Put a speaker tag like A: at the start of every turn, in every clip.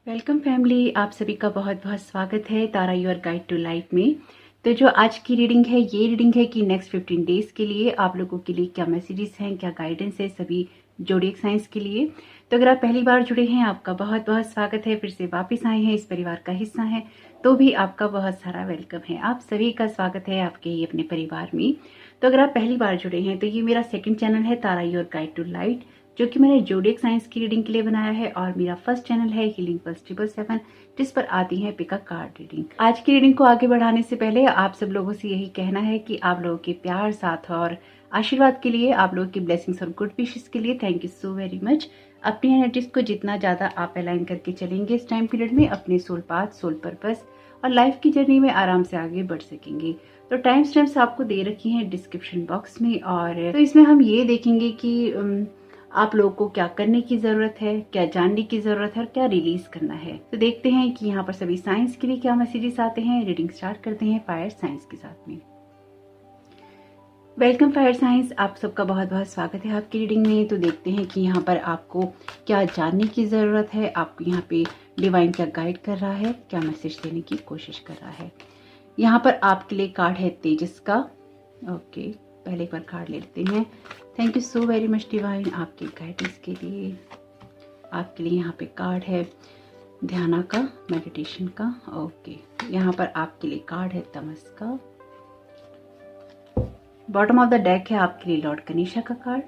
A: Welcome family, आप सभी का बहुत बहुत स्वागत है तारा योर गाइड टू लाइफ में। तो जो आज की रीडिंग है, ये रीडिंग है कि नेक्स्ट 15 डेज के लिए आप लोगों के लिए क्या मैसेजेस हैं, क्या गाइडेंस है सभी ज़ोडिएक साइंस के लिए। तो अगर आप पहली बार जुड़े हैं, आपका बहुत बहुत स्वागत है। फिर से वापस आए हैं, इस परिवार का हिस्सा हैं, तो भी आपका बहुत सारा वेलकम है। आप सभी का स्वागत है आपके ही अपने परिवार में। तो अगर आप पहली बार जुड़े हैं, तो ये मेरा सेकंड चैनल है तारा योर गाइड टू लाइट, जो कि मैंने ज़ोडिएक साइंस की रीडिंग के लिए बनाया है। और मेरा फर्स्ट चैनल है हीलिंग पल्स 777, जिस पर आती है पिका कार्ड रीडिंग। आज की रीडिंग को आगे बढ़ाने से पहले आप सब लोगों से यही कहना है कि आप लोगों के प्यार, साथ और आशीर्वाद के लिए, आप लोगों की ब्लेसिंग्स और गुड विशेस के लिए thank you so very much. अपनी एनर्जीज को जितना ज़्यादा आप अलाइन करके चलेंगे इस टाइम पीरियड में, अपने सोल पाथ, सोल पर्पस और लाइफ की जर्नी में आराम से आगे बढ़ सकेंगे। तो टाइम स्टैम्प्स आपको दे रखी हैं डिस्क्रिप्शन बॉक्स में। और तो इसमें हम ये देखेंगे कि आप लोगों को क्या करने की ज़रूरत है, क्या जानने की ज़रूरत है और क्या रिलीज करना है। तो देखते हैं कि यहाँ पर सभी साइंस के लिए क्या मैसेजेस आते हैं। रीडिंग स्टार्ट करते हैं फायर साइंस के साथ में। वेलकम फायर साइंस, आप सबका बहुत बहुत स्वागत है आपकी रीडिंग में। तो देखते हैं कि यहाँ पर आपको क्या जानने की ज़रूरत है, आपको यहाँ पे डिवाइन क्या गाइड कर रहा है, क्या मैसेज देने की कोशिश कर रहा है। यहाँ पर आपके लिए कार्ड है तेजस का। ओके, पहले एक बार कार्ड ले लेते हैं। Thank you so very much divine आपके गाइडेंस के लिए। आपके लिए यहाँ पे कार्ड है ध्याना का, मेडिटेशन का। ओके, यहाँ पर आपके लिए कार्ड है तमस का। बॉटम ऑफ द डेक है आपके लिए लॉर्ड गणेशा का कार्ड।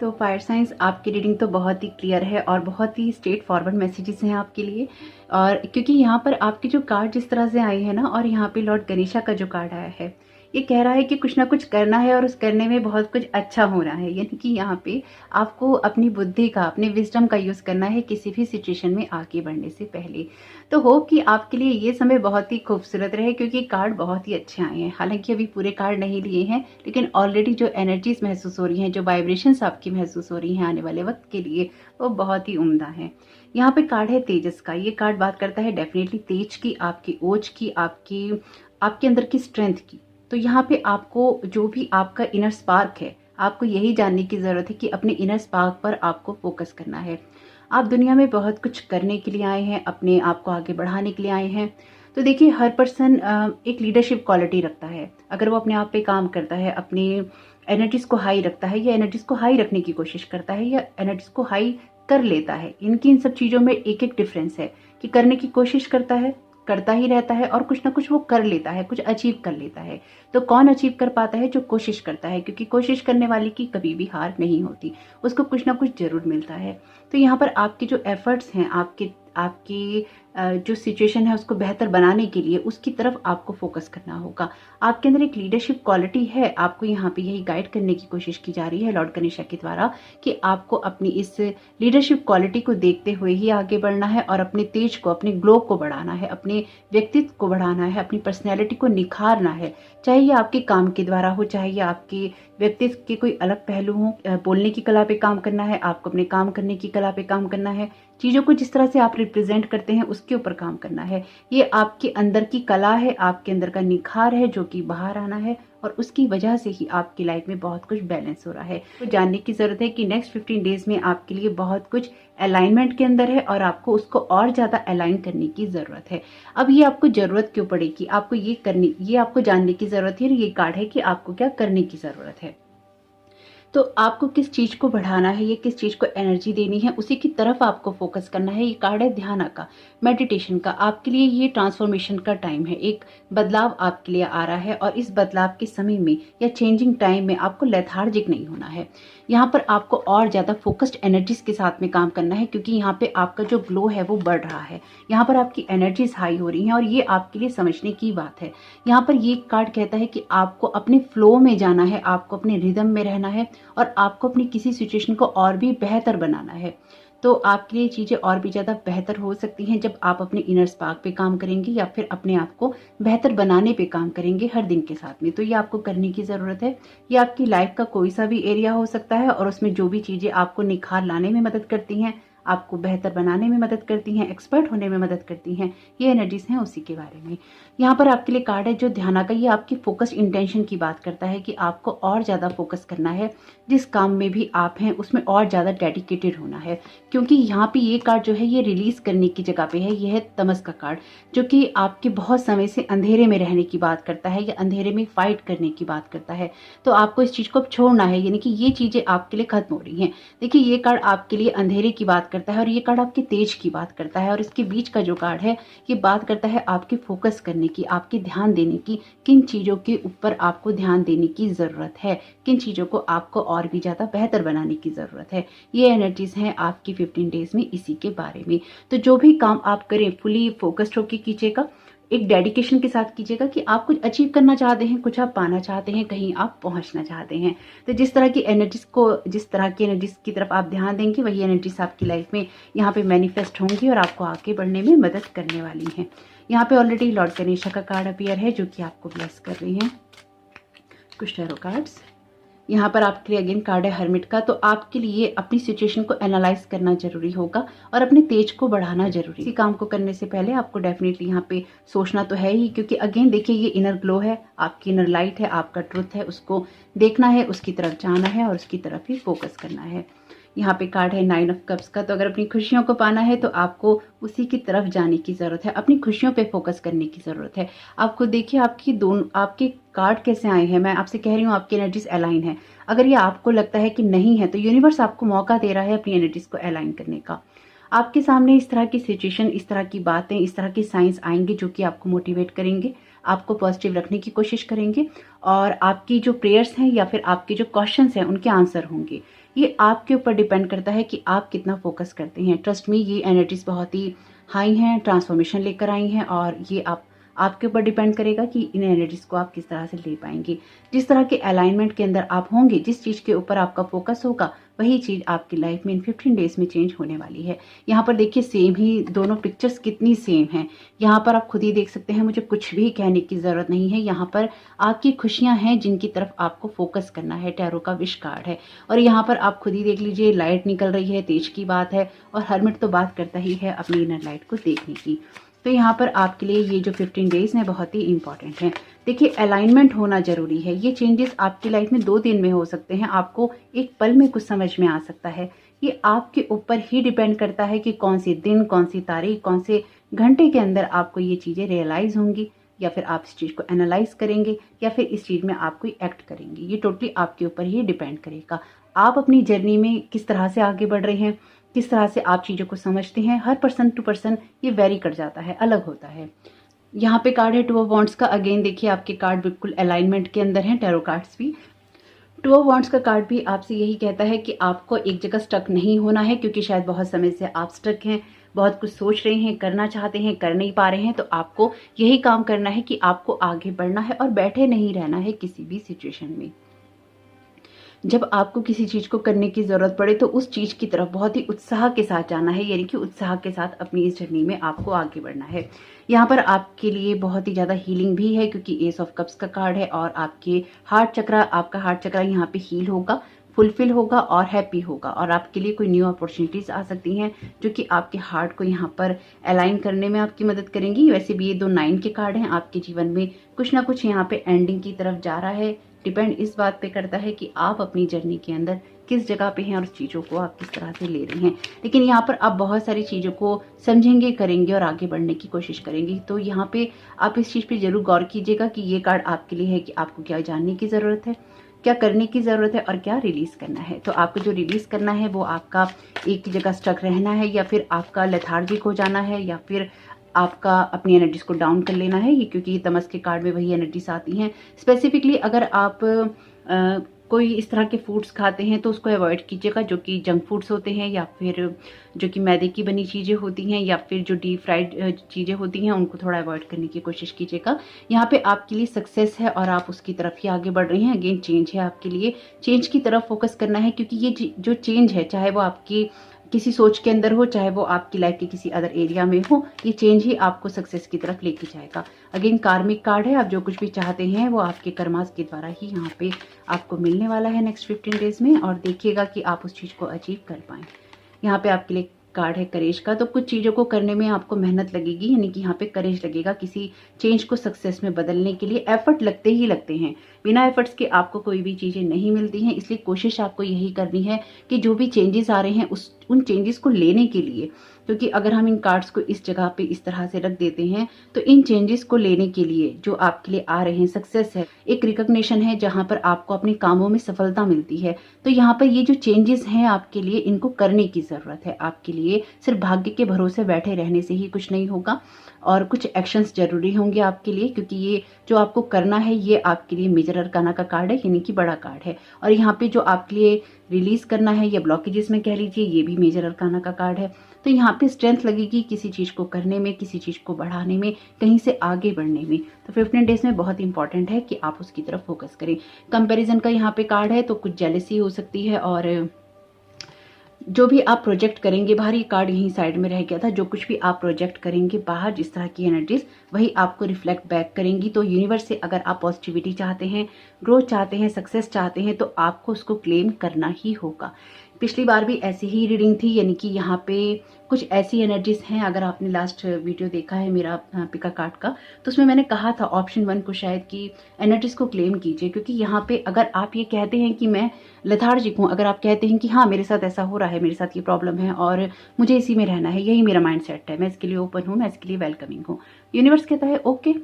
A: तो फायर साइंस, आपकी रीडिंग तो बहुत ही क्लियर है और बहुत ही स्ट्रेट फॉरवर्ड मैसेजेस हैं आपके लिए। और क्योंकि यहाँ पर आपके जो कार्ड जिस तरह से आए हैं ना, और यहाँ पे लॉर्ड गणेशा का जो कार्ड आया है, ये कह रहा है कि कुछ ना कुछ करना है और उस करने में बहुत कुछ अच्छा हो रहा है। यानी कि यहाँ पे आपको अपनी बुद्धि का, अपने विजडम का यूज़ करना है किसी भी सिचुएशन में आगे बढ़ने से पहले। तो होप कि आपके लिए ये समय बहुत ही खूबसूरत रहे, क्योंकि कार्ड बहुत ही अच्छे आए हैं। हालांकि अभी पूरे कार्ड नहीं लिए हैं, लेकिन ऑलरेडी जो एनर्जीज महसूस हो रही हैं, जो वाइब्रेशंस आपकी महसूस हो रही हैं आने वाले वक्त के लिए, वो बहुत ही उम्दा है। यहाँ पे कार्ड है तेजस का। ये कार्ड बात करता है डेफिनेटली तेज की, आपकी ओज की, आपके अंदर की स्ट्रेंथ की। तो यहाँ पे आपको जो भी आपका इनर स्पार्क है, आपको यही जानने की ज़रूरत है कि अपने इनर स्पार्क पर आपको फोकस करना है। आप दुनिया में बहुत कुछ करने के लिए आए हैं, अपने आप को आगे बढ़ाने के लिए आए हैं। तो देखिए, हर पर्सन एक लीडरशिप क्वालिटी रखता है। अगर वो अपने आप पे काम करता है, अपनी एनर्जीज को हाई रखता है, या एनर्जीज को हाई रखने की कोशिश करता है, या एनर्जीज को हाई कर लेता है, इन सब चीज़ों में एक एक डिफरेंस है कि करने की कोशिश करता है, करता ही रहता है, और कुछ ना कुछ वो कर लेता है, कुछ अचीव कर लेता है। तो कौन अचीव कर पाता है? जो कोशिश करता है, क्योंकि कोशिश करने वाले की कभी भी हार नहीं होती, उसको कुछ ना कुछ जरूर मिलता है। तो यहाँ पर आपके जो एफर्ट्स हैं, आपकी जो सिचुएशन है उसको बेहतर बनाने के लिए, उसकी तरफ आपको फोकस करना होगा। आपके अंदर एक लीडरशिप क्वालिटी है, आपको यहाँ पे यही गाइड करने की कोशिश की जा रही है लॉर्ड गणेशा के द्वारा, कि आपको अपनी इस लीडरशिप क्वालिटी को देखते हुए ही आगे बढ़ना है और अपने तेज को, अपने ग्लो को बढ़ाना है, अपने व्यक्तित्व को बढ़ाना है, अपनी पर्सनैलिटी को निखारना है। चाहे ये आपके काम के द्वारा हो, चाहे ये आपके व्यक्तित्व के कोई अलग पहलू हो। बोलने की कला पे काम करना है आपको, अपने काम करने की कला पे काम करना है, चीज़ों को जिस तरह से आप रिप्रेजेंट करते हैं उसके ऊपर काम करना है। ये आपके अंदर की कला है, आपके अंदर का निखार है, जो कि बाहर आना है, और उसकी वजह से ही आपकी लाइफ में बहुत कुछ बैलेंस हो रहा है। तो जानने की जरूरत है कि नेक्स्ट 15 डेज में आपके लिए बहुत कुछ अलाइनमेंट के अंदर है, और आपको उसको और ज्यादा अलाइन करने की जरूरत है। अब ये आपको जरूरत क्यों पड़ेगी, आपको ये आपको जानने की जरूरत है। ये कार्ड है कि आपको क्या करने की जरूरत है। तो आपको किस चीज को बढ़ाना है, ये किस चीज को एनर्जी देनी है, उसी की तरफ आपको फोकस करना है। ये कार्ड है ध्यान का, मेडिटेशन का। आपके लिए ये ट्रांसफॉर्मेशन का टाइम है, एक बदलाव आपके लिए आ रहा है, और इस बदलाव के समय में या चेंजिंग टाइम में आपको लेथार्जिक नहीं होना है। यहाँ पर आपको और ज्यादा फोकस्ड एनर्जीज के साथ में काम करना है, क्योंकि यहाँ पे आपका जो ग्लो है वो बढ़ रहा है। यहाँ पर आपकी एनर्जीज हाई हो रही हैं, और ये आपके लिए समझने की बात है। यहाँ पर ये कार्ड कहता है कि आपको अपने फ्लो में जाना है, आपको अपने रिदम में रहना है, और आपको अपनी किसी सिचुएशन को और भी बेहतर बनाना है। तो आपके लिए चीज़ें और भी ज़्यादा बेहतर हो सकती हैं जब आप अपने इनर स्पार्क पे काम करेंगे, या फिर अपने आप को बेहतर बनाने पे काम करेंगे हर दिन के साथ में। तो ये आपको करने की ज़रूरत है। ये आपकी लाइफ का कोई सा भी एरिया हो सकता है, और उसमें जो भी चीज़ें आपको निखार लाने में मदद करती हैं, आपको बेहतर बनाने में मदद करती हैं, एक्सपर्ट होने में मदद करती हैं, ये एनर्जीज हैं उसी के बारे में। यहाँ पर आपके लिए कार्ड है जो ध्यान का, ये आपकी फोकस इंटेंशन की बात करता है कि आपको और ज़्यादा फोकस करना है, जिस काम में भी आप हैं उसमें और ज़्यादा डेडिकेटेड होना है। क्योंकि यहाँ पे ये कार्ड जो है ये रिलीज करने की जगह पे है, ये है तमस का कार्ड, जो कि आपके बहुत समय से अंधेरे में रहने की बात करता है या अंधेरे में फाइट करने की बात करता है। तो आपको इस चीज़ को छोड़ना है, यानी कि ये चीज़ें आपके लिए खत्म हो रही हैं। देखिए ये कार्ड आपके लिए अंधेरे की बात करता है और ये कार्ड आपके तेज की बात करता है, और इसके बीच का जो कार्ड है ये बात करता है आपके फोकस करने की, आपके ध्यान देने की, किन चीज़ों के ऊपर आपको ध्यान देने की ज़रूरत है, किन चीज़ों को आपको और भी ज़्यादा बेहतर बनाने की ज़रूरत है। ये एनर्जीज हैं आपकी 15 डेज में इसी के बारे में। तो जो भी काम आप करें फुली फोकस्ड होकर कीजिएगा, एक डेडिकेशन के साथ कीजिएगा कि आप कुछ अचीव करना चाहते हैं, कुछ आप पाना चाहते हैं, कहीं आप पहुंचना चाहते हैं। तो जिस तरह की एनर्जीज की तरफ आप ध्यान देंगे वही एनर्जीज आपकी लाइफ में यहाँ पे मैनिफेस्ट होंगी और आपको आगे बढ़ने में मदद करने वाली हैं। यहाँ पे ऑलरेडी लॉर्ड गणेशा का कार्ड अपीयर है जो कि आपको ब्लेस कर रही हैं। कुछ टैरो कार्ड्स यहाँ पर आपके लिए अगेन कार्ड है हर्मिट का। तो आपके लिए अपनी सिचुएशन को एनालाइज करना जरूरी होगा और अपने तेज को बढ़ाना जरूरी। इसी काम को करने से पहले आपको डेफिनेटली यहाँ पे सोचना तो है ही, क्योंकि अगेन देखिए ये इनर ग्लो है, आपकी इनर लाइट है, आपका ट्रुथ है, उसको देखना है, उसकी तरफ जाना है और उसकी तरफ ही फोकस करना है। यहाँ पे कार्ड है 9 ऑफ कप्स का। तो अगर अपनी खुशियों को पाना है तो आपको उसी की तरफ जाने की ज़रूरत है, अपनी खुशियों पे फोकस करने की ज़रूरत है। आपको देखिए आपके कार्ड कैसे आए हैं, मैं आपसे कह रही हूँ आपकी एनर्जीज अलाइन है। अगर ये आपको लगता है कि नहीं है तो यूनिवर्स आपको मौका दे रहा है अपनी एनर्जीज को अलाइन करने का। आपके सामने इस तरह की सिचुएशन, इस तरह की बातें, इस तरह की साइंस आएंगे जो कि आपको मोटिवेट करेंगे, आपको पॉजिटिव रखने की कोशिश करेंगे, और आपकी जो प्रेयर्स हैं या फिर आपके जो क्वेश्चंस हैं उनके आंसर होंगे। ये आपके ऊपर डिपेंड करता है कि आप कितना फोकस करते हैं। ट्रस्ट मी, ये एनर्जीज बहुत ही हाई हैं, ट्रांसफॉर्मेशन लेकर आई हैं, और ये आपके ऊपर डिपेंड करेगा कि इन एनर्जीज को आप किस तरह से ले पाएंगे। जिस तरह के अलाइनमेंट के अंदर आप होंगे, जिस चीज़ के ऊपर आपका फोकस होगा, वही चीज़ आपकी लाइफ में इन 15 डेज में चेंज होने वाली है। यहाँ पर देखिए सेम ही दोनों पिक्चर्स कितनी सेम हैं। यहाँ पर आप खुद ही देख सकते हैं, मुझे कुछ भी कहने की ज़रूरत नहीं है। यहाँ पर आपकी खुशियाँ हैं जिनकी तरफ आपको फोकस करना है। टैरो का विश कार्ड है और यहाँ पर आप खुद ही देख लीजिए, लाइट निकल रही है, तेज की बात है, और हर्मिट तो बात करता ही है अपनी इनर लाइट को देखने की। तो यहाँ पर आपके लिए ये जो 15 डेज हैं बहुत ही इंपॉर्टेंट हैं। देखिए अलाइनमेंट होना जरूरी है। ये चेंजेस आपकी लाइफ में 2 दिन में हो सकते हैं, आपको एक पल में कुछ समझ में आ सकता है। ये आपके ऊपर ही डिपेंड करता है कि कौन सी दिन, कौन सी तारीख, कौन से घंटे के अंदर आपको ये चीज़ें रियलाइज होंगी, या फिर आप इस चीज़ को एनालाइज करेंगे, या फिर इस चीज़ में आप कोई एक्ट करेंगे। ये टोटली आपके ऊपर ही डिपेंड करेगा। आप अपनी जर्नी में किस तरह से आगे बढ़ रहे हैं, किस तरह से आप चीज़ों को समझते हैं। हर पर्सन टू पर्सन ये वेरी कर जाता है, अलग होता है। यहाँ पे कार्ड है 2 ऑफ वॉन्ड्स का। अगेन देखिए आपके कार्ड बिल्कुल अलाइनमेंट के अंदर हैं, टैरो कार्ड्स भी। 2 ऑफ वॉन्ड्स का कार्ड भी आपसे यही कहता है कि आपको एक जगह स्टक नहीं होना है, क्योंकि शायद बहुत समय से आप स्टक हैं, बहुत कुछ सोच रहे हैं, करना चाहते हैं, कर नहीं पा रहे हैं। तो आपको यही काम करना है कि आपको आगे बढ़ना है और बैठे नहीं रहना है किसी भी सिचुएशन में। जब आपको किसी चीज़ को करने की ज़रूरत पड़े तो उस चीज़ की तरफ बहुत ही उत्साह के साथ जाना है, यानी कि उत्साह के साथ अपनी इस जर्नी में आपको आगे बढ़ना है। यहाँ पर आपके लिए बहुत ही ज़्यादा हीलिंग भी है, क्योंकि एस ऑफ कप्स का कार्ड है, और आपका हार्ट चक्रा यहाँ पे हील होगा, फुलफिल होगा और हैप्पी होगा, और आपके लिए कोई न्यू अपॉर्चुनिटीज़ आ सकती हैं जो कि आपके हार्ट को यहाँ पर अलाइन करने में आपकी मदद करेंगी। वैसे भी ये 2 9 के कार्ड हैं। आपके जीवन में कुछ ना कुछ यहाँ पे एंडिंग की तरफ जा रहा है। डिपेंड इस बात पे करता है कि आप अपनी जर्नी के अंदर किस जगह पे हैं और उस चीज़ों को आप किस तरह से ले रहे हैं। लेकिन यहाँ पर आप बहुत सारी चीज़ों को समझेंगे, करेंगे और आगे बढ़ने की कोशिश करेंगे। तो यहाँ पे आप इस चीज़ पे जरूर गौर कीजिएगा कि ये कार्ड आपके लिए है कि आपको क्या जानने की ज़रूरत है, क्या करने की ज़रूरत है और क्या रिलीज़ करना है। तो आपको जो रिलीज़ करना है वो आपका एक जगह स्टक रहना है, या फिर आपका लेथार्जिक हो जाना है, या फिर आपका अपनी एनर्जीज को डाउन कर लेना है। ये क्योंकि ये तमस के कार्ड में वही एनर्जीज आती हैं। स्पेसिफिकली अगर आप कोई इस तरह के फूड्स खाते हैं तो उसको अवॉइड कीजिएगा, जो कि जंक फूड्स होते हैं, या फिर जो कि मैदे की बनी चीज़ें होती हैं, या फिर जो डीप फ्राइड चीज़ें होती हैं, उनको थोड़ा अवॉइड करने की कोशिश कीजिएगा। यहाँ पे आपके लिए सक्सेस है और आप उसकी तरफ ही आगे बढ़ रहे हैं। अगेन चेंज है आपके लिए, चेंज की तरफ फोकस करना है, क्योंकि ये जो चेंज है, चाहे वो आपकी किसी सोच के अंदर हो, चाहे वो आपकी लाइफ के किसी अदर एरिया में हो, ये चेंज ही आपको सक्सेस की तरफ लेके जाएगा। अगेन कार्मिक कार्ड है। आप जो कुछ भी चाहते हैं वो आपके कर्मास के द्वारा ही यहाँ पे आपको मिलने वाला है नेक्स्ट 15 डेज में, और देखिएगा कि आप उस चीज़ को अचीव कर पाएँ। यहाँ पे आपके लिए कार्ड है करेज का, तो कुछ चीज़ों को करने में आपको मेहनत लगेगी, यानी कि यहाँ पे करेज लगेगा। किसी चेंज को सक्सेस में बदलने के लिए एफर्ट लगते ही लगते हैं। बिना एफर्ट्स के आपको कोई भी चीज़ें नहीं मिलती हैं। इसलिए कोशिश आपको यही करनी है कि जो भी चेंजेस आ रहे हैं उन चेंजेस को लेने के लिए, क्योंकि अगर हम इन कार्ड्स को इस जगह पे इस तरह से रख देते हैं तो इन चेंजेस को लेने के लिए जो आपके लिए आ रहे हैं, सक्सेस है, एक रिकॉग्निशन है जहां पर आपको अपने कामों में सफलता मिलती है। तो यहाँ पर ये जो चेंजेस हैं आपके लिए, इनको करने की ज़रूरत है। आपके लिए सिर्फ भाग्य के भरोसे बैठे रहने से ही कुछ नहीं होगा, और कुछ एक्शंस जरूरी होंगे आपके लिए, क्योंकि ये जो आपको करना है ये आपके लिए मेजर अरकाना का कार्ड है, यानी कि बड़ा कार्ड है। और यहाँ पे जो आपके लिए रिलीज करना है या ब्लॉकेजेस में कह लीजिए, ये भी मेजर अरकाना का कार्ड है। तो यहाँ पे स्ट्रेंथ लगेगी किसी चीज़ को करने में, किसी चीज़ को बढ़ाने में, कहीं से आगे बढ़ने में। तो 15 डेज में बहुत इंपॉर्टेंट है कि आप उसकी तरफ फोकस करें। कंपैरिजन का यहाँ पे कार्ड है, तो कुछ जेलसी हो सकती है, और जो भी आप प्रोजेक्ट करेंगे, बाहर ये कार्ड यहीं साइड में रह गया था, जो कुछ भी आप प्रोजेक्ट करेंगे बाहर, जिस तरह की एनर्जीज, वही आपको रिफ्लेक्ट बैक करेंगी। तो यूनिवर्स से अगर आप पॉजिटिविटी चाहते हैं, ग्रोथ चाहते हैं, सक्सेस चाहते हैं, तो आपको उसको क्लेम करना ही होगा। पिछली बार भी ऐसी ही रीडिंग थी, यानी कि यहाँ पे कुछ ऐसी एनर्जीज हैं। अगर आपने लास्ट वीडियो देखा है मेरा पिका कार्ड का, तो उसमें मैंने कहा था ऑप्शन 1 को शायद कि एनर्जीज को क्लेम कीजिए, क्योंकि यहाँ पे अगर आप ये कहते हैं कि मैं लेथार्जिक हूँ, अगर आप कहते हैं कि हाँ मेरे साथ ऐसा हो रहा है, मेरे साथ ये प्रॉब्लम है और मुझे इसी में रहना है, यही मेरा माइंड सेट है, मैं इसके लिए ओपन हूँ, मैं इसके लिए वेलकमिंग हूँ, यूनिवर्स कहता है ओके,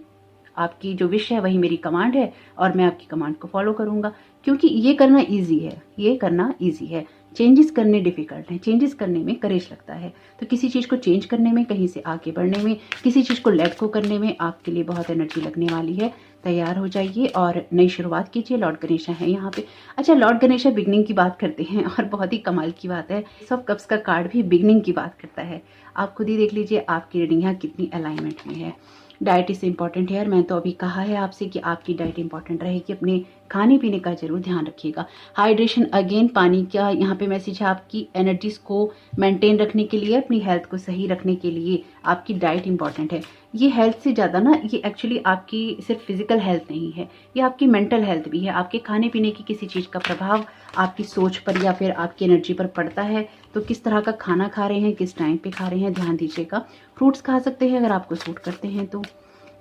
A: आपकी जो विश है वही मेरी कमांड है और मैं आपकी कमांड को फॉलो करूंगा। क्योंकि ये करना इजी है, ये करना इजी है, चेंजेस करने डिफिकल्ट हैं, चेंजेस करने में करेज लगता है। तो किसी चीज़ को चेंज करने में, कहीं से आगे बढ़ने में, किसी चीज़ को लेट को करने में आपके लिए बहुत एनर्जी लगने वाली है। तैयार हो जाइए और नई शुरुआत कीजिए। लॉर्ड गणेशा है यहाँ पे। अच्छा, लॉर्ड गणेशा बिगनिंग की बात करते हैं और बहुत ही कमाल की बात है, सब कप्स का कार्ड भी बिगनिंग की बात करता है। आप खुद ही देख लीजिए आपकी रीडिंग यहाँ कितनी अलाइनमेंट में है। डाइट इससे इंपॉर्टेंट है यार, मैं तो अभी कहा है आपसे कि आपकी डाइट इंपॉर्टेंट रहेगी, अपने खाने पीने का जरूर ध्यान रखिएगा। हाइड्रेशन, अगेन पानी का यहाँ पे मैसेज है, आपकी एनर्जीज को मेंटेन रखने के लिए, अपनी हेल्थ को सही रखने के लिए आपकी डाइट इंपॉर्टेंट है। ये हेल्थ से ज़्यादा ना, ये एक्चुअली आपकी सिर्फ फिजिकल हेल्थ नहीं है, ये आपकी मेंटल हेल्थ भी है। आपके खाने पीने की किसी चीज़ का प्रभाव आपकी सोच पर या फिर आपकी एनर्जी पर पड़ता है, तो किस तरह का खाना खा रहे हैं, किस टाइम पे खा रहे हैं, ध्यान दीजिएगा। फ्रूट्स खा सकते हैं अगर आपको सूट करते हैं तो।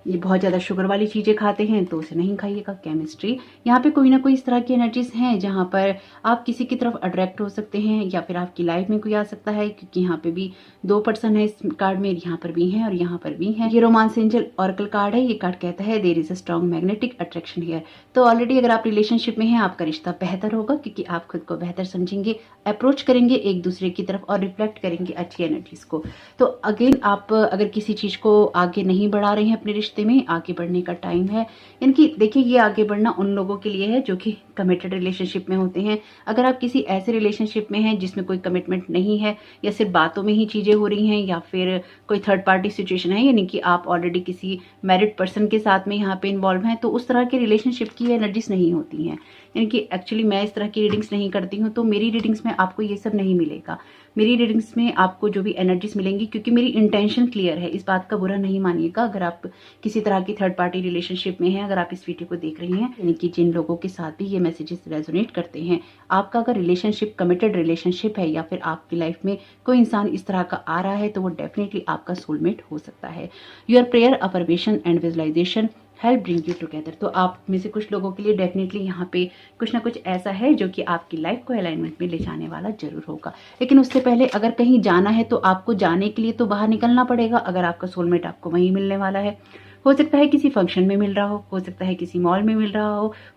A: ये बहुत ज़्यादा शुगर वाली चीज़ें खाते हैं तो उसे नहीं खाइएगा। केमिस्ट्री, यहाँ पे कोई ना कोई इस तरह की एनर्जीज हैं जहाँ पर आप किसी की तरफ अट्रैक्ट हो सकते हैं या फिर आपकी लाइफ में कोई आ सकता है, क्योंकि यहाँ पे भी 2 पर्सन है इस कार्ड में, यहाँ पर भी हैं और यहाँ पर भी हैं। ये रोमांस एंजल ऑरेकल कार्ड है। ये कार्ड कहता है there is a strong magnetic attraction here. तो ऑलरेडी अगर आप रिलेशनशिप में हैं, आपका रिश्ता बेहतर होगा, क्योंकि आप खुद को बेहतर समझेंगे, अप्रोच करेंगे एक दूसरे की तरफ और रिफ्लेक्ट करेंगे अच्छी एनर्जीज को। तो अगेन आप अगर किसी चीज़ को आगे नहीं बढ़ा रहे हैं अपने रिश्ते में, आगे बढ़ने का टाइम है। यानी कि देखिए, ये आगे बढ़ना उन लोगों के लिए है जो कि कमिटेड रिलेशनशिप में होते हैं। अगर आप किसी ऐसे रिलेशनशिप में हैं जिसमें कोई कमिटमेंट नहीं है, या सिर्फ बातों में ही चीज़ें हो रही हैं, या फिर कोई थर्ड पार्टी सिचुएशन है, यानी कि आप ऑलरेडी किसी मैरिड पर्सन के साथ में यहाँ पे इन्वॉल्व हैं, तो उस तरह के रिलेशनशिप की एनर्जीज नहीं होती हैं। यानी कि एक्चुअली मैं इस तरह की रीडिंग्स नहीं करती हूँ, तो मेरी रीडिंग्स में आपको ये सब नहीं मिलेगा। मेरी रीडिंग्स में आपको जो भी एनर्जीज मिलेंगी, क्योंकि मेरी इंटेंशन क्लियर है, इस बात का बुरा नहीं मानिएगा अगर आप किसी तरह की थर्ड पार्टी रिलेशनशिप में हैं। अगर आप इस वीडियो को देख रही हैं, यानी कि जिन लोगों के साथ भी ये मैसेजेस रेजोनेट करते हैं, आपका अगर रिलेशनशिप कमिटेड रिलेशनशिप है या फिर आपकी लाइफ में कोई इंसान इस तरह का आ रहा है, तो वो डेफिनेटली आपका सोलमेट हो सकता है। Your prayer, affirmation and visualization help bring you together. तो आप में से कुछ लोगों के लिए डेफिनेटली यहाँ पे कुछ ना कुछ ऐसा है जो कि आपकी लाइफ को अलाइनमेंट में ले जाने वाला जरूर होगा। लेकिन उससे पहले अगर कहीं जाना है तो आपको जाने के लिए तो बाहर निकलना पड़ेगा। अगर आपका सोलमेट आपको वहीं मिलने वाला है, हो सकता है किसी फंक्शन में मिल रहा हो सकता है किसी मॉल में मिल रहा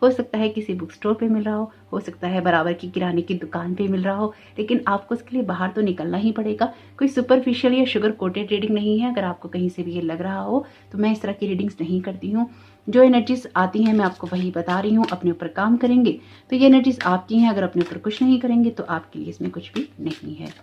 A: हो सकता है किसी बुक स्टोर पे मिल रहा हो सकता है बराबर की किराने की दुकान पे मिल रहा हो, लेकिन आपको उसके लिए बाहर तो निकलना ही पड़ेगा। कोई सुपरफिशियल या शुगर कोटेड रीडिंग नहीं है। अगर आपको कहीं से भी ये लग रहा हो, तो मैं इस तरह की रीडिंग्स नहीं करती हूँ। जो एनर्जीज आती हैं मैं आपको वही बता रही हूँ। अपने ऊपर काम करेंगे तो ये एनर्जीज आपकी हैं, अगर अपने ऊपर कुछ नहीं करेंगे तो आपके लिए इसमें कुछ भी नहीं है।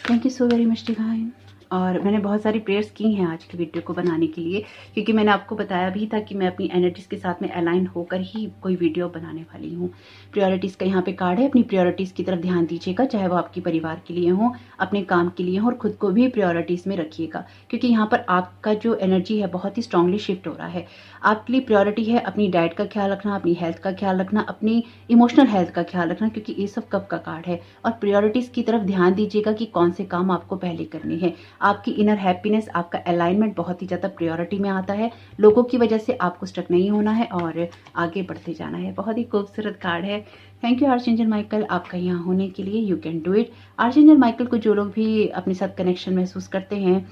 A: Thank you so very much divine. और मैंने बहुत सारी प्रेयर्स की हैं आज की वीडियो को बनाने के लिए, क्योंकि मैंने आपको बताया भी था कि मैं अपनी एनर्जीज के साथ में अलाइन होकर ही कोई वीडियो बनाने वाली हूँ। प्रायोरिटीज़ का यहाँ पे कार्ड है, अपनी प्रायोरिटीज़ की तरफ ध्यान दीजिएगा, चाहे वो आपके परिवार के लिए हो, अपने काम के लिए हो, और खुद को भी प्रायोरिटीज़ में रखिएगा, क्योंकि यहाँ पर आपका जो एनर्जी है बहुत ही स्ट्रांगली शिफ्ट हो रहा है। आपके लिए प्रायोरिटी है अपनी डाइट का ख्याल रखना, अपनी हेल्थ का ख्याल रखना, अपनी इमोशनल हेल्थ का ख्याल रखना, क्योंकि एस ऑफ कप का कार्ड है। और प्रायोरिटीज़ की तरफ ध्यान दीजिएगा कि कौन से काम आपको पहले करने हैं। आपकी इनर हैप्पीनेस, आपका अलाइनमेंट बहुत ही ज़्यादा प्रायोरिटी में आता है। लोगों की वजह से आपको स्टक नहीं होना है और आगे बढ़ते जाना है। बहुत ही खूबसूरत कार्ड है। थैंक यू आर्चएंजल माइकल, आपका यहाँ होने के लिए। You can do it. Archangel Michael को जो लोग भी अपने साथ कनेक्शन महसूस करते हैं,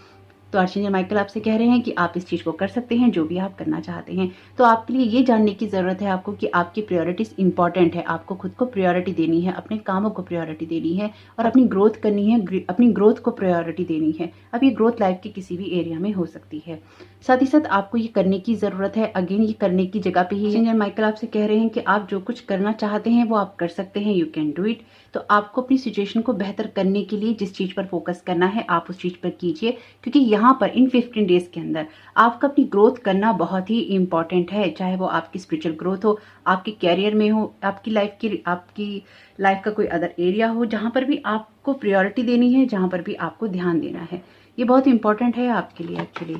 A: तो आर्चएंजल माइकल आपसे कह रहे हैं कि आप इस चीज़ को कर सकते हैं, जो भी आप करना चाहते हैं। तो आपके लिए ये जानने की ज़रूरत है आपको कि आपकी प्रायोरिटीज़ इंपॉर्टेंट है। आपको खुद को प्रायोरिटी देनी है, अपने कामों को प्रायोरिटी देनी है और अपनी ग्रोथ करनी है, अपनी ग्रोथ को प्रायोरिटी देनी है। अब ये ग्रोथ लाइफ के किसी भी एरिया में हो सकती है। साथ ही साथ आपको ये करने की ज़रूरत है। अगेन, ये करने की जगह पे ही आर्चएंजल माइकल आपसे कह रहे हैं कि आप जो कुछ करना चाहते हैं वो आप कर सकते हैं। You can do it. तो आपको अपनी सिचुएशन को बेहतर करने के लिए जिस चीज़ पर फोकस करना है आप उस चीज़ पर कीजिए, क्योंकि यहाँ पर इन 15 डेज के अंदर आपका अपनी ग्रोथ करना बहुत ही इंपॉर्टेंट है। चाहे वो आपकी स्पिरिचुअल ग्रोथ हो, आपके कैरियर में हो, आपकी लाइफ का कोई अदर एरिया हो, जहाँ पर भी आपको प्रायोरिटी देनी है, जहाँ पर भी आपको ध्यान देना है। ये बहुत इंपॉर्टेंट है आपके लिए एक्चुअली।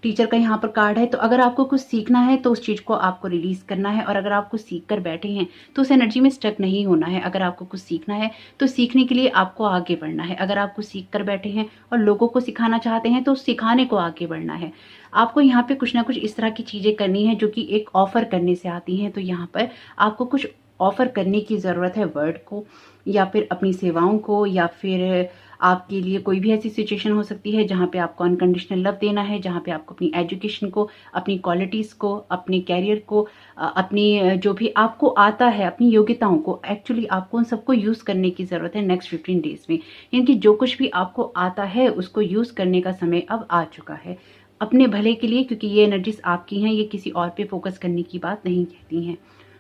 A: टीचर का यहाँ पर कार्ड है। तो अगर आपको कुछ सीखना है तो उस चीज़ को आपको रिलीज करना है, और अगर आप कुछ सीख कर बैठे हैं तो उस एनर्जी में स्टक नहीं होना है। अगर आपको कुछ सीखना है तो सीखने के लिए आपको आगे बढ़ना है। अगर आप कुछ सीख कर बैठे हैं और लोगों को सिखाना चाहते हैं तो सिखाने को आगे बढ़ना है। आपको यहाँ पे कुछ ना कुछ इस तरह की चीज़ें करनी है जो कि एक ऑफर करने से आती हैं। तो यहाँ पर आपको कुछ ऑफर करने की ज़रूरत है, वर्ड को या फिर अपनी सेवाओं को, या फिर आपके लिए कोई भी ऐसी सिचुएशन हो सकती है जहाँ पे आपको अनकंडीशनल लव देना है, जहाँ पे आपको अपनी एजुकेशन को, अपनी क्वालिटीज़ को, अपने कैरियर को, अपनी जो भी आपको आता है, अपनी योग्यताओं को, एक्चुअली आपको उन सबको यूज़ करने की ज़रूरत है नेक्स्ट 15 डेज में। यानी कि जो कुछ भी आपको आता है उसको यूज़ करने का समय अब आ चुका है, अपने भले के लिए, क्योंकि ये एनर्जीज आपकी हैं, ये किसी और पे फोकस करने की बात नहीं कहती हैं।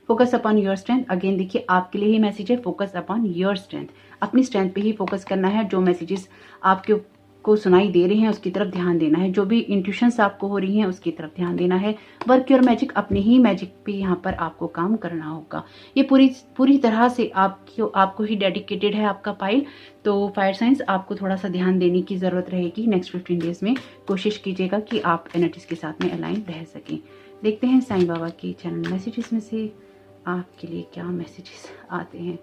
A: Focus upon your strength. Again देखिए, आपके लिए ही मैसेज है, फोकस अपॉन योर स्ट्रेंथ। अपनी स्ट्रेंथ पे ही फोकस करना है। जो मैसेजेस आपके को सुनाई दे रहे हैं उसकी तरफ ध्यान देना है। जो भी इंट्यूशंस आपको हो रही हैं उसकी तरफ ध्यान देना है। वर्क योर मैजिक, अपने ही मैजिक पे यहाँ पर आपको काम करना होगा। ये पूरी तरह से आपको ही डेडिकेटेड है आपका पाइल। तो फायर साइंस, आपको थोड़ा सा ध्यान देने की ज़रूरत रहेगी नेक्स्ट 15 डेज में। कोशिश कीजिएगा कि आप एनर्जीज के साथ में अलाइन रह सकें। देखते हैं साईं बाबा के चैनल मैसेजेस में से आपके लिए क्या मैसेजेस आते हैं।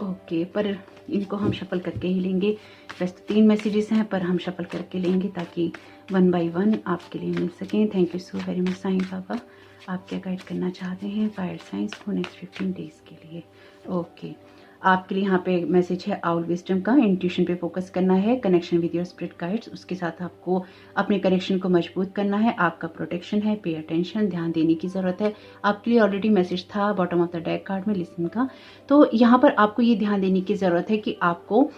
A: ओके, पर इनको हम शफल करके ही लेंगे। वैसे तो 3 मैसेजेस हैं, पर हम शफल करके लेंगे ताकि 1 बाय 1 आपके लिए मिल सकें। Thank you so very much Sai Baba. आप क्या गाइड करना चाहते हैं फायर साइंस को नेक्स्ट 15 डेज के लिए। ओके, आपके लिए यहाँ पे मैसेज है आउल विजडम का। इंट्यूशन पे फोकस करना है, connection with your spirit guides, उसके साथ आपको अपने कनेक्शन को मजबूत करना है। आपका प्रोटेक्शन है, पे अटेंशन, ध्यान देने की ज़रूरत है। आपके लिए ऑलरेडी मैसेज था bottom of the deck card में लिसन का। तो यहाँ पर आपको ये ध्यान देने की ज़रूरत है कि आपको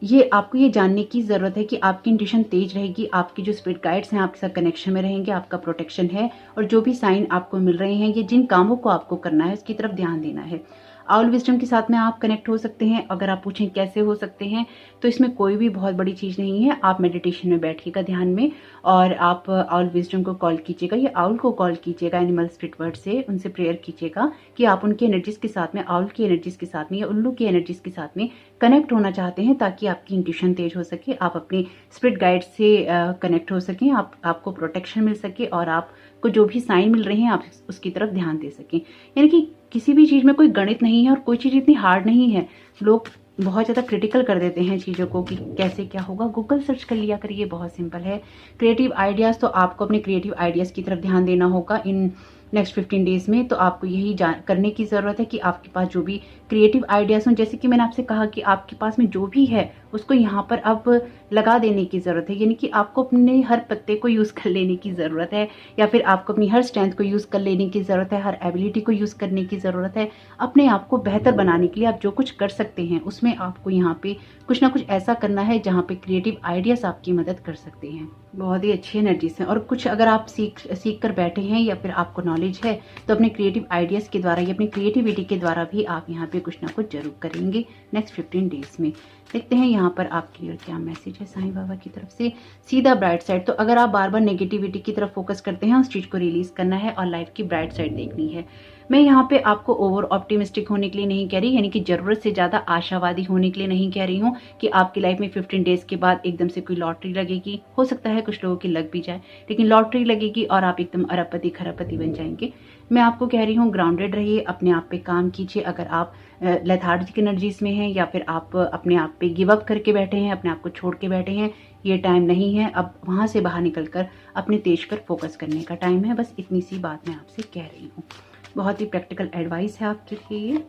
A: ये जानने की ज़रूरत है कि आपकी इंट्यूशन तेज रहेगी, आपकी जो स्पिरिट गाइड्स हैं आपके साथ कनेक्शन में रहेंगे, आपका प्रोटेक्शन है, और जो भी साइन आपको मिल रहे हैं, ये जिन कामों को आपको करना है उसकी तरफ ध्यान देना है। आउल विजडम के साथ में आप कनेक्ट हो सकते हैं। अगर आप पूछें कैसे हो सकते हैं, तो इसमें कोई भी बहुत बड़ी चीज़ नहीं है। आप मेडिटेशन में बैठिएगा ध्यान में, और आप आउल विजडम को कॉल कीजिएगा, या आउल को कॉल कीजिएगा एनिमल स्पिरिट वर्ड से, उनसे प्रेयर कीजिएगा कि आप उनकी एनर्जीज के साथ में, आउल की एनर्जीज के साथ में या उल्लू की एनर्जीज के साथ में कनेक्ट होना चाहते हैं, ताकि आपकी इंट्यूशन तेज हो सके, आप अपने स्पिरिट गाइड से कनेक्ट हो सकें, आपको प्रोटेक्शन मिल सके, और आपको जो भी साइन मिल रहे हैं आप उसकी तरफ ध्यान दे सकें। यानी कि किसी भी चीज़ में कोई गणित नहीं है और कोई चीज़ इतनी हार्ड नहीं है। लोग बहुत ज़्यादा क्रिटिकल कर देते हैं चीज़ों को कि कैसे क्या होगा। गूगल सर्च कर लिया करिए, बहुत सिंपल है। क्रिएटिव आइडियाज़, तो आपको अपने क्रिएटिव आइडियाज़ की तरफ ध्यान देना होगा इन नेक्स्ट 15 डेज में। तो आपको यही करने की ज़रूरत है कि आपके पास जो भी क्रिएटिव आइडियाज़ हों, जैसे कि मैंने आपसे कहा कि आपके पास में जो भी है उसको यहाँ पर अब लगा देने की ज़रूरत है। यानी कि आपको अपने हर पत्ते को यूज़ कर लेने की ज़रूरत है, या फिर आपको अपनी हर स्ट्रेंथ को यूज़ कर लेने की ज़रूरत है, हर एबिलिटी को यूज़ करने की ज़रूरत है। अपने आप को बेहतर बनाने के लिए आप जो कुछ कर सकते हैं उसमें आपको यहाँ पे कुछ ना कुछ ऐसा करना है जहाँ पे क्रिएटिव आइडियाज़ आपकी मदद कर सकते हैं। बहुत ही अच्छी एनर्जीज हैं। और कुछ अगर आप सीख कर बैठे हैं या फिर आपको नॉलेज है तो अपने क्रिएटिव आइडियाज़ के द्वारा या अपनी क्रिएटिविटी के द्वारा भी आप यहाँ पे कुछ ना कुछ जरूर करेंगे नेक्स्ट 15 डेज में। देखते हैं यहाँ पर आपके लिए क्या मैसेज है साईं बाबा की तरफ से। सीधा ब्राइट साइड, तो अगर आप बार बार नेगेटिविटी की तरफ फोकस करते हैं, उस चीज़ को रिलीज करना है और लाइफ की ब्राइट साइड देखनी है। मैं यहाँ पे आपको ओवर ऑप्टिमिस्टिक होने के लिए नहीं कह रही, यानी कि जरूरत से ज़्यादा आशावादी होने के लिए नहीं कह रही हूँ कि आपकी लाइफ में 15 डेज के बाद एकदम से कोई लॉटरी लगेगी। हो सकता है कुछ लोगों की लग भी जाए, लेकिन लॉटरी लगेगी और आप एकदम अरबपति खरबपति बन जाएंगे। मैं आपको कह रही हूँ ग्राउंडेड रहिए, अपने आप पे काम कीजिए। अगर आप लेथार्जिक एनर्जीज में हैं या फिर आप अपने आप पे गिव अप करके बैठे हैं, अपने आप को छोड़ के बैठे हैं, ये टाइम नहीं है। अब वहाँ से बाहर निकलकर अपने तेज पर फोकस करने का टाइम है। बस इतनी सी बात मैं आपसे कह रही हूँ। बहुत ही प्रैक्टिकल एडवाइस है आपके लिए।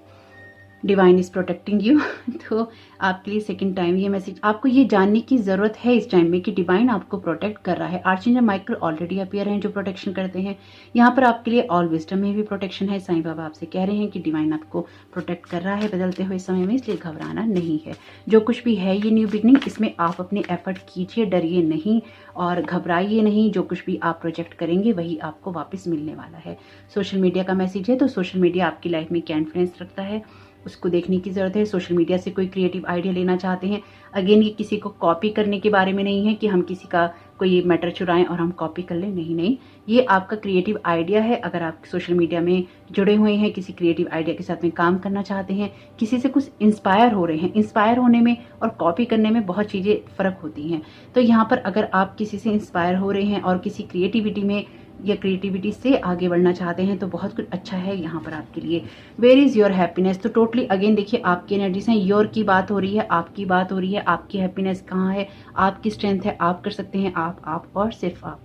A: Divine is protecting you. तो आपके लिए सेकंड टाइम ये मैसेज, आपको ये जानने की जरूरत है इस टाइम में कि डिवाइन आपको प्रोटेक्ट कर रहा है। आर्चेंजल माइकल ऑलरेडी अपीयर हैं जो प्रोटेक्शन करते हैं। यहाँ पर आपके लिए ऑल विजडम में भी प्रोटेक्शन है। साईं बाबा आपसे कह रहे हैं कि डिवाइन आपको प्रोटेक्ट कर रहा है बदलते हुए समय में, इसलिए घबराना नहीं है। जो कुछ भी है ये न्यू बिगनिंग, इसमें आप अपने एफर्ट कीजिए, डरिए नहीं और घबराइए नहीं। जो कुछ भी आप प्रोजेक्ट करेंगे वही आपको वापस मिलने वाला है। सोशल मीडिया का मैसेज है, तो सोशल मीडिया आपकी लाइफ में क्या इन्फ्लुएंस रखता है उसको देखने की ज़रूरत है। सोशल मीडिया से कोई क्रिएटिव आइडिया लेना चाहते हैं, अगेन ये किसी को कॉपी करने के बारे में नहीं है कि हम किसी का कोई मैटर चुराएं और हम कॉपी कर लें, नहीं नहीं, ये आपका क्रिएटिव आइडिया है। अगर आप सोशल मीडिया में जुड़े हुए हैं, किसी क्रिएटिव आइडिया के साथ में काम करना चाहते हैं, किसी से कुछ इंस्पायर हो रहे हैं, इंस्पायर होने में और कॉपी करने में बहुत चीज़ें फ़र्क होती हैं। तो यहाँ पर अगर आप किसी से इंस्पायर हो रहे हैं और किसी क्रिएटिविटी में या क्रिएटिविटी से आगे बढ़ना चाहते हैं तो बहुत कुछ अच्छा है यहाँ पर आपके लिए। वेयर इज़ योर हैप्पीनेस, तो टोटली अगेन देखिए आपकी एनर्जीज हैं। योर की बात हो रही है, आपकी बात हो रही है। आपकी हैप्पीनेस कहाँ है, आपकी स्ट्रेंथ है, आप कर सकते हैं, आप और सिर्फ आप।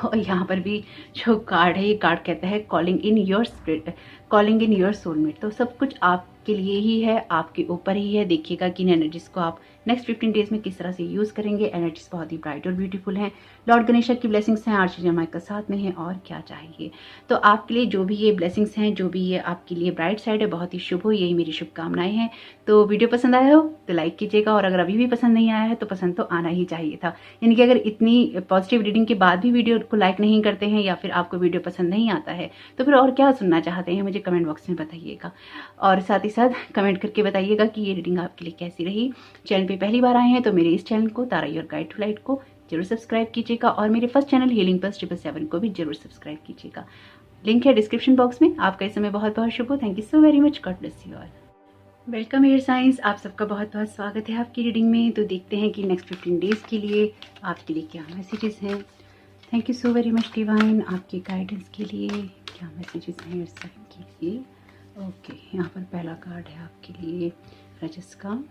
A: और यहाँ पर भी जो कार्ड है, ये कार्ड कहता है calling in your spirit, calling in your soulmate. तो सब कुछ आपके लिए ही है, आपके ऊपर ही है। देखिएगा कि इन एनर्जीज को आप नेक्स्ट 15 डेज में किस तरह से यूज़ करेंगे। एनर्जीज बहुत ही ब्राइट और ब्यूटीफुल हैं। लॉर्ड गणेश की ब्लेसिंग्स हैं, आर्चेंजल माइकल साथ में है, और क्या चाहिए। तो आपके लिए जो भी ये ब्लेसिंग्स हैं, जो भी ये आपके लिए ब्राइट साइड है, बहुत ही शुभ हो, यही मेरी शुभकामनाएं हैं। तो वीडियो पसंद आया हो तो लाइक कीजिएगा, और अगर अभी भी पसंद नहीं आया है तो पसंद तो आना ही चाहिए था। यानी कि अगर इतनी पॉजिटिव रीडिंग के बाद भी वीडियो को लाइक नहीं करते हैं या फिर आपको वीडियो पसंद नहीं आता है तो फिर और क्या सुनना चाहते हैं, मुझे कमेंट बॉक्स में बताइएगा। और साथ ही साथ कमेंट करके बताइएगा कि ये रीडिंग आपके लिए कैसी रही। चैनल पे पहली बार आए हैं तो मेरे इस चैनल को तारा योर गाइड टू लाइट को जरूर सब्सक्राइब कीजिएगा, और मेरे फर्स्ट चैनल हीलिंग प्लस 777 को भी जरूर सब्सक्राइब कीजिएगा। लिंक है डिस्क्रिप्शन बॉक्स में। आपका इस समय बहुत बहुत शुभ हो। Thank you so very much. God bless you all. Welcome air science, आप सबका बहुत बहुत स्वागत है आपकी रीडिंग में। तो देखते हैं कि नेक्स्ट 15 डेज के लिए आपके लिए क्या मैसेजेस हैं। Thank you so very much divine, आपके गाइडेंस के लिए क्या मैसेजेस हैं एयर साइन के लिए। ओके, यहाँ पर पहला कार्ड है आपके लिए रजस का,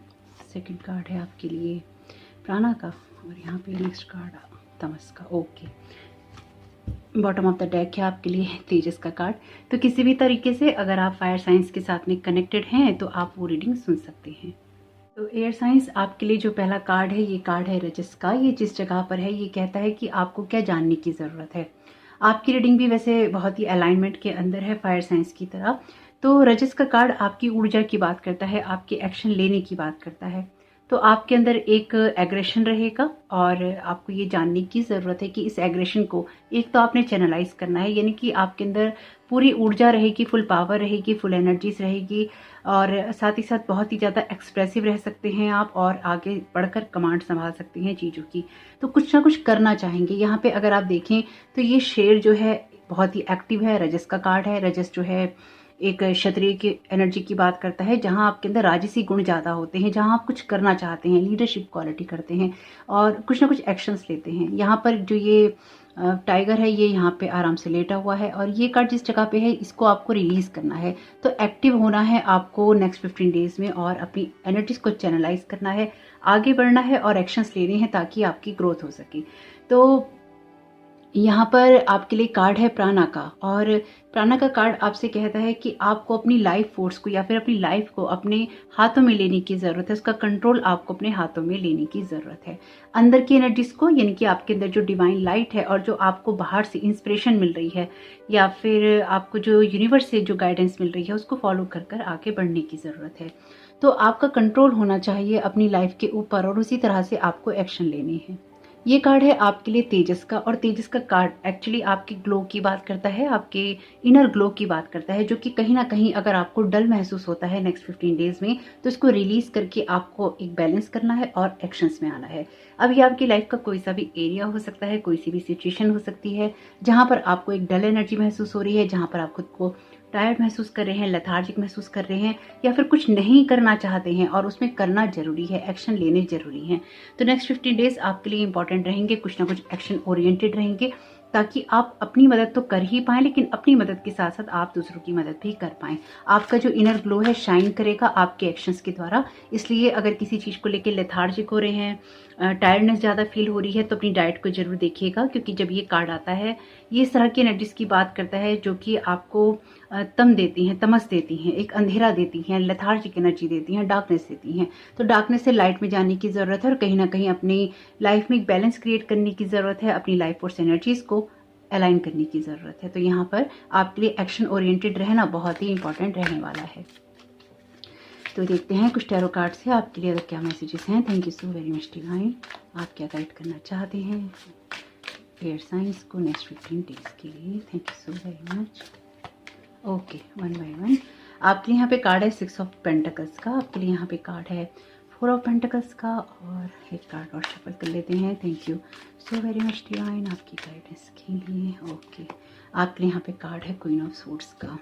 A: सेकंड कार्ड है आपके लिए प्राणा का, और यहाँ पे नेक्स्ट कार्ड तमस का। Okay, bottom of the deck है आपके लिए तेजस का कार्ड। तो किसी भी तरीके से अगर आप फायर साइंस के साथ में कनेक्टेड हैं तो आप वो रीडिंग सुन सकते हैं। तो एयर साइंस आपके लिए जो पहला कार्ड है, ये कार्ड है रजस का। ये जिस जगह पर है ये कहता है कि आपको क्या जानने की ज़रूरत है। आपकी रीडिंग भी वैसे बहुत ही अलाइनमेंट के अंदर है फायर साइंस की तरह। तो रजस का कार्ड आपकी ऊर्जा की बात करता है, आपके एक्शन लेने की बात करता है। तो आपके अंदर एक एग्रेशन रहेगा और आपको ये जानने की ज़रूरत है कि इस एग्रेशन को एक तो आपने चैनलाइज करना है, यानी कि आपके अंदर पूरी ऊर्जा रहेगी, फुल पावर रहेगी, फुल एनर्जीज रहेगी, और साथ ही साथ बहुत ही ज़्यादा एक्सप्रेसिव रह सकते हैं आप, और आगे बढ़कर कमांड संभाल सकते हैं चीज़ों की। तो कुछ ना कुछ करना चाहेंगे। यहाँ पे अगर आप देखें तो ये शेर जो है बहुत ही एक्टिव है। रजस का कार्ड है। रजस जो है एक क्षत्रिय की एनर्जी की बात करता है, जहां आपके अंदर राजसी गुण ज़्यादा होते हैं, जहां आप कुछ करना चाहते हैं, लीडरशिप क्वालिटी करते हैं और कुछ ना कुछ एक्शंस लेते हैं। यहाँ पर जो ये टाइगर है ये यहाँ पे आराम से लेटा हुआ है, और ये कार्ड जिस जगह पे है इसको आपको रिलीज करना है। तो एक्टिव होना है आपको नेक्स्ट 15 डेज में, और अपनी एनर्जीज को चैनलाइज करना है, आगे बढ़ना है और एक्शंस लेने हैं ताकि आपकी ग्रोथ हो सके। तो यहाँ पर आपके लिए कार्ड है प्राणा का, और प्राणा का कार्ड आपसे कहता है कि आपको अपनी लाइफ फोर्स को या फिर अपनी लाइफ को अपने हाथों में लेने की ज़रूरत है। उसका कंट्रोल आपको अपने हाथों में लेने की ज़रूरत है। अंदर की एनर्जीज को, यानी कि आपके अंदर जो डिवाइन लाइट है और जो आपको बाहर से इंस्पिरेशन मिल रही है या फिर आपको जो यूनिवर्स से जो गाइडेंस मिल रही है, उसको फॉलो कर कर आगे बढ़ने की ज़रूरत है। तो आपका कंट्रोल होना चाहिए अपनी लाइफ के ऊपर, और उसी तरह से आपको एक्शन लेने हैं। ये कार्ड है आपके लिए तेजस का, और तेजस का कार्ड एक्चुअली आपके ग्लो की बात करता है, आपके इनर ग्लो की बात करता है, जो कि कहीं ना कहीं अगर आपको डल महसूस होता है नेक्स्ट 15 डेज में, तो इसको रिलीज करके आपको एक बैलेंस करना है और एक्शंस में आना है। अब ये आपकी लाइफ का कोई सा भी एरिया हो सकता है, कोई सी भी सिचुएशन हो सकती है जहां पर आपको एक डल एनर्जी महसूस हो रही है, जहां पर आप खुद को टायर्ड महसूस कर रहे हैं, लेथार्जिक महसूस कर रहे हैं, या फिर कुछ नहीं करना चाहते हैं और उसमें करना जरूरी है, एक्शन लेने जरूरी है। तो नेक्स्ट 15 डेज आपके लिए इंपॉर्टेंट रहेंगे, कुछ ना कुछ एक्शन ओरिएंटेड रहेंगे, ताकि आप अपनी मदद तो कर ही पाएं, लेकिन अपनी मदद के साथ साथ आप दूसरों की मदद भी कर पाएं। आपका जो इनर ग्लो है शाइन करेगा आपके एक्शंस के द्वारा। इसलिए अगर किसी चीज़ को लेकर लेथार्जिक हो रहे हैं, टायर्डनेस ज़्यादा फील हो रही है, तो अपनी डाइट को जरूर देखिएगा, क्योंकि जब ये कार्ड आता है ये इस तरह की एनर्जीज की बात करता है जो कि आपको तम देती हैं, तमस देती हैं, एक अंधेरा देती हैं, लेथार्जिक एनर्जी देती हैं, डार्कनेस देती हैं। तो डार्कनेस से लाइट में जाने की ज़रूरत है और कहीं ना कहीं अपनी लाइफ में एक बैलेंस क्रिएट करने की ज़रूरत है, अपनी लाइफ फोर्स एनर्जीज को अलाइन करने की ज़रूरत है। तो यहाँ पर आपके लिए एक्शन ओरिएंटेड रहना बहुत ही इंपॉर्टेंट रहने वाला है। तो देखते हैं कुछ टैरो कार्ड से आपके लिए क्या मैसेजेस हैं। Thank you so very much divine. आप क्या गाइड करना चाहते हैं एयर साइंस को नेक्स्ट 15 डेज के लिए। Thank you so very much. Okay, one by one आपके लिए यहाँ पे कार्ड है 6 ऑफ पेंटिकल्स का, आपके लिए यहाँ पे कार्ड है 4 ऑफ पेंटिकल्स का, और एक कार्ड और शफल कर लेते हैं। Thank you so very much divine आपकी गाइडेंस के लिए। ओके, आपके लिए यहाँ पे कार्ड है क्वीन ऑफ सूट्स का।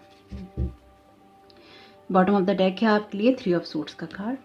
A: बॉटम ऑफ द डेक है आपके लिए 3 ऑफ सूट्स का कार्ड।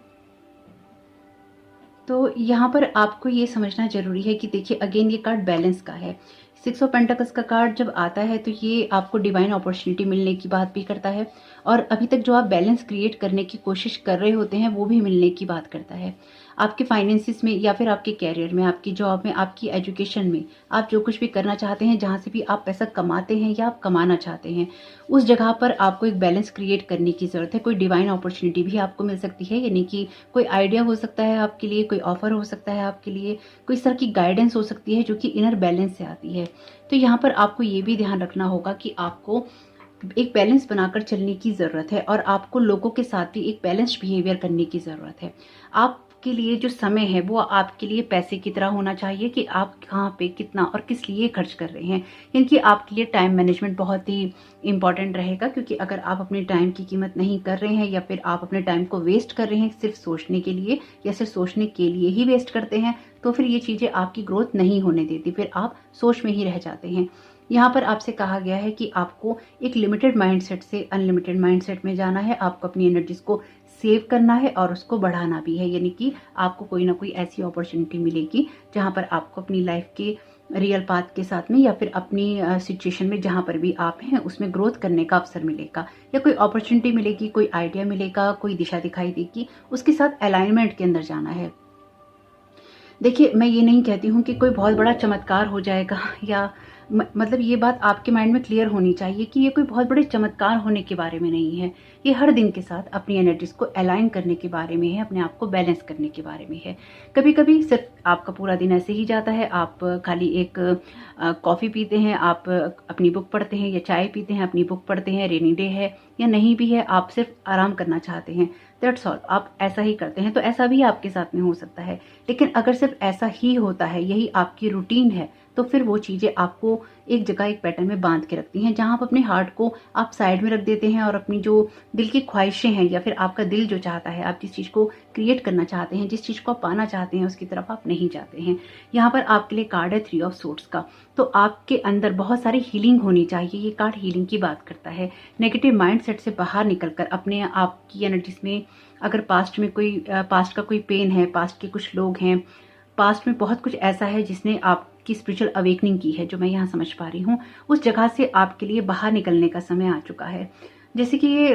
A: तो यहाँ पर आपको ये समझना जरूरी है कि देखिए अगेन ये कार्ड बैलेंस का है। 6 ऑफ पेंटिकल्स का कार्ड जब आता है तो ये आपको डिवाइन अपॉर्चुनिटी मिलने की बात भी करता है, और अभी तक जो आप बैलेंस क्रिएट करने की कोशिश कर रहे होते हैं वो भी मिलने की बात करता है। आपके फाइनेंसिस में, या फिर आपके कैरियर में, आपकी जॉब में, आपकी एजुकेशन में, आप जो कुछ भी करना चाहते हैं, जहाँ से भी आप पैसा कमाते हैं या आप कमाना चाहते हैं, उस जगह पर आपको एक बैलेंस क्रिएट करने की ज़रूरत है। कोई डिवाइन अपॉर्चुनिटी भी आपको मिल सकती है, यानी कि कोई आइडिया हो सकता है आपके लिए, कोई ऑफर हो सकता है आपके लिए, कोई इस तरह की गाइडेंस हो सकती है जो कि इनर बैलेंस से आती है। तो यहाँ पर आपको ये भी ध्यान रखना होगा कि आपको एक बैलेंस बनाकर चलने की ज़रूरत है, और आपको लोगों के साथ भी एक बैलेंस्ड बिहेवियर करने की ज़रूरत है। आपके लिए जो समय है वो आपके लिए पैसे की तरह होना चाहिए कि आप कहाँ पे कितना और किस लिए खर्च कर रहे हैं, क्योंकि आपके लिए टाइम मैनेजमेंट बहुत ही इंपॉर्टेंट रहेगा। क्योंकि अगर आप अपने टाइम की कीमत नहीं कर रहे हैं, या फिर आप अपने टाइम को वेस्ट कर रहे हैं सिर्फ सोचने के लिए, या सिर्फ सोचने के लिए ही वेस्ट करते हैं, तो फिर ये चीज़ें आपकी ग्रोथ नहीं होने देती, फिर आप सोच में ही रह जाते हैं। यहाँ पर आपसे कहा गया है कि आपको एक लिमिटेड माइंडसेट से अनलिमिटेड माइंडसेट में जाना है, आपको अपनी एनर्जीज को सेव करना है और उसको बढ़ाना भी है। यानी कि आपको कोई ना कोई ऐसी अपॉर्चुनिटी मिलेगी जहाँ पर आपको अपनी लाइफ के रियल पाथ के साथ में, या फिर अपनी सिचुएशन में जहाँ पर भी आप हैं उसमें ग्रोथ करने का अवसर मिलेगा, या कोई अपॉर्चुनिटी मिलेगी, कोई आइडिया मिलेगा, कोई दिशा दिखाई देगी, उसके साथ अलाइनमेंट के अंदर जाना है। देखिए मैं ये नहीं कहती हूँ कि कोई बहुत बड़ा चमत्कार हो जाएगा, या मतलब ये बात आपके माइंड में क्लियर होनी चाहिए कि ये कोई बहुत बड़े चमत्कार होने के बारे में नहीं है। ये हर दिन के साथ अपनी एनर्जीज को अलाइन करने के बारे में है, अपने आप को बैलेंस करने के बारे में है। कभी कभी सिर्फ आपका पूरा दिन ऐसे ही जाता है, आप खाली एक कॉफ़ी पीते हैं, आप अपनी बुक पढ़ते हैं, या चाय पीते हैं, अपनी बुक पढ़ते हैं, रेनी डे है या नहीं भी है, आप सिर्फ आराम करना चाहते हैं, दैट्स ऑल, आप ऐसा ही करते हैं। तो ऐसा भी आपके साथ में हो सकता है। लेकिन अगर सिर्फ ऐसा ही होता है, यही आपकी रूटीन है, तो फिर वो चीज़ें आपको एक जगह एक पैटर्न में बांध के रखती हैं, जहां आप अपने हार्ट को आप साइड में रख देते हैं और अपनी जो दिल की ख्वाहिशें हैं, या फिर आपका दिल जो चाहता है, आप जिस चीज़ को क्रिएट करना चाहते हैं, जिस चीज़ को आप पाना चाहते हैं, उसकी तरफ आप नहीं जाते हैं। यहाँ पर आपके लिए कार्ड है 3 ऑफ सोर्ड्स का। तो आपके अंदर बहुत सारी हीलिंग होनी चाहिए। ये कार्ड हीलिंग की बात करता है। नेगेटिव माइंडसेट से बाहर निकलकर अपने आप की एनर्जीज में, अगर पास्ट में कोई पास्ट का कोई पेन है, पास्ट के कुछ लोग हैं, पास्ट में बहुत कुछ ऐसा है जिसने आपकी स्पिरिचुअल अवेकनिंग की है, जो मैं यहाँ समझ पा रही हूँ, उस जगह से आपके लिए बाहर निकलने का समय आ चुका है। जैसे कि ये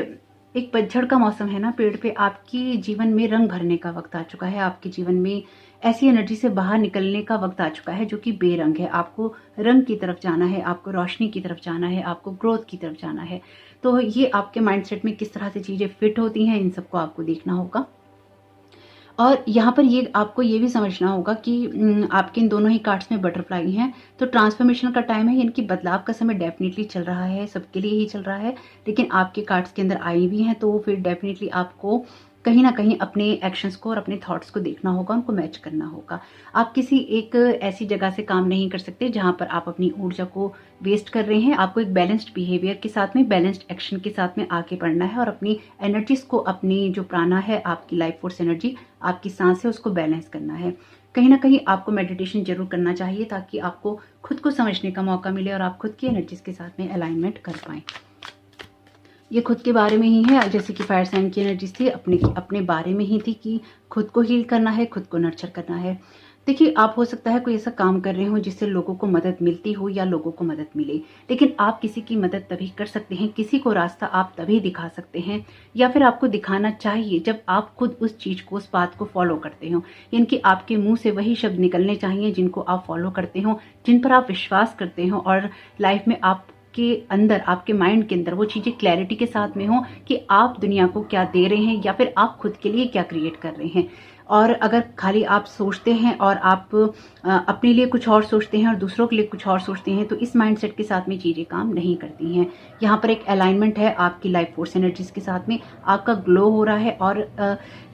A: एक पतझड़ का मौसम है ना पेड़ पे, आपकी जीवन में रंग भरने का वक्त आ चुका है। आपके जीवन में ऐसी एनर्जी से बाहर निकलने का वक्त आ चुका है जो कि बेरंग है। आपको रंग की तरफ जाना है, आपको रोशनी की तरफ जाना है, आपको ग्रोथ की तरफ जाना है। तो ये आपके माइंडसेट में किस तरह से चीज़ें फिट होती हैं, इन सबको आपको देखना होगा। और यहाँ पर ये आपको ये भी समझना होगा कि आपके इन दोनों ही कार्ड्स में बटरफ्लाई हैं, तो ट्रांसफॉर्मेशन का टाइम है, यानी कि बदलाव का समय डेफिनेटली चल रहा है, सबके लिए ही चल रहा है। लेकिन आपके कार्ड्स के अंदर आई भी हैं, तो फिर डेफिनेटली आपको कहीं ना कहीं अपने एक्शंस को और अपने थॉट्स को देखना होगा, उनको मैच करना होगा। आप किसी एक ऐसी जगह से काम नहीं कर सकते जहां पर आप अपनी ऊर्जा को वेस्ट कर रहे हैं। आपको एक बैलेंस्ड बिहेवियर के साथ में, बैलेंस्ड एक्शन के साथ में आगे बढ़ना है और अपनी एनर्जीज को, अपनी जो प्राणा है, आपकी लाइफ फोर्स एनर्जी, आपकी सांस है, उसको बैलेंस करना है। कहीं ना कहीं आपको मेडिटेशन जरूर करना चाहिए ताकि आपको खुद को समझने का मौका मिले और आप खुद की एनर्जीज के साथ में अलाइनमेंट कर पाएं। ये खुद के बारे में ही है, जैसे कि फायर साइन की एनर्जीज थी, अपने बारे में ही थी कि खुद को हील करना है, खुद को नर्चर करना है। देखिए, आप हो सकता है कोई ऐसा काम कर रहे हो जिससे लोगों को मदद मिलती हो या लोगों को मदद मिले, लेकिन आप किसी की मदद तभी कर सकते हैं, किसी को रास्ता आप तभी दिखा सकते हैं या फिर आपको दिखाना चाहिए जब आप खुद उस चीज को, उस बात को फॉलो करते हो। यानी कि आपके मुंह से वही शब्द निकलने चाहिए जिनको आप फॉलो करते हो, जिन पर आप विश्वास करते हो और लाइफ में आप के अंदर, आपके माइंड के अंदर वो चीजें क्लैरिटी के साथ में हो कि आप दुनिया को क्या दे रहे हैं या फिर आप खुद के लिए क्या क्रिएट कर रहे हैं। और अगर खाली आप सोचते हैं और आप अपने लिए कुछ और सोचते हैं और दूसरों के लिए कुछ और सोचते हैं, तो इस माइंडसेट के साथ में चीजें काम नहीं करती हैं। यहाँ पर एक अलाइनमेंट है आपकी लाइफ फोर्स एनर्जीज के साथ में, आपका ग्लो हो रहा है और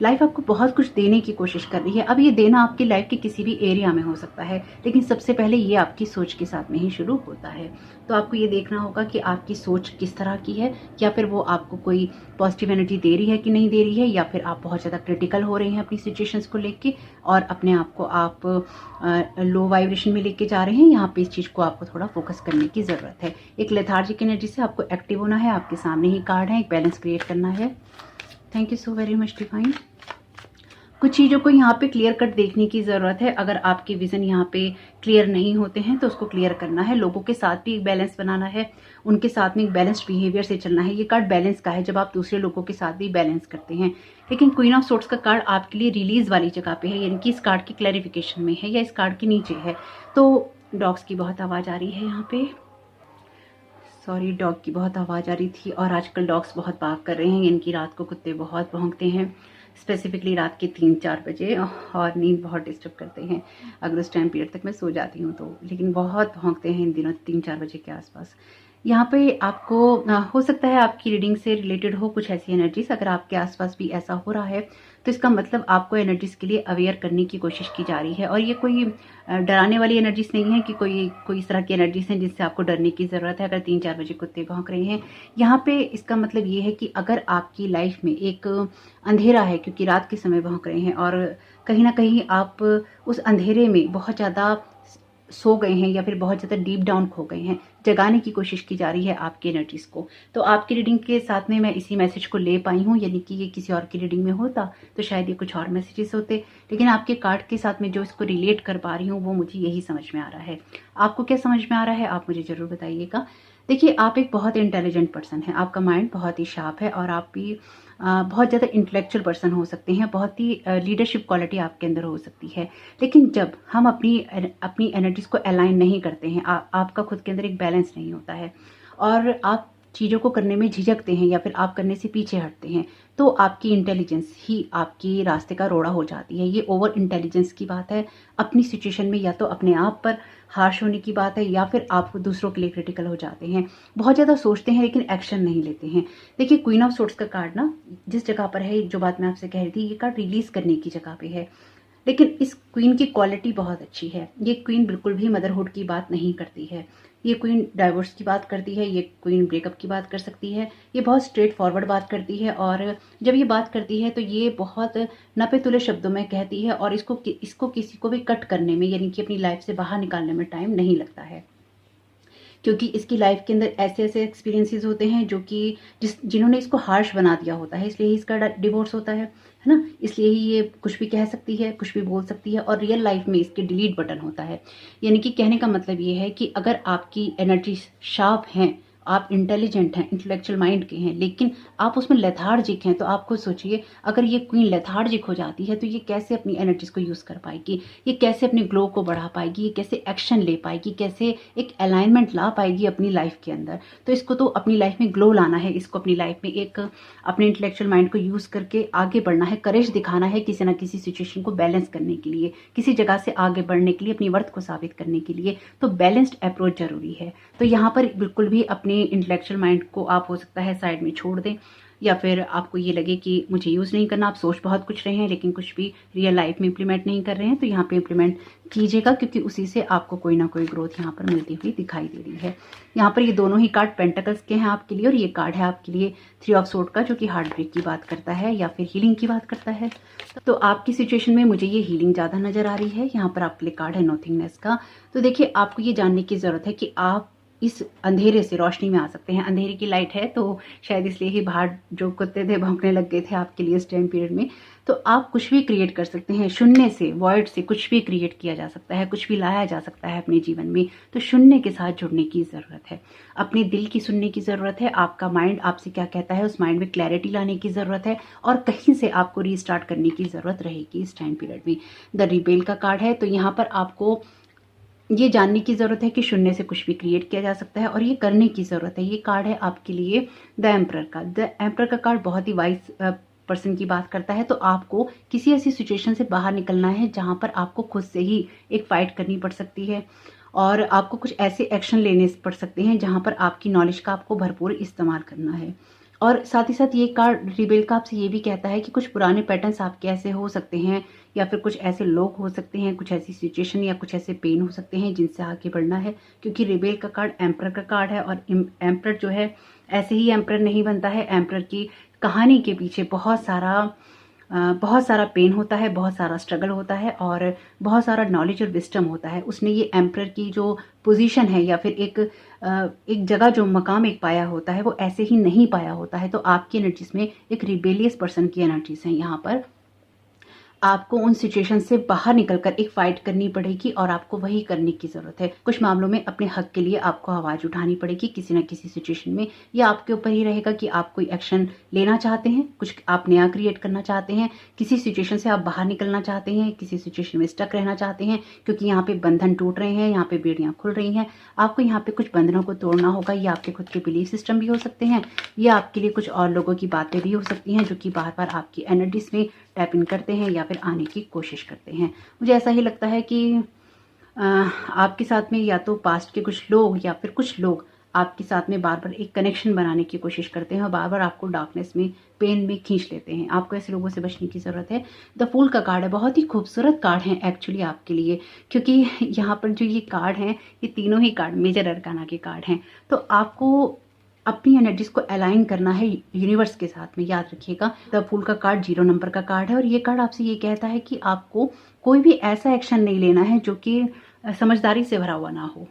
A: लाइफ आपको बहुत कुछ देने की कोशिश कर रही है। अब ये देना आपकी लाइफ के किसी भी एरिया में हो सकता है, लेकिन सबसे पहले ये आपकी सोच के साथ में ही शुरू होता है। तो आपको ये देखना होगा कि आपकी सोच किस तरह की है, या फिर वो आपको कोई पॉजिटिव एनर्जी दे रही है कि नहीं दे रही है, या फिर आप बहुत ज़्यादा क्रिटिकल हो रहे हैं अपनी सिचुएशंस को लेके और अपने आप को आप लो वाइब्रेशन में लेके जा रहे हैं। यहाँ पे इस चीज़ को आपको थोड़ा फोकस करने की ज़रूरत है। एक लेथार्जिक एनर्जी से आपको एक्टिव होना है, आपके सामने ही कार्ड है, एक बैलेंस क्रिएट करना है। Thank you so very much divine. कुछ चीज़ों को यहाँ पे क्लियर कट देखने की ज़रूरत है। अगर आपके विजन यहाँ पे क्लियर नहीं होते हैं तो उसको क्लियर करना है। लोगों के साथ भी एक बैलेंस बनाना है, उनके साथ में एक बैलेंस्ड बिहेवियर से चलना है। ये कार्ड बैलेंस का है, जब आप दूसरे लोगों के साथ भी बैलेंस करते हैं। लेकिन क्वीन ऑफ सोर्ड्स का कार्ड आपके लिए रिलीज वाली जगह पे है, यानी कि इस कार्ड की क्लैरिफिकेशन में है या इस कार्ड के नीचे है। तो डॉग्स की बहुत आवाज़ आ रही है यहाँ पे, सॉरी, डॉग की बहुत आवाज़ आ रही थी। और आजकल डॉग्स बहुत बाग कर रहे हैं, इनकी रात को कुत्ते बहुत भौंकते हैं, स्पेसिफिकली रात के 3-4 बजे, और नींद बहुत डिस्टर्ब करते हैं अगर उस टाइम पीरियड तक मैं सो जाती हूँ तो। लेकिन बहुत भौंकते हैं इन दिनों 3-4 बजे के आसपास। यहाँ पे आपको हो सकता है आपकी रीडिंग से रिलेटेड हो कुछ ऐसी एनर्जीज। अगर आपके आसपास भी ऐसा हो रहा है तो इसका मतलब आपको एनर्जीज के लिए अवेयर करने की कोशिश की जा रही है। और ये कोई डराने वाली एनर्जीज नहीं है कि कोई इस तरह की एनर्जीज हैं जिससे आपको डरने की ज़रूरत है। अगर 3-4 बजे कुत्ते भौंक रहे हैं यहाँ पे, इसका मतलब ये है कि अगर आपकी लाइफ में एक अंधेरा है क्योंकि रात के समय भौंक रहे हैं और कहीं ना कहीं आप उस अंधेरे में बहुत ज़्यादा सो गए हैं या फिर बहुत ज़्यादा डीप डाउन खो गए हैं, जगाने की कोशिश की जा रही है आपकी एनर्जीज को। तो आपकी रीडिंग के साथ में मैं इसी मैसेज को ले पाई हूँ, यानी कि ये किसी और की रीडिंग में होता तो शायद ये कुछ और मैसेजेस होते, लेकिन आपके कार्ड के साथ में जो इसको रिलेट कर पा रही हूँ वो मुझे यही समझ में आ रहा है। आपको क्या समझ में आ रहा है आप मुझे ज़रूर बताइएगा। देखिए, आप एक बहुत इंटेलिजेंट पर्सन हैं, आपका माइंड बहुत ही शार्प है और आप भी बहुत ज़्यादा इंटेलेक्चुअल पर्सन हो सकते हैं, बहुत ही लीडरशिप क्वालिटी आपके अंदर हो सकती है। लेकिन जब हम अपनी एनर्जीज को अलाइन नहीं करते हैं, आपका खुद के अंदर एक बैलेंस नहीं होता है और आप चीज़ों को करने में झिझकते हैं या फिर आप करने से पीछे हटते हैं, तो आपकी इंटेलिजेंस ही आपकी रास्ते का रोड़ा हो जाती है। ये ओवर इंटेलिजेंस की बात है। अपनी सिचुएशन में या तो अपने आप पर हार्श होने की बात है या फिर आप दूसरों के लिए क्रिटिकल हो जाते हैं, बहुत ज़्यादा सोचते हैं लेकिन एक्शन नहीं लेते हैं। देखिए, क्वीन ऑफ सोर्ड्स का कार्ड ना जिस जगह पर है, जो बात मैं आपसे कह रही थी, ये कार्ड रिलीज करने की जगह पे है। लेकिन इस क्वीन की क्वालिटी बहुत अच्छी है। ये क्वीन बिल्कुल भी मदरहुड की बात नहीं करती है, ये क्वीन डाइवोर्स की बात करती है, ये क्वीन ब्रेकअप की बात कर सकती है, ये बहुत स्ट्रेट फॉरवर्ड बात करती है। और जब ये बात करती है तो ये बहुत नपे तुले शब्दों में कहती है और इसको किसी को भी कट करने में, यानी कि अपनी लाइफ से बाहर निकालने में टाइम नहीं लगता है, क्योंकि इसकी लाइफ के अंदर ऐसे ऐसे एक्सपीरियंसेस होते हैं जो कि जिन्होंने इसको हार्श बना दिया होता है, इसलिए ही इसका डिवोर्स होता है ना। इसलिए ही ये कुछ भी कह सकती है, कुछ भी बोल सकती है और रियल लाइफ में इसके डिलीट बटन होता है। यानी कि कहने का मतलब ये है कि अगर आपकी एनर्जी शार्प हैं, आप इंटेलिजेंट हैं, इंटेलेक्चुअल माइंड के हैं, लेकिन आप उसमें लेथार्जिक हैं, तो आप खुद सोचिए, अगर ये क्वीन लेथार्जिक हो जाती है तो ये कैसे अपनी एनर्जीज को यूज़ कर पाएगी, ये कैसे अपने ग्लो को बढ़ा पाएगी, ये कैसे एक्शन ले पाएगी, कैसे एक अलाइनमेंट ला पाएगी अपनी लाइफ के अंदर। तो इसको तो अपनी लाइफ में ग्लो लाना है, इसको अपनी लाइफ में एक अपने इंटेलेक्चुअल माइंड को यूज़ करके आगे बढ़ना है, करेज दिखाना है किसी ना किसी सिचुएशन को बैलेंस करने के लिए, किसी जगह से आगे बढ़ने के लिए, अपनी वर्थ को साबित करने के लिए। तो बैलेंस्ड अप्रोच जरूरी है। तो यहाँ पर बिल्कुल भी अपने इंटेलेक्चुअल माइंड को आप हो सकता है साइड में छोड़ दें, या फिर आपको ये लगे कि मुझे यूज़ नहीं करना, आप सोच बहुत कुछ रहे हैं लेकिन कुछ भी रियल लाइफ में इम्प्लीमेंट नहीं कर रहे हैं, तो यहाँ पे इम्प्लीमेंट कीजिएगा, क्योंकि उसी से आपको कोई ना कोई ग्रोथ यहाँ पर मिलती हुई दिखाई दे रही है। यहाँ पर ये दोनों ही कार्ड पेंटिकल्स के हैं आपके लिए, और ये कार्ड है आपके लिए 3 ऑफ सोर्ड का, जो कि हार्ट ब्रेक की बात करता है या फिर हीलिंग की बात करता है। तो आपकी सिचुएशन में मुझे ये हीलिंग ज़्यादा नजर आ रही है। यहाँ पर आपके लिए कार्ड है नोथिंगनेस का। तो देखिए, आपको ये जानने की ज़रूरत है कि आप इस अंधेरे से रोशनी में आ सकते हैं। अंधेरे की लाइट है, तो शायद इसलिए ही बाहर जो कुत्ते थे भौंकने लग गए थे आपके लिए इस टाइम पीरियड में। तो आप कुछ भी क्रिएट कर सकते हैं, शून्य से, वॉइड से कुछ भी क्रिएट किया जा सकता है, कुछ भी लाया जा सकता है अपने जीवन में। तो शून्य के साथ जुड़ने की ज़रूरत है, अपने दिल की सुनने की ज़रूरत है, आपका माइंड आपसे क्या कहता है उस माइंड में क्लैरिटी लाने की ज़रूरत है, और कहीं से आपको रीस्टार्ट करने की ज़रूरत रहेगी इस टाइम पीरियड में। द रिबेल का कार्ड है, तो यहाँ पर आपको ये जानने की ज़रूरत है कि शून्य से कुछ भी क्रिएट किया जा सकता है, और ये करने की ज़रूरत है। ये कार्ड है आपके लिए द एम्परर का। द एम्परर का कार्ड बहुत ही वाइज पर्सन की बात करता है। तो आपको किसी ऐसी सिचुएशन से बाहर निकलना है जहां पर आपको खुद से ही एक फाइट करनी पड़ सकती है, और आपको कुछ ऐसे एक्शन लेने पड़ सकते हैं जहां पर आपकी नॉलेज का आपको भरपूर इस्तेमाल करना है। और साथ ही साथ ये कार्ड रिबेल का आपसे ये भी कहता है कि कुछ पुराने पैटर्न्स आपके ऐसे हो सकते हैं, या फिर कुछ ऐसे लोग हो सकते हैं, कुछ ऐसी सिचुएशन या कुछ ऐसे पेन हो सकते हैं जिनसे आगे बढ़ना है। क्योंकि रिबेल का कार्ड एम्परर का कार्ड है, और एम्परर जो है ऐसे ही एम्परर नहीं बनता है। एम्परर की कहानी के पीछे बहुत सारा पेन होता है, बहुत सारा स्ट्रगल होता है, और बहुत सारा नॉलेज और विस्डम होता है। उसने ये एम्परर की जो पोजीशन है या फिर एक जगह जो मकाम एक पाया होता है, वो ऐसे ही नहीं पाया होता है। तो आपकी एनर्जीज में एक रिबेलियस पर्सन की एनर्जीज हैं यहाँ पर। आपको उन सिचुएशन से बाहर निकलकर एक फाइट करनी पड़ेगी, और आपको वही करने की जरूरत है। कुछ मामलों में अपने हक के लिए आपको आवाज उठानी पड़ेगी किसी न किसी सिचुएशन में। यह आपके ऊपर ही रहेगा कि आप कोई एक्शन लेना चाहते हैं, कुछ आप नया क्रिएट करना चाहते हैं, किसी सिचुएशन से आप बाहर निकलना चाहते हैं, किसी सिचुएशन में स्टक रहना चाहते हैं, क्योंकि यहाँ पे बंधन टूट रहे हैं, यहाँ पे बेड़ियां खुल रही हैं। आपको यहाँ पे कुछ बंधनों को तोड़ना होगा। ये आपके खुद के बिलीफ सिस्टम भी हो सकते हैं, या आपके लिए कुछ और लोगों की बातें भी हो सकती हैं जो कि बार बार आपकी एनर्जीज में टैप इन करते हैं या फिर आने की कोशिश करते हैं। मुझे ऐसा ही लगता है कि आपके साथ में या तो पास्ट के कुछ लोग या फिर कुछ लोग आपके साथ में बार बार एक कनेक्शन बनाने की कोशिश करते हैं, और बार बार आपको डार्कनेस में, पेन में खींच लेते हैं। आपको ऐसे लोगों से बचने की ज़रूरत है। द फूल का कार्ड है, बहुत ही खूबसूरत कार्ड है एक्चुअली आपके लिए, क्योंकि यहाँ पर जो ये कार्ड हैं, ये तीनों ही कार्ड मेजर अरकाना के कार्ड हैं। तो आपको अपनी एनर्जीज को अलाइन करना है यूनिवर्स के साथ में, याद रखिएगा। द फूल का कार्ड 0 नंबर का कार्ड है, और ये कार्ड आपसे ये कहता है कि आपको कोई भी ऐसा एक्शन नहीं लेना है जो कि समझदारी से भरा हुआ ना हो।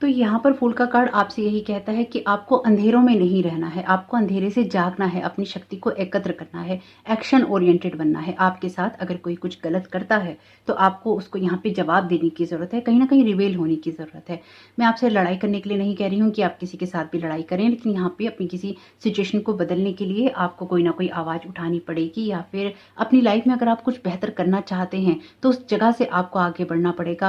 A: तो यहाँ पर फूल का कार्ड आपसे यही कहता है कि आपको अंधेरों में नहीं रहना है, आपको अंधेरे से जागना है, अपनी शक्ति को एकत्र करना है, एक्शन ओरिएंटेड बनना है। आपके साथ अगर कोई कुछ गलत करता है तो आपको उसको यहाँ पे जवाब देने की ज़रूरत है, कहीं ना कहीं रिवेल होने की ज़रूरत है। मैं आपसे लड़ाई करने के लिए नहीं कह रही हूँ कि आप किसी के साथ भी लड़ाई करें, लेकिन यहाँ पे अपनी किसी सिचुएशन को बदलने के लिए आपको कोई ना कोई आवाज़ उठानी पड़ेगी, या फिर अपनी लाइफ में अगर आप कुछ बेहतर करना चाहते हैं तो उस जगह से आपको आगे बढ़ना पड़ेगा,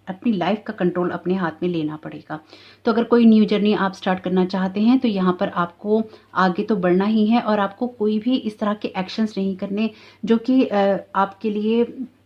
A: अपनी लाइफ का कंट्रोल अपने हाथ में लेना पड़ेगा। तो अगर कोई न्यू जर्नी आप स्टार्ट करना चाहते हैं तो यहाँ पर आपको आगे तो बढ़ना ही है, और आपको कोई भी इस तरह के एक्शंस नहीं करने जो कि आपके लिए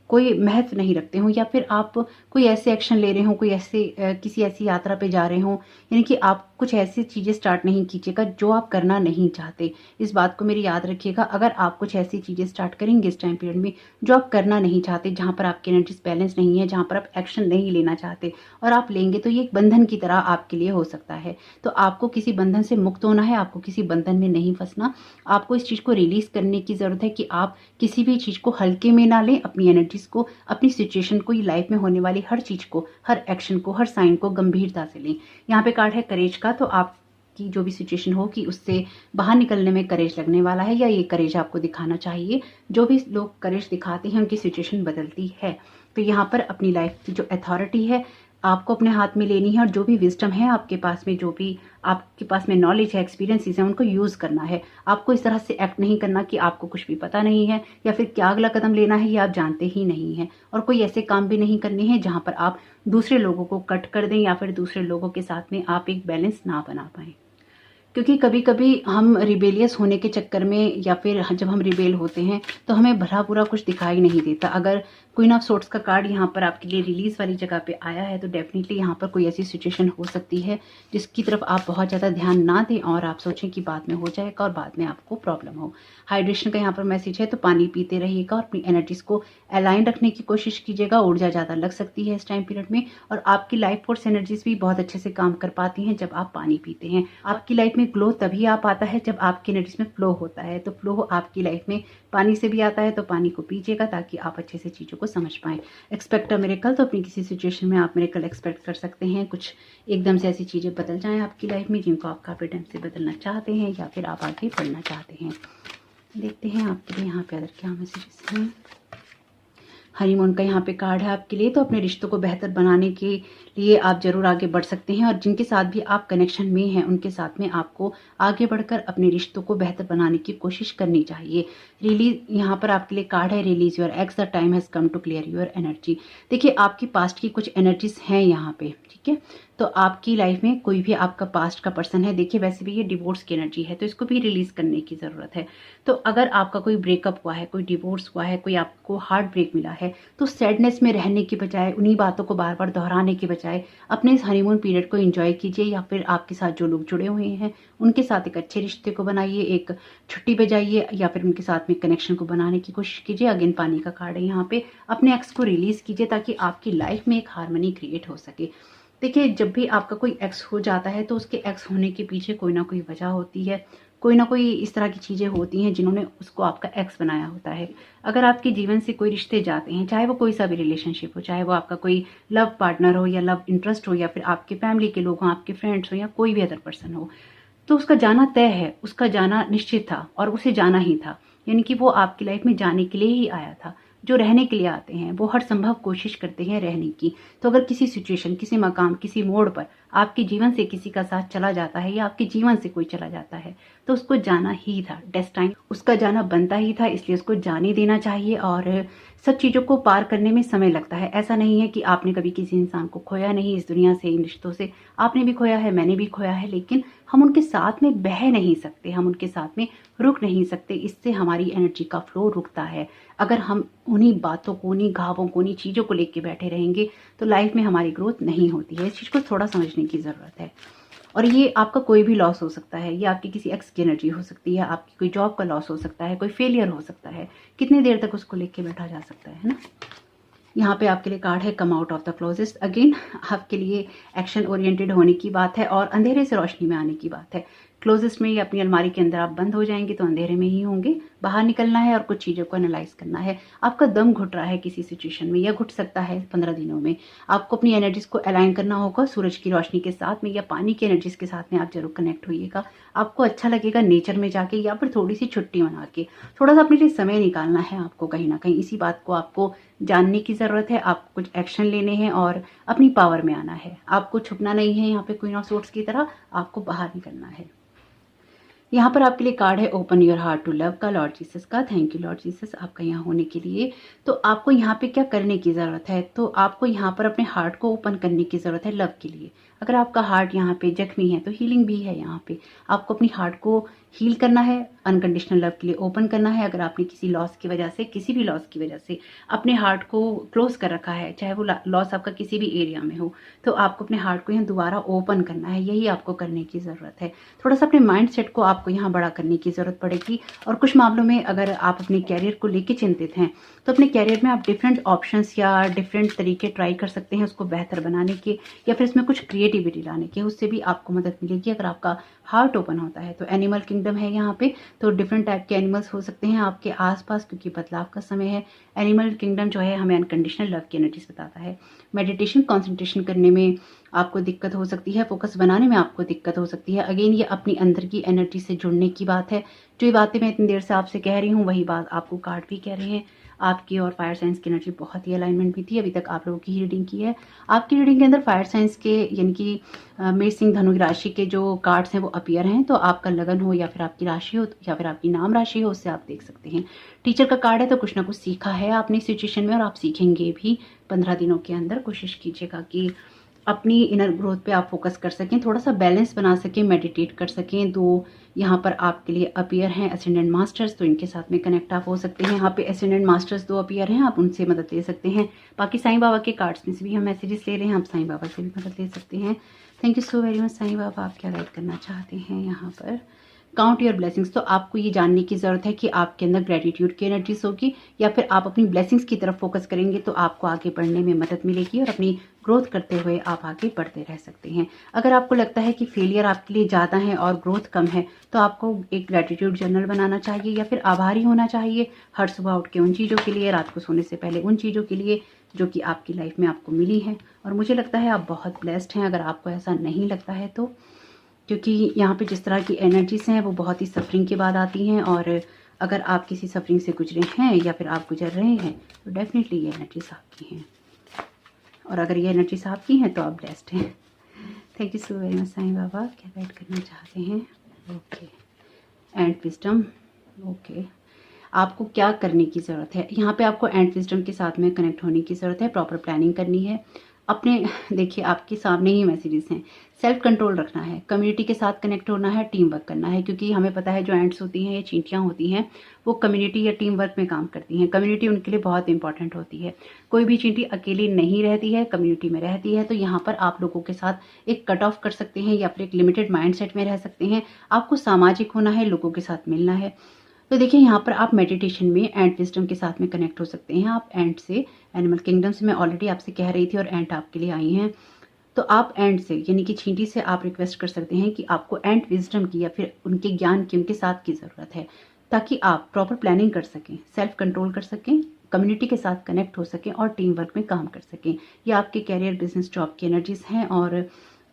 A: कोई महत्व नहीं रखते हो, या फिर आप कोई ऐसे एक्शन ले रहे हो, कोई ऐसे किसी ऐसी यात्रा पे जा रहे हो, यानी कि आप कुछ ऐसी चीज़ें स्टार्ट नहीं कीजिएगा जो आप करना नहीं चाहते। इस बात को मेरी याद रखिएगा। अगर आप कुछ ऐसी चीज़ें स्टार्ट करेंगे इस टाइम पीरियड में जो आप करना नहीं चाहते, जहाँ पर आपकी एनर्जीज बैलेंस नहीं है, जहाँ पर आप एक्शन नहीं लेना चाहते, और आप लेंगे तो ये एक बंधन की तरह आपके लिए हो सकता है। तो आपको किसी बंधन से मुक्त होना है, आपको किसी बंधन में नहीं फंसना। आपको इस चीज़ को रिलीज करने की ज़रूरत है कि आप किसी भी चीज़ को हल्के में ना लें, अपनी एनर्जीज को, अपनी सिचुएशन को, लाइफ में होने वाली हर चीज़ को, हर एक्शन को, हर साइन को गंभीरता से लें। यहाँ पे कार्ड है करेज का। तो आपकी जो भी सिचुएशन हो कि उससे बाहर निकलने में करेज लगने वाला है, या ये करेज आपको दिखाना चाहिए। जो भी लोग करेज दिखाते हैं उनकी सिचुएशन बदलती है। तो यहाँ पर अपनी लाइफ की जो अथॉरिटी है आपको अपने हाथ में लेनी है, और जो भी विजडम है आपके पास में, जो भी आपके पास में नॉलेज है, एक्सपीरियंसेस हैं, उनको यूज़ करना है। आपको इस तरह से एक्ट नहीं करना कि आपको कुछ भी पता नहीं है, या फिर क्या अगला कदम लेना है ये आप जानते ही नहीं हैं। और कोई ऐसे काम भी नहीं करने हैं जहाँ पर आप दूसरे लोगों को कट कर दें, या फिर दूसरे लोगों के साथ में आप एक बैलेंस ना बना पाएं। क्योंकि कभी कभी हम रिबेलियस होने के चक्कर में या फिर जब हम रिबेल होते हैं तो हमें भला बुरा कुछ दिखाई नहीं देता। अगर क्वीन ऑफ सोर्ट्स का कार्ड यहाँ पर आपके लिए रिलीज वाली जगह पे आया है तो डेफिनेटली यहाँ पर कोई ऐसी सिचुएशन हो सकती है जिसकी तरफ आप बहुत ज़्यादा ध्यान ना दें और आप सोचें कि बाद में हो जाएगा और बाद में आपको प्रॉब्लम हो। हाइड्रेशन का यहाँ पर मैसेज है, तो पानी पीते रहिएगा और अपनी एनर्जीज को अलाइन रखने की कोशिश कीजिएगा। ऊर्जा ज़्यादा लग सकती है इस टाइम पीरियड में और आपकी लाइफ फोर्स एनर्जीज भी बहुत अच्छे से काम कर पाती हैं जब आप पानी पीते हैं। आपकी लाइफ में ग्लो तभी आ पाता है जब आपकी एनर्जीज में फ्लो होता है। तो फ्लो आपकी लाइफ में पानी से भी आता है, तो पानी को पीजिएगा ताकि आप अच्छे से चीज़ों को समझ पाएं। एक्सपेक्ट अ मिरेकल, तो अपनी किसी सिचुएशन में आप मिरेकल एक्सपेक्ट कर सकते हैं। कुछ एकदम से ऐसी चीज़ें बदल जाएं आपकी लाइफ में जिनको आप काफ़ी टाइम से बदलना चाहते हैं या फिर आप आगे बढ़ना चाहते हैं। देखते हैं आपके लिए यहाँ पे अदर क्या मैसेजेस हैं। हनीमून का यहाँ पे कार्ड है आपके लिए, तो अपने रिश्तों को बेहतर बनाने के लिए आप जरूर आगे बढ़ सकते हैं और जिनके साथ भी आप कनेक्शन में हैं उनके साथ में आपको आगे बढ़कर अपने रिश्तों को बेहतर बनाने की कोशिश करनी चाहिए। रिलीज यहाँ पर आपके लिए कार्ड है, release your ex, the time has come to clear your energy. देखिए आपकी पास्ट की कुछ एनर्जीज हैं यहाँ पे, ठीक है। तो आपकी लाइफ में कोई भी आपका पास्ट का पर्सन है, देखिए वैसे भी ये डिवोर्स की एनर्जी है तो इसको भी रिलीज करने की ज़रूरत है। तो अगर आपका कोई ब्रेकअप हुआ है, कोई डिवोर्स हुआ है, कोई आपको हार्ट ब्रेक मिला है, तो सैडनेस में रहने की बजाय, उन्हीं बातों को बार बार दोहराने की बजाय अपने इस हनीमून पीरियड को एंजॉय कीजिए या फिर आपके साथ जो लोग जुड़े हुए हैं उनके साथ एक अच्छे रिश्ते को बनाइए, एक छुट्टी पे जाइए या फिर उनके साथ में कनेक्शन को बनाने की कोशिश कीजिए। अगेन पानी का कार्ड है यहाँ पे, अपने एक्स को रिलीज कीजिए ताकि आपकी लाइफ में एक हार्मनी क्रिएट हो सके। देखिए जब भी आपका कोई एक्स हो जाता है तो उसके एक्स होने के पीछे कोई ना कोई वजह होती है, कोई ना कोई इस तरह की चीज़ें होती हैं जिन्होंने उसको आपका एक्स बनाया होता है। अगर आपके जीवन से कोई रिश्ते जाते हैं, चाहे वो कोई सा भी रिलेशनशिप हो, चाहे वो आपका कोई लव पार्टनर हो या लव इंटरेस्ट हो या फिर आपके फैमिली के लोग हों, आपके फ्रेंड्स हो या कोई भी अदर पर्सन हो, तो उसका जाना तय है, उसका जाना निश्चित था और उसे जाना ही था। यानी कि वो आपकी लाइफ में जाने के लिए ही आया था। जो रहने के लिए आते हैं वो हर संभव कोशिश करते हैं रहने की। तो अगर किसी सिचुएशन, किसी मकाम, किसी मोड़ पर आपके जीवन से किसी का साथ चला जाता है या आपके जीवन से कोई चला जाता है तो उसको जाना ही था, डेस्टाइन उसका जाना बनता ही था, इसलिए उसको जाने देना चाहिए। और सब चीज़ों को पार करने में समय लगता है। ऐसा नहीं है कि आपने कभी किसी इंसान को खोया नहीं इस दुनिया से, इन रिश्तों से। आपने भी खोया है, मैंने भी खोया है, लेकिन हम उनके साथ में बह नहीं सकते, हम उनके साथ में रुक नहीं सकते। इससे हमारी एनर्जी का फ्लो रुकता है। अगर हम उन्हीं बातों को, उन्हीं घावों को, उन्हीं चीज़ों को लेके बैठे रहेंगे तो लाइफ में हमारी ग्रोथ नहीं होती है। इस चीज़ को थोड़ा समझने की ज़रूरत है। और ये आपका कोई भी लॉस हो सकता है, ये आपकी किसी एक्स की एनर्जी हो सकती है, आपकी कोई जॉब का लॉस हो सकता है, कोई फेलियर हो सकता है। कितनी देर तक उसको लेके बैठा जा सकता है ना। यहाँ पे आपके लिए कार्ड है come out of the closest. Again आपके लिए एक्शन ओरिएंटेड होने की बात है और अंधेरे से रोशनी में आने की बात है। क्लोजेस्ट में या अपनी अलमारी के अंदर आप बंद हो जाएंगे तो अंधेरे में ही होंगे। बाहर निकलना है और कुछ चीज़ों को एनालाइज करना है। आपका दम घुट रहा है किसी सिचुएशन में या घुट सकता है 15 दिनों में। आपको अपनी एनर्जीज को अलाइन करना होगा सूरज की रोशनी के साथ में या पानी की एनर्जीज के साथ में। आप जरूर कनेक्ट होइएगा। आपको अच्छा लगेगा नेचर में जाके या फिर थोड़ी सी छुट्टी मना के थोड़ा सा अपने लिए समय निकालना है आपको कहीं ना कहीं। इसी बात को आपको जानने की ज़रूरत है। आपको कुछ एक्शन लेने हैं और अपनी पावर में आना है। आपको छुपना नहीं है यहाँ पे क्वीन ऑफ सोर्ड्स की तरह, आपको बाहर निकलना है। यहाँ पर आपके लिए कार्ड है open your heart to love का, लॉर्ड जीसस का। थैंक यू लॉर्ड जीसस आपका यहाँ होने के लिए। तो आपको यहाँ पे क्या करने की ज़रूरत है, तो आपको यहाँ पर अपने हार्ट को ओपन करने की ज़रूरत है लव के लिए। अगर आपका हार्ट यहाँ पे जख्मी है तो हीलिंग भी है यहाँ पे। आपको अपनी हार्ट को हील करना है, अनकंडीशनल लव के लिए ओपन करना है। अगर आपने किसी लॉस की वजह से, किसी भी लॉस की वजह से अपने हार्ट को क्लोज कर रखा है, चाहे वो लॉस आपका किसी भी एरिया में हो, तो आपको अपने हार्ट को यहाँ दोबारा ओपन करना है। यही आपको करने की ज़रूरत है। थोड़ा सा अपने माइंड सेट को आपको यहाँ बड़ा करने की ज़रूरत पड़ेगी। और कुछ मामलों में अगर आप अपने कैरियर को लेके चिंतित हैं तो अपने कैरियर में आप डिफरेंट ऑप्शंस या डिफरेंट तरीके ट्राई कर सकते हैं उसको बेहतर बनाने के या फिर इसमें कुछ क्रिएटिविटी लाने के। उससे भी आपको मदद मिलेगी अगर आपका हार्ट ओपन होता है। तो एनिमल किंगडम है यहाँ पे, तो डिफरेंट टाइप के एनिमल्स हो सकते हैं आपके आसपास क्योंकि बदलाव का समय है। एनिमल किंगडम जो है हमें अनकंडीशनल लव की एनर्जीज बताता है। मेडिटेशन, कंसंट्रेशन करने में आपको दिक्कत हो सकती है, फोकस बनाने में आपको दिक्कत हो सकती है। अगेन ये अपनी अंदर की एनर्जी से जुड़ने की बात है। जो ये बातें मैं इतनी देर से आपसे कह रही हूँ वही बात आपको कार्ड भी कह रहे हैं। आपकी और फायर साइंस की एनर्जी बहुत ही अलाइनमेंट भी थी। अभी तक आप लोगों की रीडिंग की है। आपकी रीडिंग के अंदर फायर साइंस के यानी कि मेष सिंह धनु राशि के जो कार्ड्स हैं वो अपीयर हैं। तो आपका लगन हो या फिर आपकी राशि हो या फिर आपकी नाम राशि हो, उससे आप देख सकते हैं। टीचर का कार्ड है तो कुछ ना कुछ सीखा है आपने सिचुएशन में और आप सीखेंगे भी 15 दिनों के अंदर। कोशिश कीजिएगा कि अपनी इनर ग्रोथ पे आप फोकस कर सकें, थोड़ा सा बैलेंस बना सकें, मेडिटेट कर सकें। तो यहाँ पर आपके लिए अपीयर हैं असेंडेंट मास्टर्स, तो इनके साथ में कनेक्ट आप हो सकते हैं। यहाँ पे असेंडेंट मास्टर्स 2 अपीयर हैं, आप उनसे मदद ले सकते हैं। बाकी साईं बाबा के कार्ड्स में से भी हम मैसेजेस ले रहे हैं, आप साईं बाबा से भी मदद ले सकते हैं। Thank you so very much Sai Baba. आप क्या गाइड करना चाहते हैं यहाँ पर? Count your blessings. तो आपको ये जानने की ज़रूरत है कि आपके अंदर ग्रेटिट्यूड की एनर्जीज होगी या फिर आप अपनी ब्लेसिंग्स की तरफ फोकस करेंगे तो आपको आगे बढ़ने में मदद मिलेगी और अपनी ग्रोथ करते हुए आप आगे बढ़ते रह सकते हैं। अगर आपको लगता है कि फेलियर आपके लिए ज़्यादा है और ग्रोथ कम है तो आपको एक ग्रेटिट्यूड जर्नल बनाना चाहिए या फिर आभारी होना चाहिए हर सुबह उठ के उन चीज़ों के लिए, रात को सोने से पहले उन चीज़ों के लिए जो कि आपकी लाइफ में आपको मिली है। और मुझे लगता है आप बहुत ब्लेस्ड हैं। अगर आपको ऐसा नहीं लगता है तो, क्योंकि यहाँ पे जिस तरह की एनर्जीज हैं वो बहुत ही सफरिंग के बाद आती हैं, और अगर आप किसी सफरिंग से गुजरे हैं या फिर आप गुजर रहे हैं तो डेफिनेटली ये एनर्जीज आपकी हैं, और अगर ये एनर्जीज आपकी हैं तो आप ब्लेस्ड हैं। Thank you so very much Sai Baba. क्या गाइड करना चाहते हैं? Okay, and wisdom. ओके, आपको क्या करने की ज़रूरत है यहाँ पे? आपको एंड विजडम के साथ में कनेक्ट होने की ज़रूरत है, प्रॉपर प्लानिंग करनी है अपने। देखिए आपके सामने ही मैसेजेस हैं। सेल्फ कंट्रोल रखना है, कम्युनिटी के साथ कनेक्ट होना है, टीम वर्क करना है, क्योंकि हमें पता है जो एंड्स होती हैं या चींटियाँ होती हैं वो कम्युनिटी या टीम वर्क में काम करती हैं। कम्युनिटी उनके लिए बहुत इंपॉर्टेंट होती है। कोई भी चींटी अकेली नहीं रहती है, कम्युनिटी में रहती है। तो यहाँ पर आप लोगों के साथ एक कट ऑफ कर सकते हैं या फिर एक लिमिटेड माइंडसेट में रह सकते हैं। आपको सामाजिक होना है, लोगों के साथ मिलना है। तो देखिए यहाँ पर आप मेडिटेशन में एंट विजडम के साथ में कनेक्ट हो सकते हैं। आप एंट से, एनिमल किंगडम से मैं ऑलरेडी आपसे कह रही थी और एंट आपके लिए आई हैं, तो आप एंट से यानी कि चींटी से आप रिक्वेस्ट कर सकते हैं कि आपको एंट विजडम की या फिर उनके ज्ञान की, उनके साथ की ज़रूरत है, ताकि आप प्रॉपर प्लानिंग कर सकें, सेल्फ कंट्रोल कर सकें, कम्युनिटी के साथ कनेक्ट हो सकें और टीम वर्क में काम कर सकें। ये आपके कैरियर, बिजनेस, जॉब की एनर्जीज हैं और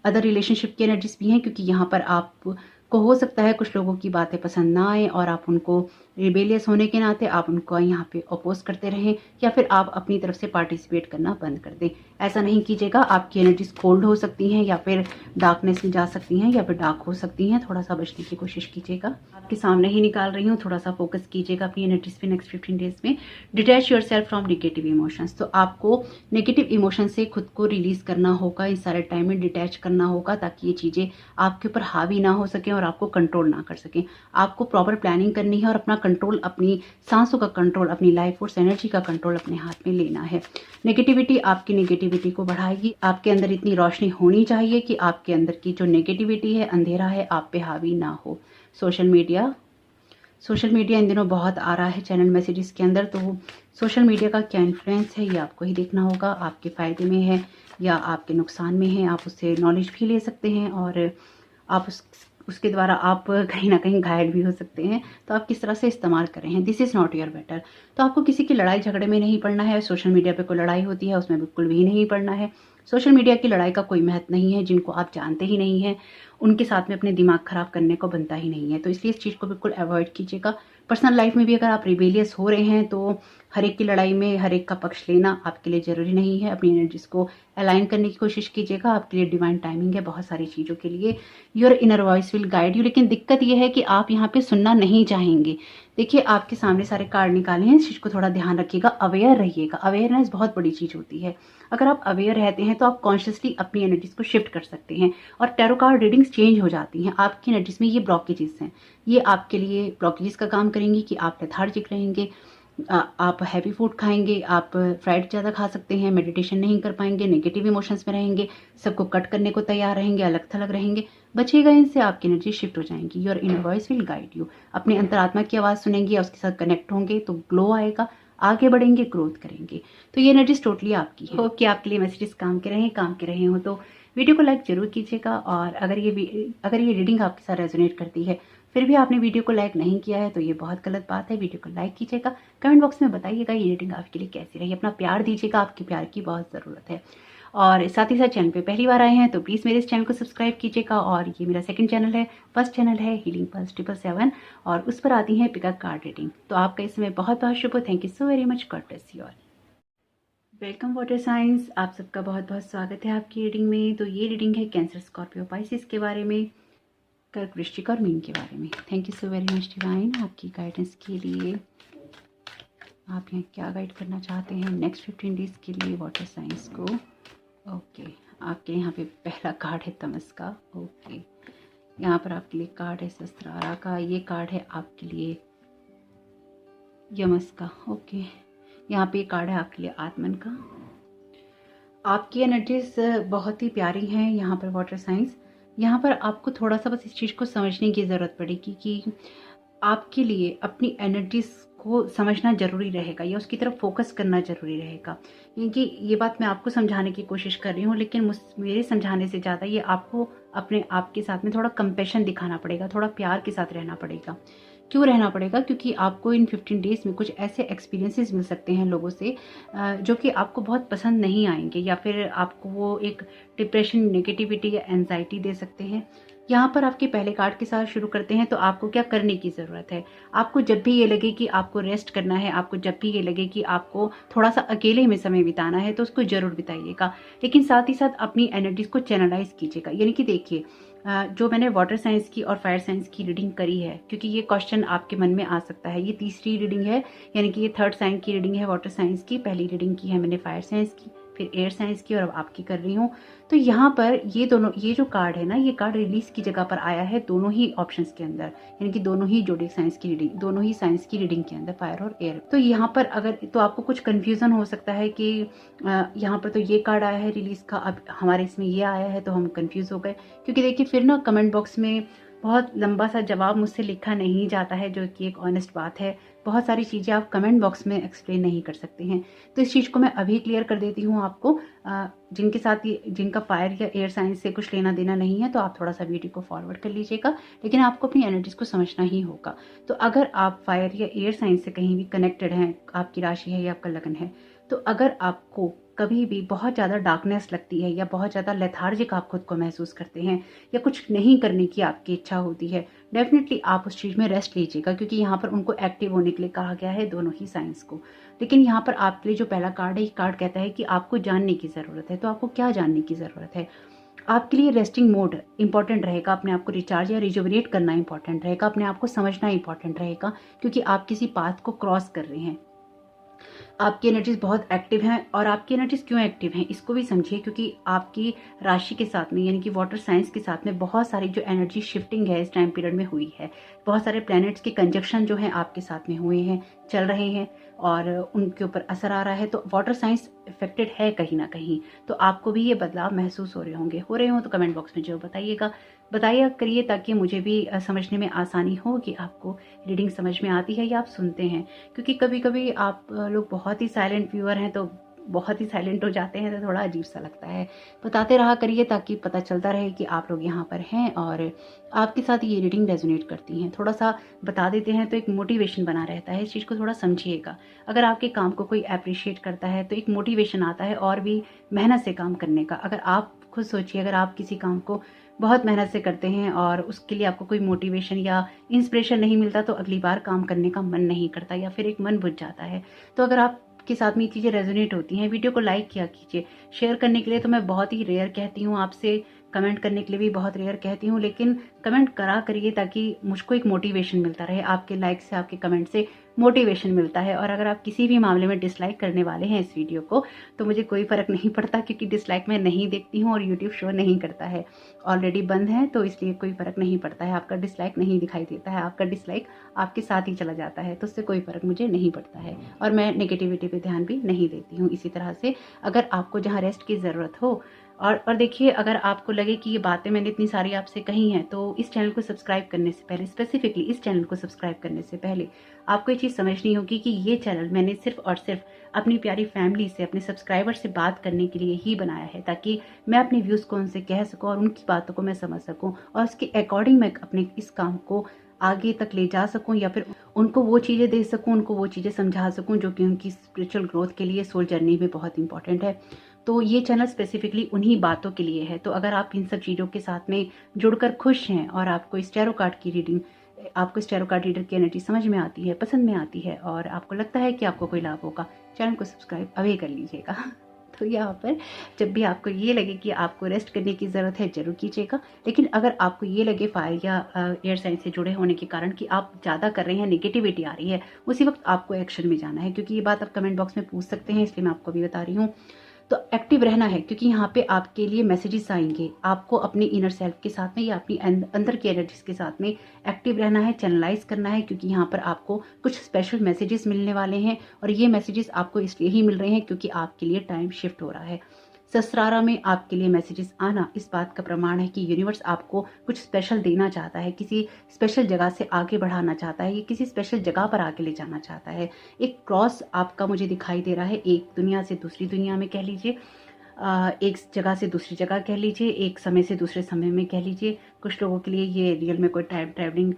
A: अदर रिलेशनशिप की एनर्जीज भी हैं, क्योंकि यहाँ पर आप को हो सकता है कुछ लोगों की बातें पसंद ना आए और आप उनको रिबेलियस होने के नाते आप उनको यहाँ पे अपोज करते रहें या फिर आप अपनी तरफ से पार्टिसिपेट करना बंद कर दें। ऐसा नहीं कीजिएगा। आपकी एनर्जीज कोल्ड हो सकती हैं या फिर डार्कनेस में जा सकती हैं या फिर डार्क हो सकती हैं। थोड़ा सा बचने की कोशिश कीजिएगा। आपके सामने ही निकाल रही हूँ, थोड़ा सा फोकस कीजिएगा अपनी एनर्जीज पे नेक्स्ट 15 डेज में। Detach your self from negative emotions. तो आपको नेगेटिव इमोशन से खुद को रिलीज करना होगा, इस सारे टाइम में डिटैच करना होगा ताकि ये चीज़ें आपके ऊपर हावी ना हो सकें और आपको कंट्रोल ना कर सकें। आपको प्रॉपर प्लानिंग करनी है और अपना कंट्रोल, अपनी सांसों का कंट्रोल, अपनी लाइफ फोर्स एनर्जी का कंट्रोल अपने हाथ में लेना है। नेगेटिविटी आपकी नेगेटिविटी को बढ़ाएगी। आपके अंदर इतनी रोशनी होनी चाहिए कि आपके अंदर की जो नेगेटिविटी है, अंधेरा है, आप पे हावी ना हो। सोशल मीडिया इन दिनों बहुत आ रहा है चैनल मैसेजेस के अंदर, तो सोशल मीडिया का क्या इन्फ्लुएंस है ये आपको ही देखना होगा। आपके फ़ायदे में है या आपके नुकसान में है, आप उससे नॉलेज भी ले सकते हैं और आप उसके द्वारा आप कहीं ना कहीं घायल भी हो सकते हैं। तो आप किस तरह से इस्तेमाल कर रहे हैं, this is not your better. तो आपको किसी की लड़ाई झगड़े में नहीं पड़ना है। सोशल मीडिया पे कोई लड़ाई होती है उसमें बिल्कुल भी नहीं पड़ना है। सोशल मीडिया की लड़ाई का कोई महत्व नहीं है। जिनको आप जानते ही नहीं हैं उनके साथ में अपने दिमाग खराब करने को बनता ही नहीं है। तो इसलिए इस चीज़ को बिल्कुल अवॉइड कीजिएगा। पर्सनल लाइफ में भी अगर आप रिबेलियस हो रहे हैं तो हर एक की लड़ाई में हर एक का पक्ष लेना आपके लिए ज़रूरी नहीं है। अपनी एनर्जीज को अलाइन करने की कोशिश कीजिएगा। आपके लिए डिवाइन टाइमिंग है बहुत सारी चीज़ों के लिए। Your inner voice will guide you. लेकिन दिक्कत यह है कि आप यहाँ पे सुनना नहीं चाहेंगे। देखिए आपके सामने सारे कार्ड निकाले हैं, इस चीज़ को थोड़ा ध्यान रखिएगा, अवेयर रहिएगा। अवेयरनेस बहुत बड़ी चीज़ होती है। अगर आप अवेयर रहते हैं तो आप कॉन्शियसली अपनी एनर्जीज को शिफ्ट कर सकते हैं और टैरो कार्ड रीडिंग्स चेंज हो जाती हैं। आपकी एनर्जीज में ये ब्लॉकेजेस हैं, ये आपके लिए ब्लॉकेजेस का काम करेंगी कि आप लेथार्जिक रहेंगे, आप हैवी फूड खाएंगे, आप फ्राइड ज़्यादा खा सकते हैं, मेडिटेशन नहीं कर पाएंगे, नेगेटिव इमोशंस में रहेंगे, सबको कट करने को तैयार रहेंगे, अलग थलग रहेंगे। बचिएगा इनसे, आपकी एनर्जी शिफ्ट हो जाएंगी। Your inner voice will guide you. अपने अंतरात्मा की आवाज़ सुनेंगे या उसके साथ कनेक्ट होंगे तो ग्लो आएगा, आगे बढ़ेंगे, ग्रोथ करेंगे। तो ये एनर्जीज टोटली आपकी है। होप कि आपके लिए मैसेजेस काम के रहे हो तो वीडियो को लाइक जरूर कीजिएगा। और अगर ये रीडिंग आपके साथ रेजोनेट करती है फिर भी आपने वीडियो को लाइक नहीं किया है तो ये बहुत गलत बात है। वीडियो को लाइक कीजिएगा, कमेंट बॉक्स में बताइएगा ये रीडिंग आपके लिए कैसी रही। अपना प्यार दीजिएगा, आपके प्यार की बहुत ज़रूरत है। और साथ ही साथ चैनल पे पहली बार आए हैं तो प्लीज़ मेरे इस चैनल को सब्सक्राइब कीजिएगा। और ये मेरा सेकंड चैनल है, फर्स्ट चैनल है हीलिंग पल्स 777 और उस पर आती है पिकअप कार्ड रीडिंग। तो आपका इसमें बहुत बहुत शुभ हो। Thank you so very much. God bless you all. Welcome water science, आप सबका बहुत बहुत स्वागत है आपकी रीडिंग में। तो ये रीडिंग है कैंसर, स्कॉर्पियो, पाइसिस के बारे में, कर्क, वृश्चिक और मीन के बारे में। Thank you so very much divine आपकी गाइडेंस के लिए। आप यहाँ क्या गाइड करना चाहते हैं नेक्स्ट 15 डेज के लिए वाटर साइंस को? ओके, आपके यहाँ पे पहला कार्ड है तमस का। ओके, यहाँ पर आपके लिए कार्ड है शस्त्रारा का। ये कार्ड है आपके लिए यमस का। ओके, यहाँ पे कार्ड है आपके लिए आत्मन का। आपकी एनर्जीज बहुत ही प्यारी हैं यहाँ पर वाटर साइंस। यहाँ पर आपको थोड़ा सा बस इस चीज़ को समझने की ज़रूरत पड़ेगी कि आपके लिए अपनी एनर्जीज को समझना जरूरी रहेगा या उसकी तरफ फोकस करना जरूरी रहेगा। क्योंकि ये बात मैं आपको समझाने की कोशिश कर रही हूँ, लेकिन मेरे समझाने से ज़्यादा ये आपको अपने आप के साथ में थोड़ा कंपैशन दिखाना पड़ेगा, थोड़ा प्यार के साथ रहना पड़ेगा। क्यों रहना पड़ेगा? क्योंकि आपको इन 15 डेज में कुछ ऐसे एक्सपीरियंसेस मिल सकते हैं लोगों से जो कि आपको बहुत पसंद नहीं आएंगे, या फिर आपको वो एक डिप्रेशन, नेगेटिविटी या एंजाइटी दे सकते हैं। यहाँ पर आपके पहले कार्ड के साथ शुरू करते हैं। तो आपको क्या करने की ज़रूरत है? आपको जब भी ये लगे कि आपको रेस्ट करना है, आपको जब भी ये लगे कि आपको थोड़ा सा अकेले में समय बिताना है, तो उसको ज़रूर बिताइएगा। लेकिन साथ ही साथ अपनी एनर्जीज को चैनलाइज कीजिएगा। यानी कि देखिए, जो मैंने वाटर साइंस की और फायर साइंस की रीडिंग करी है, क्योंकि ये क्वेश्चन आपके मन में आ सकता है। ये तीसरी रीडिंग है, यानी कि ये थर्ड साइन की रीडिंग है वाटर साइंस की। पहली रीडिंग की है मैंने फायर साइंस की, फिर एयर साइंस की, और अब आपकी कर रही हूँ। तो यहाँ पर ये दोनों, ये जो कार्ड है ना, ये कार्ड रिलीज की जगह पर आया है दोनों ही ऑप्शंस के अंदर, यानी कि दोनों ही जोडिक साइंस की रीडिंग, दोनों ही साइंस की रीडिंग के अंदर, फायर और एयर। तो यहाँ पर अगर तो आपको कुछ कंफ्यूजन हो सकता है कि यहाँ पर तो ये कार्ड आया है रिलीज का, अब हमारे इसमें ये आया है, तो हम कंफ्यूज हो गए। क्योंकि देखिए फिर ना कमेंट बॉक्स में बहुत लंबा सा जवाब मुझसे लिखा नहीं जाता है, जो कि एक ऑनेस्ट बात है। बहुत सारी चीज़ें आप कमेंट बॉक्स में एक्सप्लेन नहीं कर सकते हैं। तो इस चीज़ को मैं अभी क्लियर कर देती हूँ आपको। जिनके साथ जिनका फायर या एयर साइंस से कुछ लेना देना नहीं है, तो आप थोड़ा सा वीडियो को फॉरवर्ड कर लीजिएगा, लेकिन आपको अपनी एनर्जीज को समझना ही होगा। तो अगर आप फायर या एयर साइंस से कहीं भी कनेक्टेड हैं, आपकी राशि है या आपका लगन है, तो अगर आपको कभी भी बहुत ज़्यादा डार्कनेस लगती है या बहुत ज़्यादा लेथार्जिक आप खुद को महसूस करते हैं या कुछ नहीं करने की आपकी इच्छा होती है, डेफिनेटली आप उस चीज़ में रेस्ट लीजिएगा। क्योंकि यहाँ पर उनको एक्टिव होने के लिए कहा गया है, दोनों ही साइंस को। लेकिन यहाँ पर आपके लिए जो पहला कार्ड है, ये कार्ड कहता है कि आपको जानने की ज़रूरत है। तो आपको क्या जानने की ज़रूरत है? आपके लिए रेस्टिंग मोड इंपॉर्टेंट रहेगा, अपने आप को रिचार्ज या रिजुविनेट करना इंपॉर्टेंट रहेगा, अपने आप को समझना इंपॉर्टेंट रहेगा, क्योंकि आप किसी पाथ को क्रॉस कर रहे हैं। आपकी एनर्जीज बहुत एक्टिव हैं, और आपकी एनर्जीज क्यों एक्टिव हैं इसको भी समझिए। क्योंकि आपकी राशि के साथ में, यानी कि वाटर साइंस के साथ में, बहुत सारी जो एनर्जी शिफ्टिंग है इस टाइम पीरियड में हुई है। बहुत सारे प्लैनेट्स के कंजक्शन जो हैं आपके साथ में हुए हैं, चल रहे हैं, और उनके ऊपर असर आ रहा है। तो वाटर साइंस इफेक्टेड है कहीं ना कहीं। तो आपको भी ये बदलाव महसूस हो रहे हो तो कमेंट बॉक्स में जरूर बताइए करिए, ताकि मुझे भी समझने में आसानी हो कि आपको रीडिंग समझ में आती है या आप सुनते हैं। क्योंकि कभी कभी आप लोग बहुत ही साइलेंट व्यूअर हैं, तो बहुत ही साइलेंट हो जाते हैं, तो थोड़ा अजीब सा लगता है। बताते रहा करिए ताकि पता चलता रहे कि आप लोग यहाँ पर हैं और आपके साथ ये रीडिंग रेजोनेट करती हैं। थोड़ा सा बता देते हैं तो एक मोटिवेशन बना रहता है। इस चीज़ को थोड़ा समझिएगा। अगर आपके काम को कोई अप्रिशिएट करता है तो एक मोटिवेशन आता है और भी मेहनत से काम करने का। अगर आप खुद सोचिए, अगर आप किसी काम को बहुत मेहनत से करते हैं और उसके लिए आपको कोई मोटिवेशन या इंस्पिरेशन नहीं मिलता, तो अगली बार काम करने का मन नहीं करता या फिर एक मन बुझ जाता है। तो अगर आप के साथ में ये चीज़ें रेजोनेट होती हैं, वीडियो को लाइक किया कीजिए। शेयर करने के लिए तो मैं बहुत ही रेयर कहती हूँ आपसे, कमेंट करने के लिए भी बहुत रेयर कहती हूँ, लेकिन कमेंट करा करिए ताकि मुझको एक मोटिवेशन मिलता रहे। आपके लाइक से, आपके कमेंट से मोटिवेशन मिलता है। और अगर आप किसी भी मामले में डिसलाइक करने वाले हैं इस वीडियो को, तो मुझे कोई फ़र्क नहीं पड़ता, क्योंकि डिसलाइक मैं नहीं देखती हूँ और यूट्यूब शो नहीं करता है, ऑलरेडी बंद है, तो इसलिए कोई फ़र्क नहीं पड़ता है। आपका डिसलाइक नहीं दिखाई देता है, आपका डिसलाइक आपके साथ ही चला जाता है, तो उससे कोई फ़र्क मुझे नहीं पड़ता है। और मैं नेगेटिविटी पे ध्यान भी नहीं देती हूँ। इसी तरह से अगर आपको जहाँ रेस्ट की ज़रूरत हो, और देखिए, अगर आपको लगे कि ये बातें मैंने इतनी सारी आपसे कही हैं, तो इस चैनल को सब्सक्राइब करने से पहले, स्पेसिफिकली इस चैनल को सब्सक्राइब करने से पहले आपको ये चीज़ समझनी होगी कि ये चैनल मैंने सिर्फ और सिर्फ अपनी प्यारी फैमिली से, अपने सब्सक्राइबर से बात करने के लिए ही बनाया है, ताकि मैं अपने व्यूज़ को उनसे कह सकूँ और उनकी बातों को मैं समझ सकूँ, और उसके अकॉर्डिंग मैं अपने इस काम को आगे तक ले जा सकूं, या फिर उनको वो चीज़ें दे सकूं, उनको वो चीज़ें समझा सकूं जो कि उनकी स्पिरिचुअल ग्रोथ के लिए, सोल जर्नी में बहुत इंपॉर्टेंट है। तो ये चैनल स्पेसिफिकली उन्हीं बातों के लिए है। तो अगर आप इन सब चीज़ों के साथ में जुड़कर खुश हैं और आपको इस टैरो कार्ड की रीडिंग, आपको इस टैरो कार्ड रीडर की एनर्जी समझ में आती है, पसंद में आती है, और आपको लगता है कि आपको कोई लाभ होगा, चैनल को सब्सक्राइब अभी कर लीजिएगा। तो यहाँ पर जब भी आपको ये लगे कि आपको रेस्ट करने की ज़रूरत है, जरूर कीजिएगा। लेकिन अगर आपको ये लगे फायर या एयर साइन से जुड़े होने के कारण कि आप ज़्यादा कर रहे हैं, नेगेटिविटी आ रही है, उसी वक्त आपको एक्शन में जाना है। क्योंकि ये बात आप कमेंट बॉक्स में पूछ सकते हैं, इसलिए मैं आपको भी बता रही हूँ। तो एक्टिव रहना है, क्योंकि यहाँ पे आपके लिए मैसेजेस आएंगे। आपको अपने इनर सेल्फ के साथ में या अपनी अंदर की एनर्जीज के साथ में एक्टिव रहना है, चैनलाइज करना है, क्योंकि यहाँ पर आपको कुछ स्पेशल मैसेजेस मिलने वाले हैं। और ये मैसेजेस आपको इसलिए ही मिल रहे हैं क्योंकि आपके लिए टाइम शिफ्ट हो रहा है। ससुरारा में आपके लिए मैसेजेस आना इस बात का प्रमाण है कि यूनिवर्स आपको कुछ स्पेशल देना चाहता है, किसी स्पेशल जगह से आगे बढ़ाना चाहता है, ये किसी स्पेशल जगह पर आगे ले जाना चाहता है। एक क्रॉस आपका मुझे दिखाई दे रहा है, एक दुनिया से दूसरी दुनिया में कह लीजिए, एक जगह से दूसरी जगह कह लीजिए, एक समय से दूसरे समय में कह लीजिए। कुछ लोगों के लिए ये रियल में कोई टाइम ट्रैवलिंग,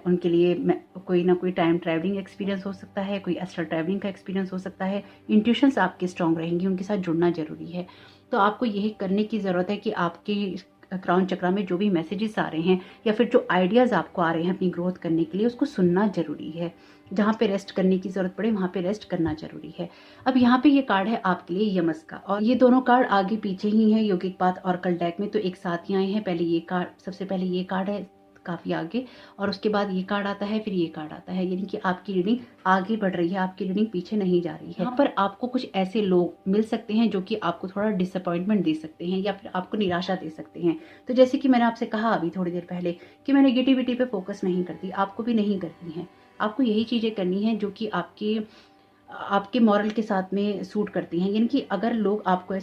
A: उनके लिए कोई ना कोई टाइम ट्रैवलिंग एक्सपीरियंस हो सकता है, कोई एस्ट्रल ट्रैवलिंग का एक्सपीरियंस हो सकता है। इंट्यूशंस आपके स्ट्रांग रहेंगी, उनके साथ जुड़ना जरूरी है। तो आपको यही करने की ज़रूरत है कि आपके क्राउन चक्रा में जो भी मैसेजेस आ रहे हैं या फिर जो आइडियाज़ आपको आ रहे हैं अपनी ग्रोथ करने के लिए, उसको सुनना जरूरी है। जहाँ पे रेस्ट करने की ज़रूरत पड़े वहाँ पे रेस्ट करना जरूरी है। अब यहाँ पे ये कार्ड है आपके लिए यमस का, और ये दोनों कार्ड आगे पीछे ही हैं योगिक पाथ ऑरेकल डेक में, तो एक साथ ही आए हैं। पहले ये कार्ड, सबसे पहले ये कार्ड है काफ़ी आगे, और उसके बाद ये कार्ड आता है, फिर ये कार्ड आता है, यानी कि आपकी रीडिंग आगे बढ़ रही है, आपकी रीडिंग पीछे नहीं जा रही है। यहाँ पर आपको कुछ ऐसे लोग मिल सकते हैं जो कि आपको थोड़ा डिसअपॉइंटमेंट दे सकते हैं या फिर आपको निराशा दे सकते हैं। तो जैसे कि मैंने आपसे कहा अभी थोड़ी देर पहले कि मैं नेगेटिविटी पे फोकस नहीं करती, आपको भी नहीं करनी है। आपको यही चीज़ें करनी है जो कि आपके मॉरल के साथ में सूट करती हैं। यानी कि अगर लोग आपको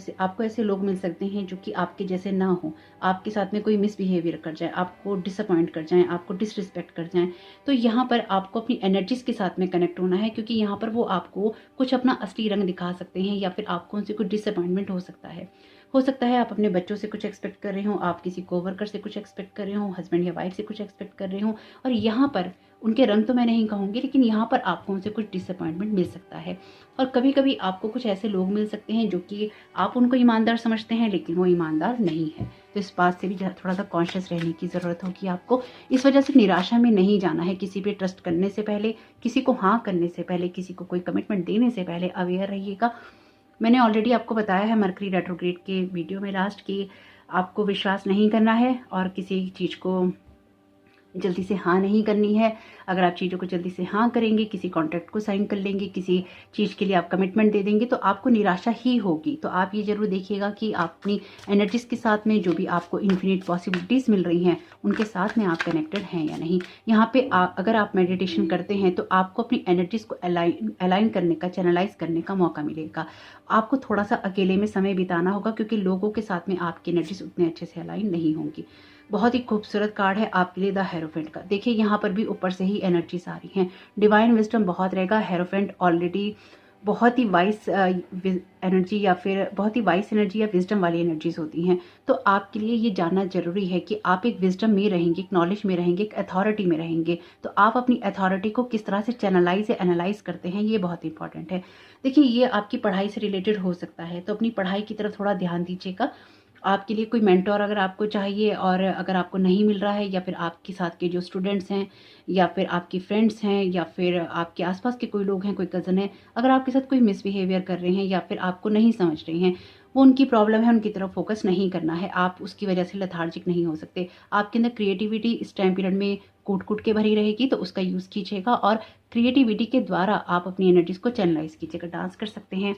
A: ऐसे लोग मिल सकते हैं जो कि आपके जैसे ना हो, आपके साथ में कोई मिसबिहेवियर कर जाए, आपको डिसअपॉइंट कर जाएं, आपको डिसरिस्पेक्ट कर जाएं, तो यहाँ पर आपको अपनी एनर्जीज के साथ में कनेक्ट होना है, क्योंकि यहाँ पर वो आपको कुछ अपना असली रंग दिखा सकते हैं या फिर आपको उनसे कुछ डिसअपॉइंटमेंट हो सकता है। हो सकता है आप अपने बच्चों से कुछ एक्सपेक्ट कर रहे हो, आप किसी कोवर्कर से कुछ एक्सपेक्ट कर रहे हो, हस्बैंड या वाइफ से कुछ एक्सपेक्ट कर रहे हो, और यहाँ पर उनके रंग तो मैं नहीं कहूँगी, लेकिन यहाँ पर आपको उनसे कुछ डिसअपॉइंटमेंट मिल सकता है। और कभी कभी आपको कुछ ऐसे लोग मिल सकते हैं जो कि आप उनको ईमानदार समझते हैं लेकिन वो ईमानदार नहीं है। तो इस बात से भी थोड़ा सा कॉन्शियस रहने की ज़रूरत होगी आपको। इस वजह से निराशा में नहीं जाना है। किसी पे ट्रस्ट करने से पहले, किसी को हाँ करने से पहले, किसी को कोई कमिटमेंट देने से पहले अवेयर रहिएगा। मैंने ऑलरेडी आपको बताया है मरकरी रेट्रोग्रेड के वीडियो में लास्ट कि आपको विश्वास नहीं करना है और किसी चीज़ को जल्दी से हाँ नहीं करनी है। अगर आप चीज़ों को जल्दी से हाँ करेंगे, किसी कॉन्ट्रैक्ट को साइन कर लेंगे, किसी चीज़ के लिए आप कमिटमेंट दे देंगे, तो आपको निराशा ही होगी। तो आप ये जरूर देखिएगा कि आप अपनी एनर्जीज के साथ में जो भी आपको इन्फिनिट पॉसिबिलिटीज़ मिल रही हैं उनके साथ में आप कनेक्टेड हैं या नहीं। यहाँ पे अगर आप मेडिटेशन करते हैं तो आपको अपनी एनर्जीज को अलाइन करने का, चैनलाइज करने का मौका मिलेगा। आपको थोड़ा सा अकेले में समय बिताना होगा, क्योंकि लोगों के साथ में आपकी एनर्जीज उतने अच्छे से अलाइन नहीं होंगी। बहुत ही खूबसूरत कार्ड है आपके लिए द हेरोफेंट का। देखिए यहाँ पर भी ऊपर से ही एनर्जीज आ रही हैं, डिवाइन विजडम बहुत रहेगा। हेरोफेंट ऑलरेडी बहुत ही वाइस एनर्जी या फिर बहुत ही वाइस एनर्जी या विजडम वाली एनर्जीज होती हैं। तो आपके लिए ये जानना जरूरी है कि आप एक विजडम में रहेंगे, एक नॉलेज में रहेंगे, एक अथॉरिटी में रहेंगे, तो आप अपनी अथॉरिटी को किस तरह से चैनलाइज या एनालाइज करते हैं, ये बहुत इंपॉर्टेंट है। देखिए ये आपकी पढ़ाई से रिलेटेड हो सकता है, तो अपनी पढ़ाई की तरफ थोड़ा ध्यान दीजिएगा। आपके लिए कोई मेंटोर अगर आपको चाहिए और अगर आपको नहीं मिल रहा है, या फिर आपके साथ के जो स्टूडेंट्स हैं या फिर आपके फ्रेंड्स हैं या फिर आपके आसपास के कोई लोग हैं, कोई कज़न है, अगर आपके साथ कोई मिसबिहेवियर कर रहे हैं या फिर आपको नहीं समझ रहे हैं, वो उनकी प्रॉब्लम है, उनकी तरफ फोकस नहीं करना है। आप उसकी वजह से लेथार्जिक नहीं हो सकते। आपके अंदर क्रिएटिविटी इस टाइम पीरियड में कूट कूट के भरी रहेगी, तो उसका यूज़ कीजिएगा और क्रिएटिविटी के द्वारा आप अपनी एनर्जीज को चैनलाइज कीजिएगा। डांस कर सकते हैं,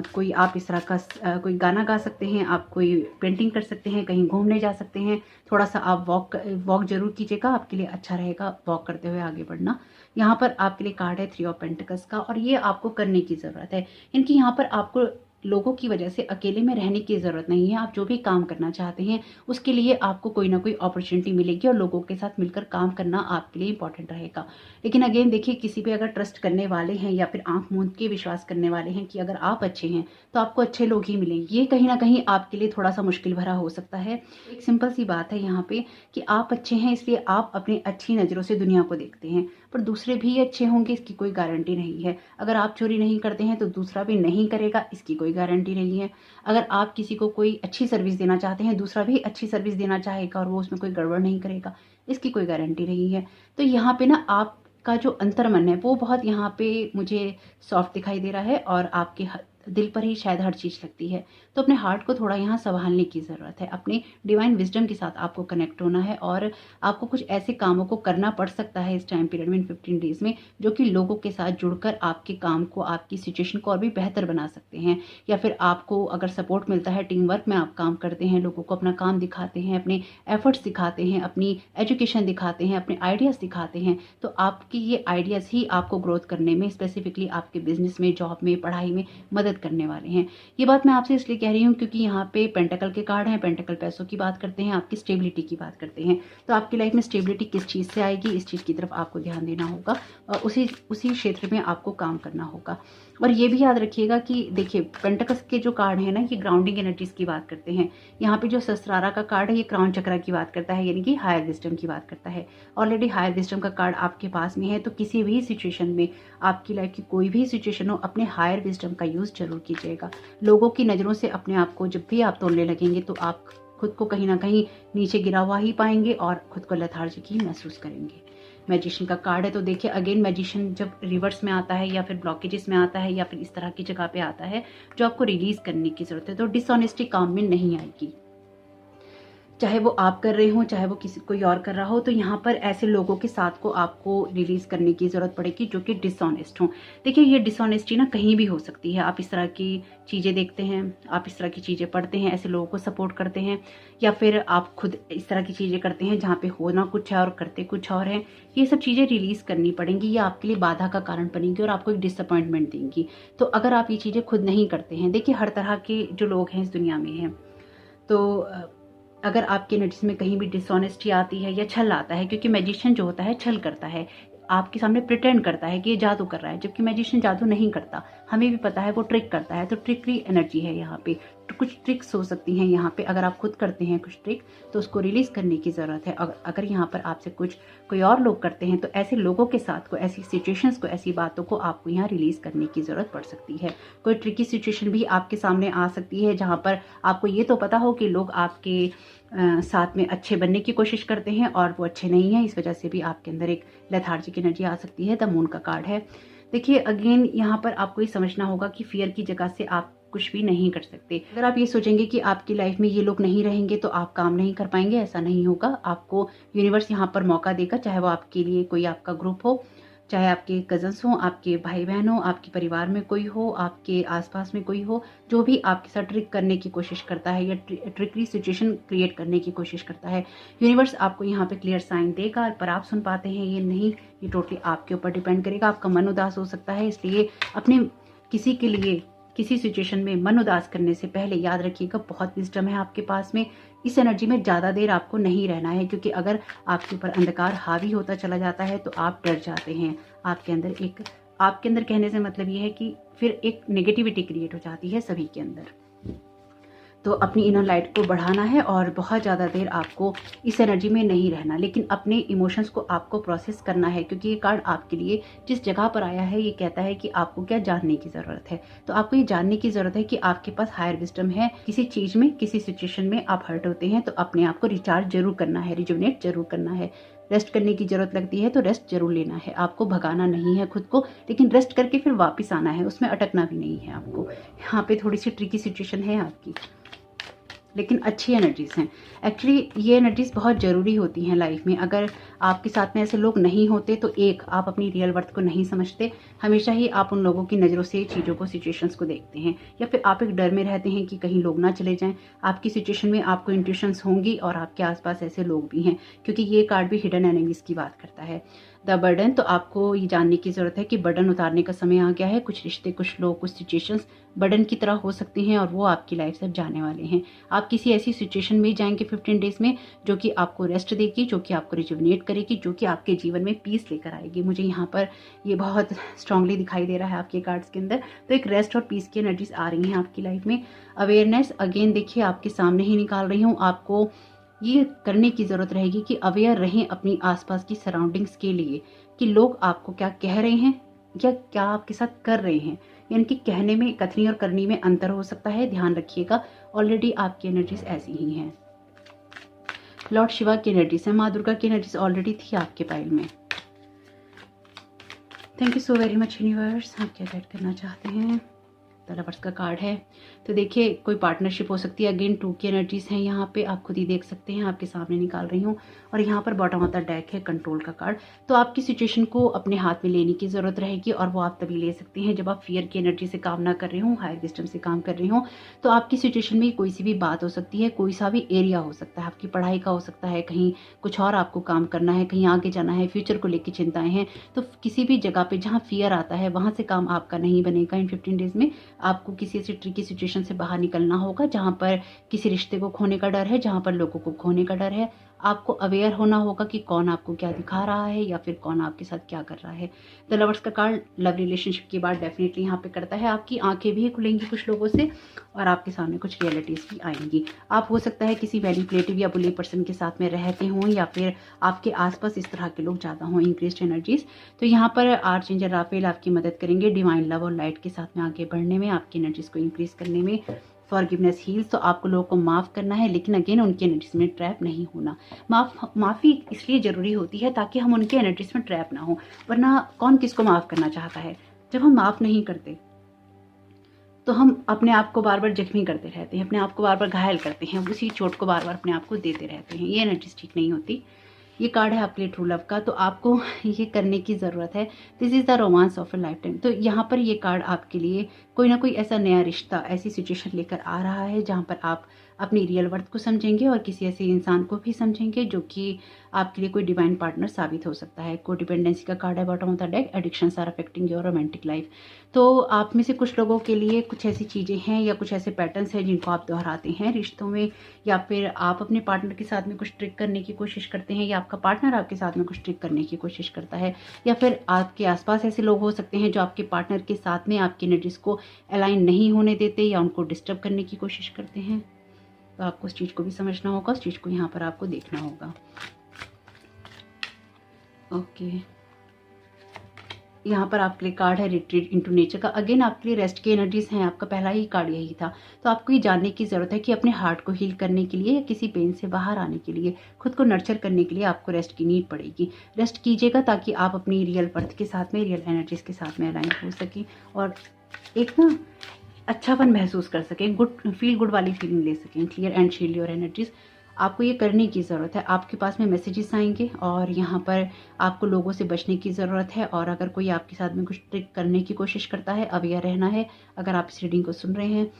A: कोई आप इस तरह का कोई गाना गा सकते हैं, आप कोई पेंटिंग कर सकते हैं, कहीं घूमने जा सकते हैं, थोड़ा सा आप वॉक जरूर कीजिएगा, आपके लिए अच्छा रहेगा वॉक करते हुए आगे बढ़ना। यहाँ पर आपके लिए कार्ड है 3 ऑफ पेंटिकल्स का, और ये आपको करने की ज़रूरत है। इनकी यहाँ पर आपको लोगों की वजह से अकेले में रहने की ज़रूरत नहीं है। आप जो भी काम करना चाहते हैं उसके लिए आपको कोई ना कोई अपॉर्चुनिटी मिलेगी और लोगों के साथ मिलकर काम करना आपके लिए इंपॉर्टेंट रहेगा। लेकिन अगेन देखिए, किसी पे अगर ट्रस्ट करने वाले हैं या फिर आंख मूंद के विश्वास करने वाले हैं कि अगर आप अच्छे हैं तो आपको अच्छे लोग ही मिलेंगे, ये कहीं ना कहीं आपके लिए थोड़ा सा मुश्किल भरा हो सकता है। एक सिंपल सी बात है यहाँ पे कि आप अच्छे हैं इसलिए आप अपनी अच्छी नज़रों से दुनिया को देखते हैं, पर दूसरे भी अच्छे होंगे इसकी कोई गारंटी नहीं है। अगर आप चोरी नहीं करते हैं तो दूसरा भी नहीं करेगा, इसकी कोई गारंटी नहीं है। अगर आप किसी को कोई अच्छी सर्विस देना चाहते हैं, दूसरा भी अच्छी सर्विस देना चाहेगा और वो उसमें कोई गड़बड़ नहीं करेगा, इसकी कोई गारंटी नहीं है। तो यहाँ पे ना आपका जो अंतर्मन है वो बहुत यहाँ पे मुझे सॉफ्ट दिखाई दे रहा है, और आपके दिल पर ही शायद हर चीज़ लगती है। तो अपने हार्ट को थोड़ा यहाँ संभालने की ज़रूरत है, अपने डिवाइन विजडम के साथ आपको कनेक्ट होना है और आपको कुछ ऐसे कामों को करना पड़ सकता है इस टाइम पीरियड में, इन 15 डेज़ में, जो कि लोगों के साथ जुड़कर आपके काम को, आपकी सिचुएशन को और भी बेहतर बना सकते हैं। या फिर आपको अगर सपोर्ट मिलता है, टीम वर्क में आप काम करते हैं, लोगों को अपना काम दिखाते हैं, अपने एफर्ट्स दिखाते हैं, अपनी एजुकेशन दिखाते हैं, अपने आइडियाज़ दिखाते हैं, तो आपकी ये आइडियाज़ ही आपको ग्रोथ करने में, स्पेसिफिकली आपके बिजनेस में, जॉब में, पढ़ाई में मदद करने वाले हैं। ये बात मैं आपसे इसलिए कह रही हूँ क्योंकि यहाँ पे पेंटाकल के कार्ड हैं, पेंटाकल पैसों की बात करते हैं, आपकी स्टेबिलिटी की बात करते हैं। तो आपकी लाइफ में स्टेबिलिटी किस चीज़ से आएगी, इस चीज़ की तरफ आपको ध्यान देना होगा और उसी क्षेत्र में आपको काम करना होगा। और ये भी याद रखिएगा कि देखिए, पेंटाकल्स के जो कार्ड है ना, ये ग्राउंडिंग एनर्जीज की बात करते हैं। यहाँ पे जो सहस्त्रारा का कार्ड है, ये क्राउन चक्रा की बात करता है, यानी कि हायर विजडम की बात करता है। ऑलरेडी हायर विजडम का कार्ड आपके पास में है, तो किसी भी सिचुएशन में, आपकी लाइफ की कोई भी सिचुएशन हो, अपने हायर विजडम का यूज़ जरूर कीजिएगा। लोगों की नज़रों से अपने आप को जब भी आप तोड़ने लगेंगे तो आप खुद को कहीं ना कहीं नीचे गिरा हुआ ही पाएंगे और खुद को लेथार्जिक ही महसूस करेंगे। मैजिशियन का कार्ड है, तो देखिए अगेन, मैजिशियन जब रिवर्स में आता है या फिर ब्लॉकेजेस में आता है या फिर इस तरह की जगह पे आता है जो आपको रिलीज करने की जरूरत है, तो डिसऑनेस्टी काम में नहीं आएगी। चाहे वो आप कर रहे हो, चाहे वो किसी कोई और कर रहा हो, तो यहाँ पर ऐसे लोगों के साथ को आपको रिलीज करने की जरूरत पड़ेगी जो कि डिसऑनेस्ट हो। देखिए, ये डिसऑनेस्टी ना कहीं भी हो सकती है। आप इस तरह की चीज़ें देखते हैं, आप इस तरह की चीज़ें पढ़ते हैं, ऐसे लोगों को सपोर्ट करते हैं, या फिर आप खुद इस तरह की चीज़ें करते हैं जहाँ पे होना कुछ है और करते कुछ और है। ये सब चीज़ें रिलीज करनी पड़ेंगी, ये आपके लिए बाधा का कारण बनेंगी और आपको एक डिसअपॉइंटमेंट देंगी। तो अगर आप ये चीज़ें खुद नहीं करते हैं, देखिए हर तरह के जो लोग हैं इस दुनिया में हैं, तो अगर आपकी एनर्जी में कहीं भी डिसऑनेस्टी आती है या छल आता है, क्योंकि मैजिशियन जो होता है छल करता है, आपके सामने प्रिटेंड करता है कि ये जादू कर रहा है, जबकि मैजिशियन जादू नहीं करता। हमें भी पता है वो ट्रिक करता है, तो ट्रिकरी एनर्जी है यहाँ पे। तो कुछ ट्रिक्स हो सकती हैं यहाँ पे, अगर आप खुद करते हैं कुछ ट्रिक तो उसको रिलीज करने की ज़रूरत है। अगर यहाँ पर आपसे कुछ कोई और लोग करते हैं, तो ऐसे लोगों के साथ को, ऐसी सिचुएशंस को, ऐसी बातों को आपको यहाँ रिलीज करने की ज़रूरत पड़ सकती है। कोई ट्रिकी सिचुएशन भी आपके सामने आ सकती है जहाँ पर आपको ये तो पता हो कि लोग आपके साथ में अच्छे बनने की कोशिश करते हैं और वो अच्छे नहीं हैं, इस वजह से भी आपके अंदर एक लेथार्जिक एनर्जी आ सकती है। द मून का कार्ड है। देखिए अगेन, यहाँ पर आपको ये समझना होगा कि फियर की जगह से आप कुछ भी नहीं कर सकते। अगर आप ये सोचेंगे कि आपकी लाइफ में ये लोग नहीं रहेंगे तो आप काम नहीं कर पाएंगे, ऐसा नहीं होगा। आपको यूनिवर्स यहाँ पर मौका देगा, चाहे वो आपके लिए कोई आपका ग्रुप हो, चाहे आपके कजन्स हो, आपके भाई बहन हो, आपके परिवार में कोई हो, आपके आसपास में कोई हो, जो भी आपके साथ ट्रिक करने की कोशिश करता है या ट्रिकरी सिचुएशन क्रिएट करने की कोशिश करता है, यूनिवर्स आपको यहाँ पे क्लियर साइन देगा। पर आप सुन पाते हैं ये नहीं, ये टोटली आपके ऊपर डिपेंड करेगा। आपका मन उदास हो सकता है, इसलिए अपने किसी के लिए किसी सिचुएशन में मन उदास करने से पहले याद रखिएगा, बहुत विजडम है आपके पास में। इस एनर्जी में ज़्यादा देर आपको नहीं रहना है, क्योंकि अगर आपके ऊपर अंधकार हावी होता चला जाता है तो आप डर जाते हैं। आपके अंदर कहने से मतलब ये है कि फिर एक नेगेटिविटी क्रिएट हो जाती है सभी के अंदर। तो अपनी इनर लाइट को बढ़ाना है और बहुत ज़्यादा देर आपको इस एनर्जी में नहीं रहना, लेकिन अपने इमोशंस को आपको प्रोसेस करना है, क्योंकि ये कार्ड आपके लिए जिस जगह पर आया है ये कहता है कि आपको क्या जानने की ज़रूरत है। तो आपको ये जानने की ज़रूरत है कि आपके पास हायर विजडम है। किसी चीज़ में, किसी सिचुएशन में आप हर्ट होते हैं तो अपने आप को रिचार्ज जरूर करना है, रिजुवनेट जरूर करना है। रेस्ट करने की जरूरत लगती है तो रेस्ट जरूर लेना है। आपको भगाना नहीं है खुद को, लेकिन रेस्ट करके फिर वापस आना है, उसमें अटकना भी नहीं है आपको। यहाँ पे थोड़ी सी ट्रिकी सिचुएशन है आपकी, लेकिन अच्छी एनर्जीज हैं। एक्चुअली ये एनर्जीज बहुत ज़रूरी होती हैं लाइफ में। अगर आपके साथ में ऐसे लोग नहीं होते तो आप अपनी रियल वर्थ को नहीं समझते। हमेशा ही आप उन लोगों की नज़रों से चीज़ों को, सिचुएशंस को देखते हैं, या फिर आप एक डर में रहते हैं कि कहीं लोग ना चले जाएं। आपकी सिचुएशन में आपको इंट्यूशंस होंगी और आपके आसपास ऐसे लोग भी हैं, क्योंकि ये कार्ड भी हिडन एनिमीज की बात करता है। द बर्डन, तो आपको ये जानने की ज़रूरत है कि बर्डन उतारने का समय आ गया है। कुछ रिश्ते, कुछ लोग, कुछ सिचुएशंस बर्डन की तरह हो सकती हैं और वो आपकी लाइफ से जाने वाले हैं। आप किसी ऐसी सिचुएशन में जाएंगे 15 डेज में जो कि आपको रेस्ट देगी, जो कि आपको रिजुवनेट करेगी, जो कि आपके जीवन में पीस लेकर आएगी। मुझे यहाँ पर ये बहुत स्ट्रांगली दिखाई दे रहा है आपके कार्ड्स के अंदर। तो एक रेस्ट और पीस की एनर्जीज आ रही हैं आपकी लाइफ में। अवेयरनेस, अगेन देखिए आपके सामने ही निकाल रही हूँ। आपको ये करने की ज़रूरत रहेगी कि अवेयर रहें अपनी आसपास की सराउंडिंग्स के लिए, कि लोग आपको क्या कह रहे हैं या क्या आपके साथ कर रहे हैं। यानी कि कहने में, कथनी और करनी में अंतर हो सकता है, ध्यान रखिएगा। ऑलरेडी आपकी एनर्जीज ऐसी ही हैं। लॉर्ड शिवा की एनर्जीज है, माँ दुर्गा की एनर्जीज ऑलरेडी थी आपके पाइल में। Thank you so very much universe. आप क्या गाइड करना चाहते हैं? द लवर्स का कार्ड है। तो देखिए कोई पार्टनरशिप हो सकती है, अगेन 2 की एनर्जीज हैं यहाँ पे, आप खुद ही देख सकते हैं, आपके सामने निकाल रही हूँ। और यहाँ पर बॉटम ऑफ द डेक है कंट्रोल का कार्ड। तो आपकी सिचुएशन को अपने हाथ में लेने की ज़रूरत रहेगी, और वो आप तभी ले सकते हैं जब आप फियर की एनर्जी से काम ना कर रहे हो, हायर विजडम से काम कर रहे हो। तो आपकी सिचुएशन में कोई सी भी बात हो सकती है, कोई सा भी एरिया हो सकता है, आपकी पढ़ाई का हो सकता है, कहीं कुछ और आपको काम करना है, कहीं आगे जाना है, फ्यूचर को लेकर चिंताएं हैं। तो किसी भी जगह पे जहाँ फियर आता है वहाँ से काम आपका नहीं बनेगा। इन 15 डेज में आपको किसी ऐसी ट्रिकी सिचुएशन से बाहर निकलना होगा जहाँ पर किसी रिश्ते को खोने का डर है, जहाँ पर लोगों को खोने का डर है। आपको अवेयर होना होगा कि कौन आपको क्या दिखा रहा है या फिर कौन आपके साथ क्या कर रहा है। द लवर्स का कार्ड लव रिलेशनशिप की बात डेफिनेटली यहाँ पे करता है। आपकी आंखें भी खुलेंगी कुछ लोगों से, और आपके सामने कुछ रियलिटीज भी आएंगी। आप हो सकता है किसी मैनिपुलेटिव या बुली पर्सन के साथ में रहते हों, या फिर आपके आसपास इस तरह के लोग ज़्यादा हों, इंक्रीज्ड एनर्जीज। तो यहाँ पर आर्चएंजल राफेल आपकी मदद करेंगे डिवाइन लव और लाइट के साथ में आगे बढ़ने में, आपकी एनर्जीज को इंक्रीज करने में। फॉरगिवनेस हील्स, तो आपको लोगों को माफ़ करना है, लेकिन अगेन उनकी एनर्जीज में ट्रैप नहीं होना। माफ़ी इसलिए ज़रूरी होती है ताकि हम उनके एनर्जीज में ट्रैप ना हो, वरना कौन किसको माफ़ करना चाहता है। जब हम माफ़ नहीं करते तो हम अपने आप को बार बार जख्मी करते रहते हैं, अपने आप को बार बार घायल करते हैं, उसी चोट को बार बार अपने आप को देते रहते हैं। ये एनर्जीज ठीक नहीं होती। ये कार्ड है आपके लिए ट्रू लव का, तो आपको ये करने की ज़रूरत है। This is the romance of A life time. तो यहाँ पर ये कार्ड आपके लिए कोई ना कोई ऐसा नया रिश्ता, ऐसी सिचुएशन लेकर आ रहा है जहाँ पर आप अपनी रियल वर्थ को समझेंगे और किसी ऐसे इंसान को भी समझेंगे जो कि आपके लिए कोई डिवाइन पार्टनर साबित हो सकता है। को डिपेंडेंसी का कार्ड है bottom of the deck. Addictions are affecting your romantic life. तो आप में से कुछ लोगों के लिए कुछ ऐसी चीज़ें हैं या कुछ ऐसे पैटर्न्स हैं जिनको आप दोहराते हैं रिश्तों में, या फिर आप अपने पार्टनर के साथ में कुछ ट्रिक करने की कोशिश करते हैं, या आपका पार्टनर आपके साथ में कुछ ट्रिक करने की कोशिश करता है, या फिर आपके आसपास ऐसे लोग हो सकते हैं जो आपके पार्टनर के साथ में आपकी एनर्जीज को अलाइन नहीं होने देते या उनको डिस्टर्ब करने की कोशिश करते हैं। तो आपको उस चीज़ को भी समझना होगा, उस चीज़ को यहाँ पर आपको देखना होगा। ओके, यहाँ पर आपके लिए कार्ड है रिट्रीट इनटू नेचर का। अगेन आपके लिए रेस्ट की एनर्जीज हैं, आपका पहला ही कार्ड यही था। तो आपको ये जानने की ज़रूरत है कि अपने हार्ट को हील करने के लिए या किसी पेन से बाहर आने के लिए, खुद को नर्चर करने के लिए आपको रेस्ट की नीड पड़ेगी। रेस्ट कीजिएगा ताकि आप अपनी रियल वर्थ के साथ में, रियल एनर्जीज के साथ में अलाइन हो सकें और एक ना अच्छापन महसूस कर सकें, फील गुड वाली फीलिंग ले सकें। Clear and shield your energies. आपको ये करने की ज़रूरत है। आपके पास में मैसेजेस आएंगे और यहाँ पर आपको लोगों से बचने की ज़रूरत है, और अगर कोई आपके साथ में कुछ ट्रिक करने की कोशिश करता है, अवेयर रहना है। अगर आप इस रीडिंग को सुन रहे हैं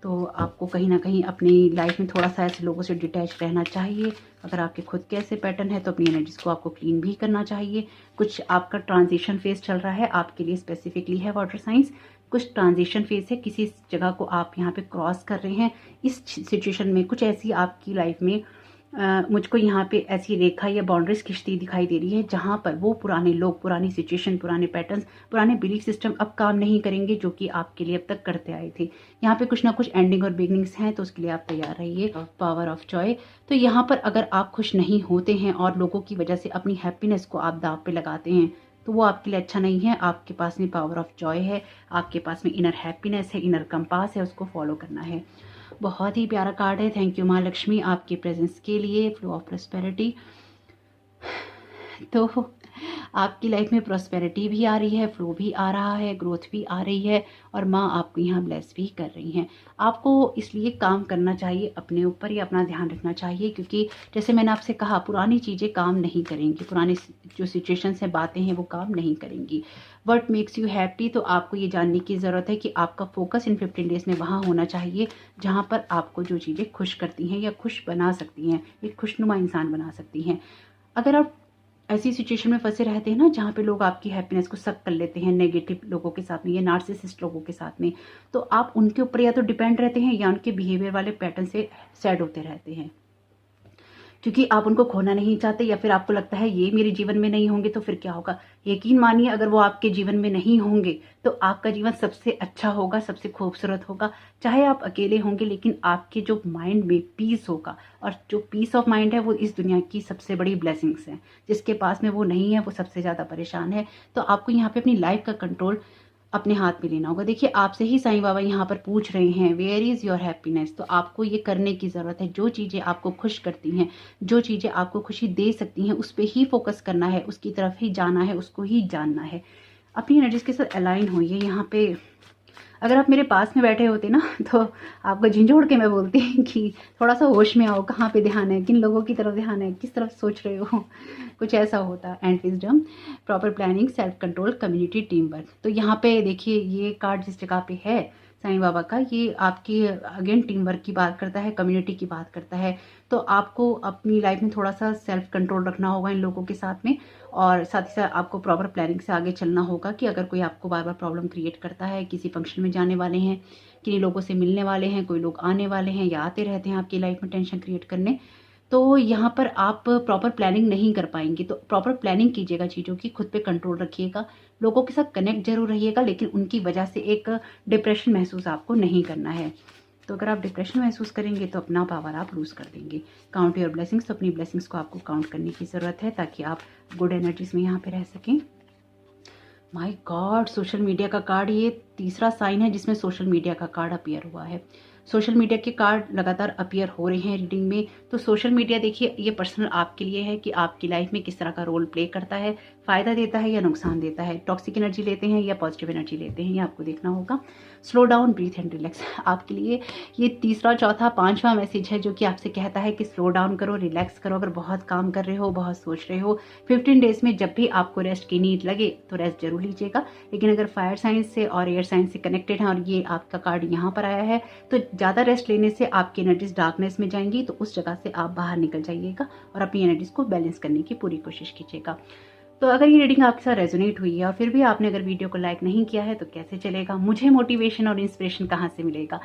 A: तो आपको कहीं ना कहीं अपनी लाइफ में थोड़ा सा ऐसे लोगों से डिटैच रहना चाहिए। अगर आपके खुद के ऐसे पैटर्न है तो अपनी एनर्जीज को आपको क्लीन भी करना चाहिए। कुछ आपका ट्रांजिशन फेज चल रहा है, आपके लिए स्पेसिफिकली है वाटर साइंस। कुछ ट्रांजिशन फेज है, किसी जगह को आप यहाँ पे क्रॉस कर रहे हैं। इस सिचुएशन में कुछ ऐसी आपकी लाइफ में मुझको यहाँ पे ऐसी रेखा या बाउंड्रीज खिंचती दिखाई दे रही है जहाँ पर वो पुराने लोग, पुरानी सिचुएशन, पुराने पैटर्न्स, पुराने बिलीफ सिस्टम अब काम नहीं करेंगे जो कि आपके लिए अब तक करते आए थे। यहाँ पे कुछ ना कुछ एंडिंग और बिगनिंग्स हैं, तो उसके लिए आप तैयार रहिए। Power of Joy. तो यहाँ पर अगर आप खुश नहीं होते हैं और लोगों की वजह से अपनी हैप्पीनेस को आप दांव पे लगाते हैं तो वो आपके लिए अच्छा नहीं है। आपके पास में पावर ऑफ जॉय है, आपके पास में इनर हैप्पीनेस है, इनर कंपास है, उसको फॉलो करना है। बहुत ही प्यारा कार्ड है। थैंक यू माँ लक्ष्मी आपके प्रेजेंस के लिए। Flow of prosperity. तो आपकी लाइफ में प्रॉस्पेरिटी भी आ रही है, फ्लो भी आ रहा है, ग्रोथ भी आ रही है, और माँ आपको यहाँ ब्लेस भी कर रही हैं। आपको इसलिए काम करना चाहिए अपने ऊपर, या अपना ध्यान रखना चाहिए, क्योंकि जैसे मैंने आपसे कहा पुरानी चीज़ें काम नहीं करेंगी, पुरानी जो सिचुएशंस हैं, बातें हैं, वो काम नहीं करेंगी। What makes you happy. तो आपको ये जानने की ज़रूरत है कि आपका फोकस इन 15 डेज में वहाँ होना चाहिए जहाँ पर आपको जो चीज़ें खुश करती हैं या खुश बना सकती हैं, एक खुशनुमा इंसान बना सकती हैं। अगर आप ऐसी सिचुएशन में फंसे रहते हैं ना जहाँ पे लोग आपकी हैप्पीनेस को सक कर लेते हैं, नेगेटिव लोगों के साथ में या नार्सिसिस्ट लोगों के साथ में, तो आप उनके ऊपर या तो डिपेंड रहते हैं या उनके बिहेवियर वाले पैटर्न से सैड होते रहते हैं, क्योंकि आप उनको खोना नहीं चाहते, या फिर आपको लगता है ये मेरे जीवन में नहीं होंगे तो फिर क्या होगा। यकीन मानिए अगर वो आपके जीवन में नहीं होंगे तो आपका जीवन सबसे अच्छा होगा, सबसे खूबसूरत होगा। चाहे आप अकेले होंगे लेकिन आपके जो माइंड में पीस होगा, और जो पीस ऑफ माइंड है वो इस दुनिया की सबसे बड़ी ब्लेसिंग्स है। जिसके पास में वो नहीं है वो सबसे ज़्यादा परेशान है। तो आपको यहाँ पे अपनी लाइफ का कंट्रोल अपने हाथ में लेना होगा। देखिए आपसे ही साईं बाबा यहाँ पर पूछ रहे हैं वेयर इज़ योर हैप्पीनेस। तो आपको ये करने की ज़रूरत है, जो चीज़ें आपको खुश करती हैं, जो चीज़ें आपको खुशी दे सकती हैं, उस पर ही फोकस करना है, उसकी तरफ ही जाना है, उसको ही जानना है। अपनी एनर्जीज के साथ अलाइन होइए। यहाँ पे अगर आप मेरे पास में बैठे होते ना तो आपको झिंझोड़ के मैं बोलती कि थोड़ा सा होश में आओ, कहाँ पे ध्यान है, किन लोगों की तरफ ध्यान है, किस तरफ सोच रहे हो, कुछ ऐसा होता। And wisdom, proper planning, self control, community, team work. तो यहाँ पे देखिए ये कार्ड जिस जगह पे है साईं बाबा का, ये आपकी अगेन टीम वर्क की बात करता है, कम्युनिटी की बात करता है। तो आपको अपनी लाइफ में थोड़ा सा सेल्फ कंट्रोल रखना होगा इन लोगों के साथ में, और साथ ही साथ आपको प्रॉपर प्लानिंग से आगे चलना होगा कि अगर कोई आपको बार बार प्रॉब्लम क्रिएट करता है, किसी फंक्शन में जाने वाले हैं, किन्हीं लोगों से मिलने वाले हैं, कोई लोग आने वाले हैं या आते रहते हैं आपकी लाइफ में टेंशन क्रिएट करने, तो यहाँ पर आप प्रॉपर प्लानिंग नहीं कर पाएंगे। तो प्रॉपर प्लानिंग कीजिएगा चीज़ों की, खुद पे कंट्रोल रखिएगा, लोगों के साथ कनेक्ट जरूर रहिएगा, लेकिन उनकी वजह से एक डिप्रेशन महसूस आपको नहीं करना है। तो अगर आप डिप्रेशन महसूस करेंगे तो अपना पावर आप लूज कर देंगे। काउंट योर ब्लेसिंग्स, तो अपनी ब्लेसिंग्स को आपको काउंट करने की ज़रूरत है ताकि आप गुड एनर्जीज में यहाँ पे रह सकें। माय गॉड, सोशल मीडिया का कार्ड, ये तीसरा साइन है जिसमें सोशल मीडिया का कार्ड अपीयर हुआ है। सोशल मीडिया के कार्ड लगातार अपीयर हो रहे हैं रीडिंग में। तो सोशल मीडिया देखिए ये पर्सनल आपके लिए है कि आपकी लाइफ में किस तरह का रोल प्ले करता है, फ़ायदा देता है या नुकसान देता है, टॉक्सिक एनर्जी लेते हैं या पॉजिटिव एनर्जी लेते हैं, ये आपको देखना होगा। Slow down, breathe and relax, आपके लिए ये तीसरा, चौथा, पांचवा मैसेज है जो कि आपसे कहता है कि स्लो डाउन करो, रिलैक्स करो। अगर बहुत काम कर रहे हो, बहुत सोच रहे हो, 15 डेज में जब भी आपको रेस्ट की नीड लगे तो रेस्ट जरूर लीजिएगा। लेकिन अगर फायर साइंस से और एयर साइंस से कनेक्टेड है और ये आपका कार्ड यहाँ पर आया है, तो ज़्यादा रेस्ट लेने से आपकी एनर्जीज डार्कनेस में जाएंगी, तो उस जगह से आप बाहर निकल जाइएगा और अपनी एनर्जीज को बैलेंस करने की पूरी कोशिश कीजिएगा। तो अगर ये रीडिंग आपके साथ रेजोनेट हुई है और फिर भी आपने अगर वीडियो को लाइक नहीं किया है तो कैसे चलेगा, मुझे मोटिवेशन और इंस्पिरेशन कहाँ से मिलेगा।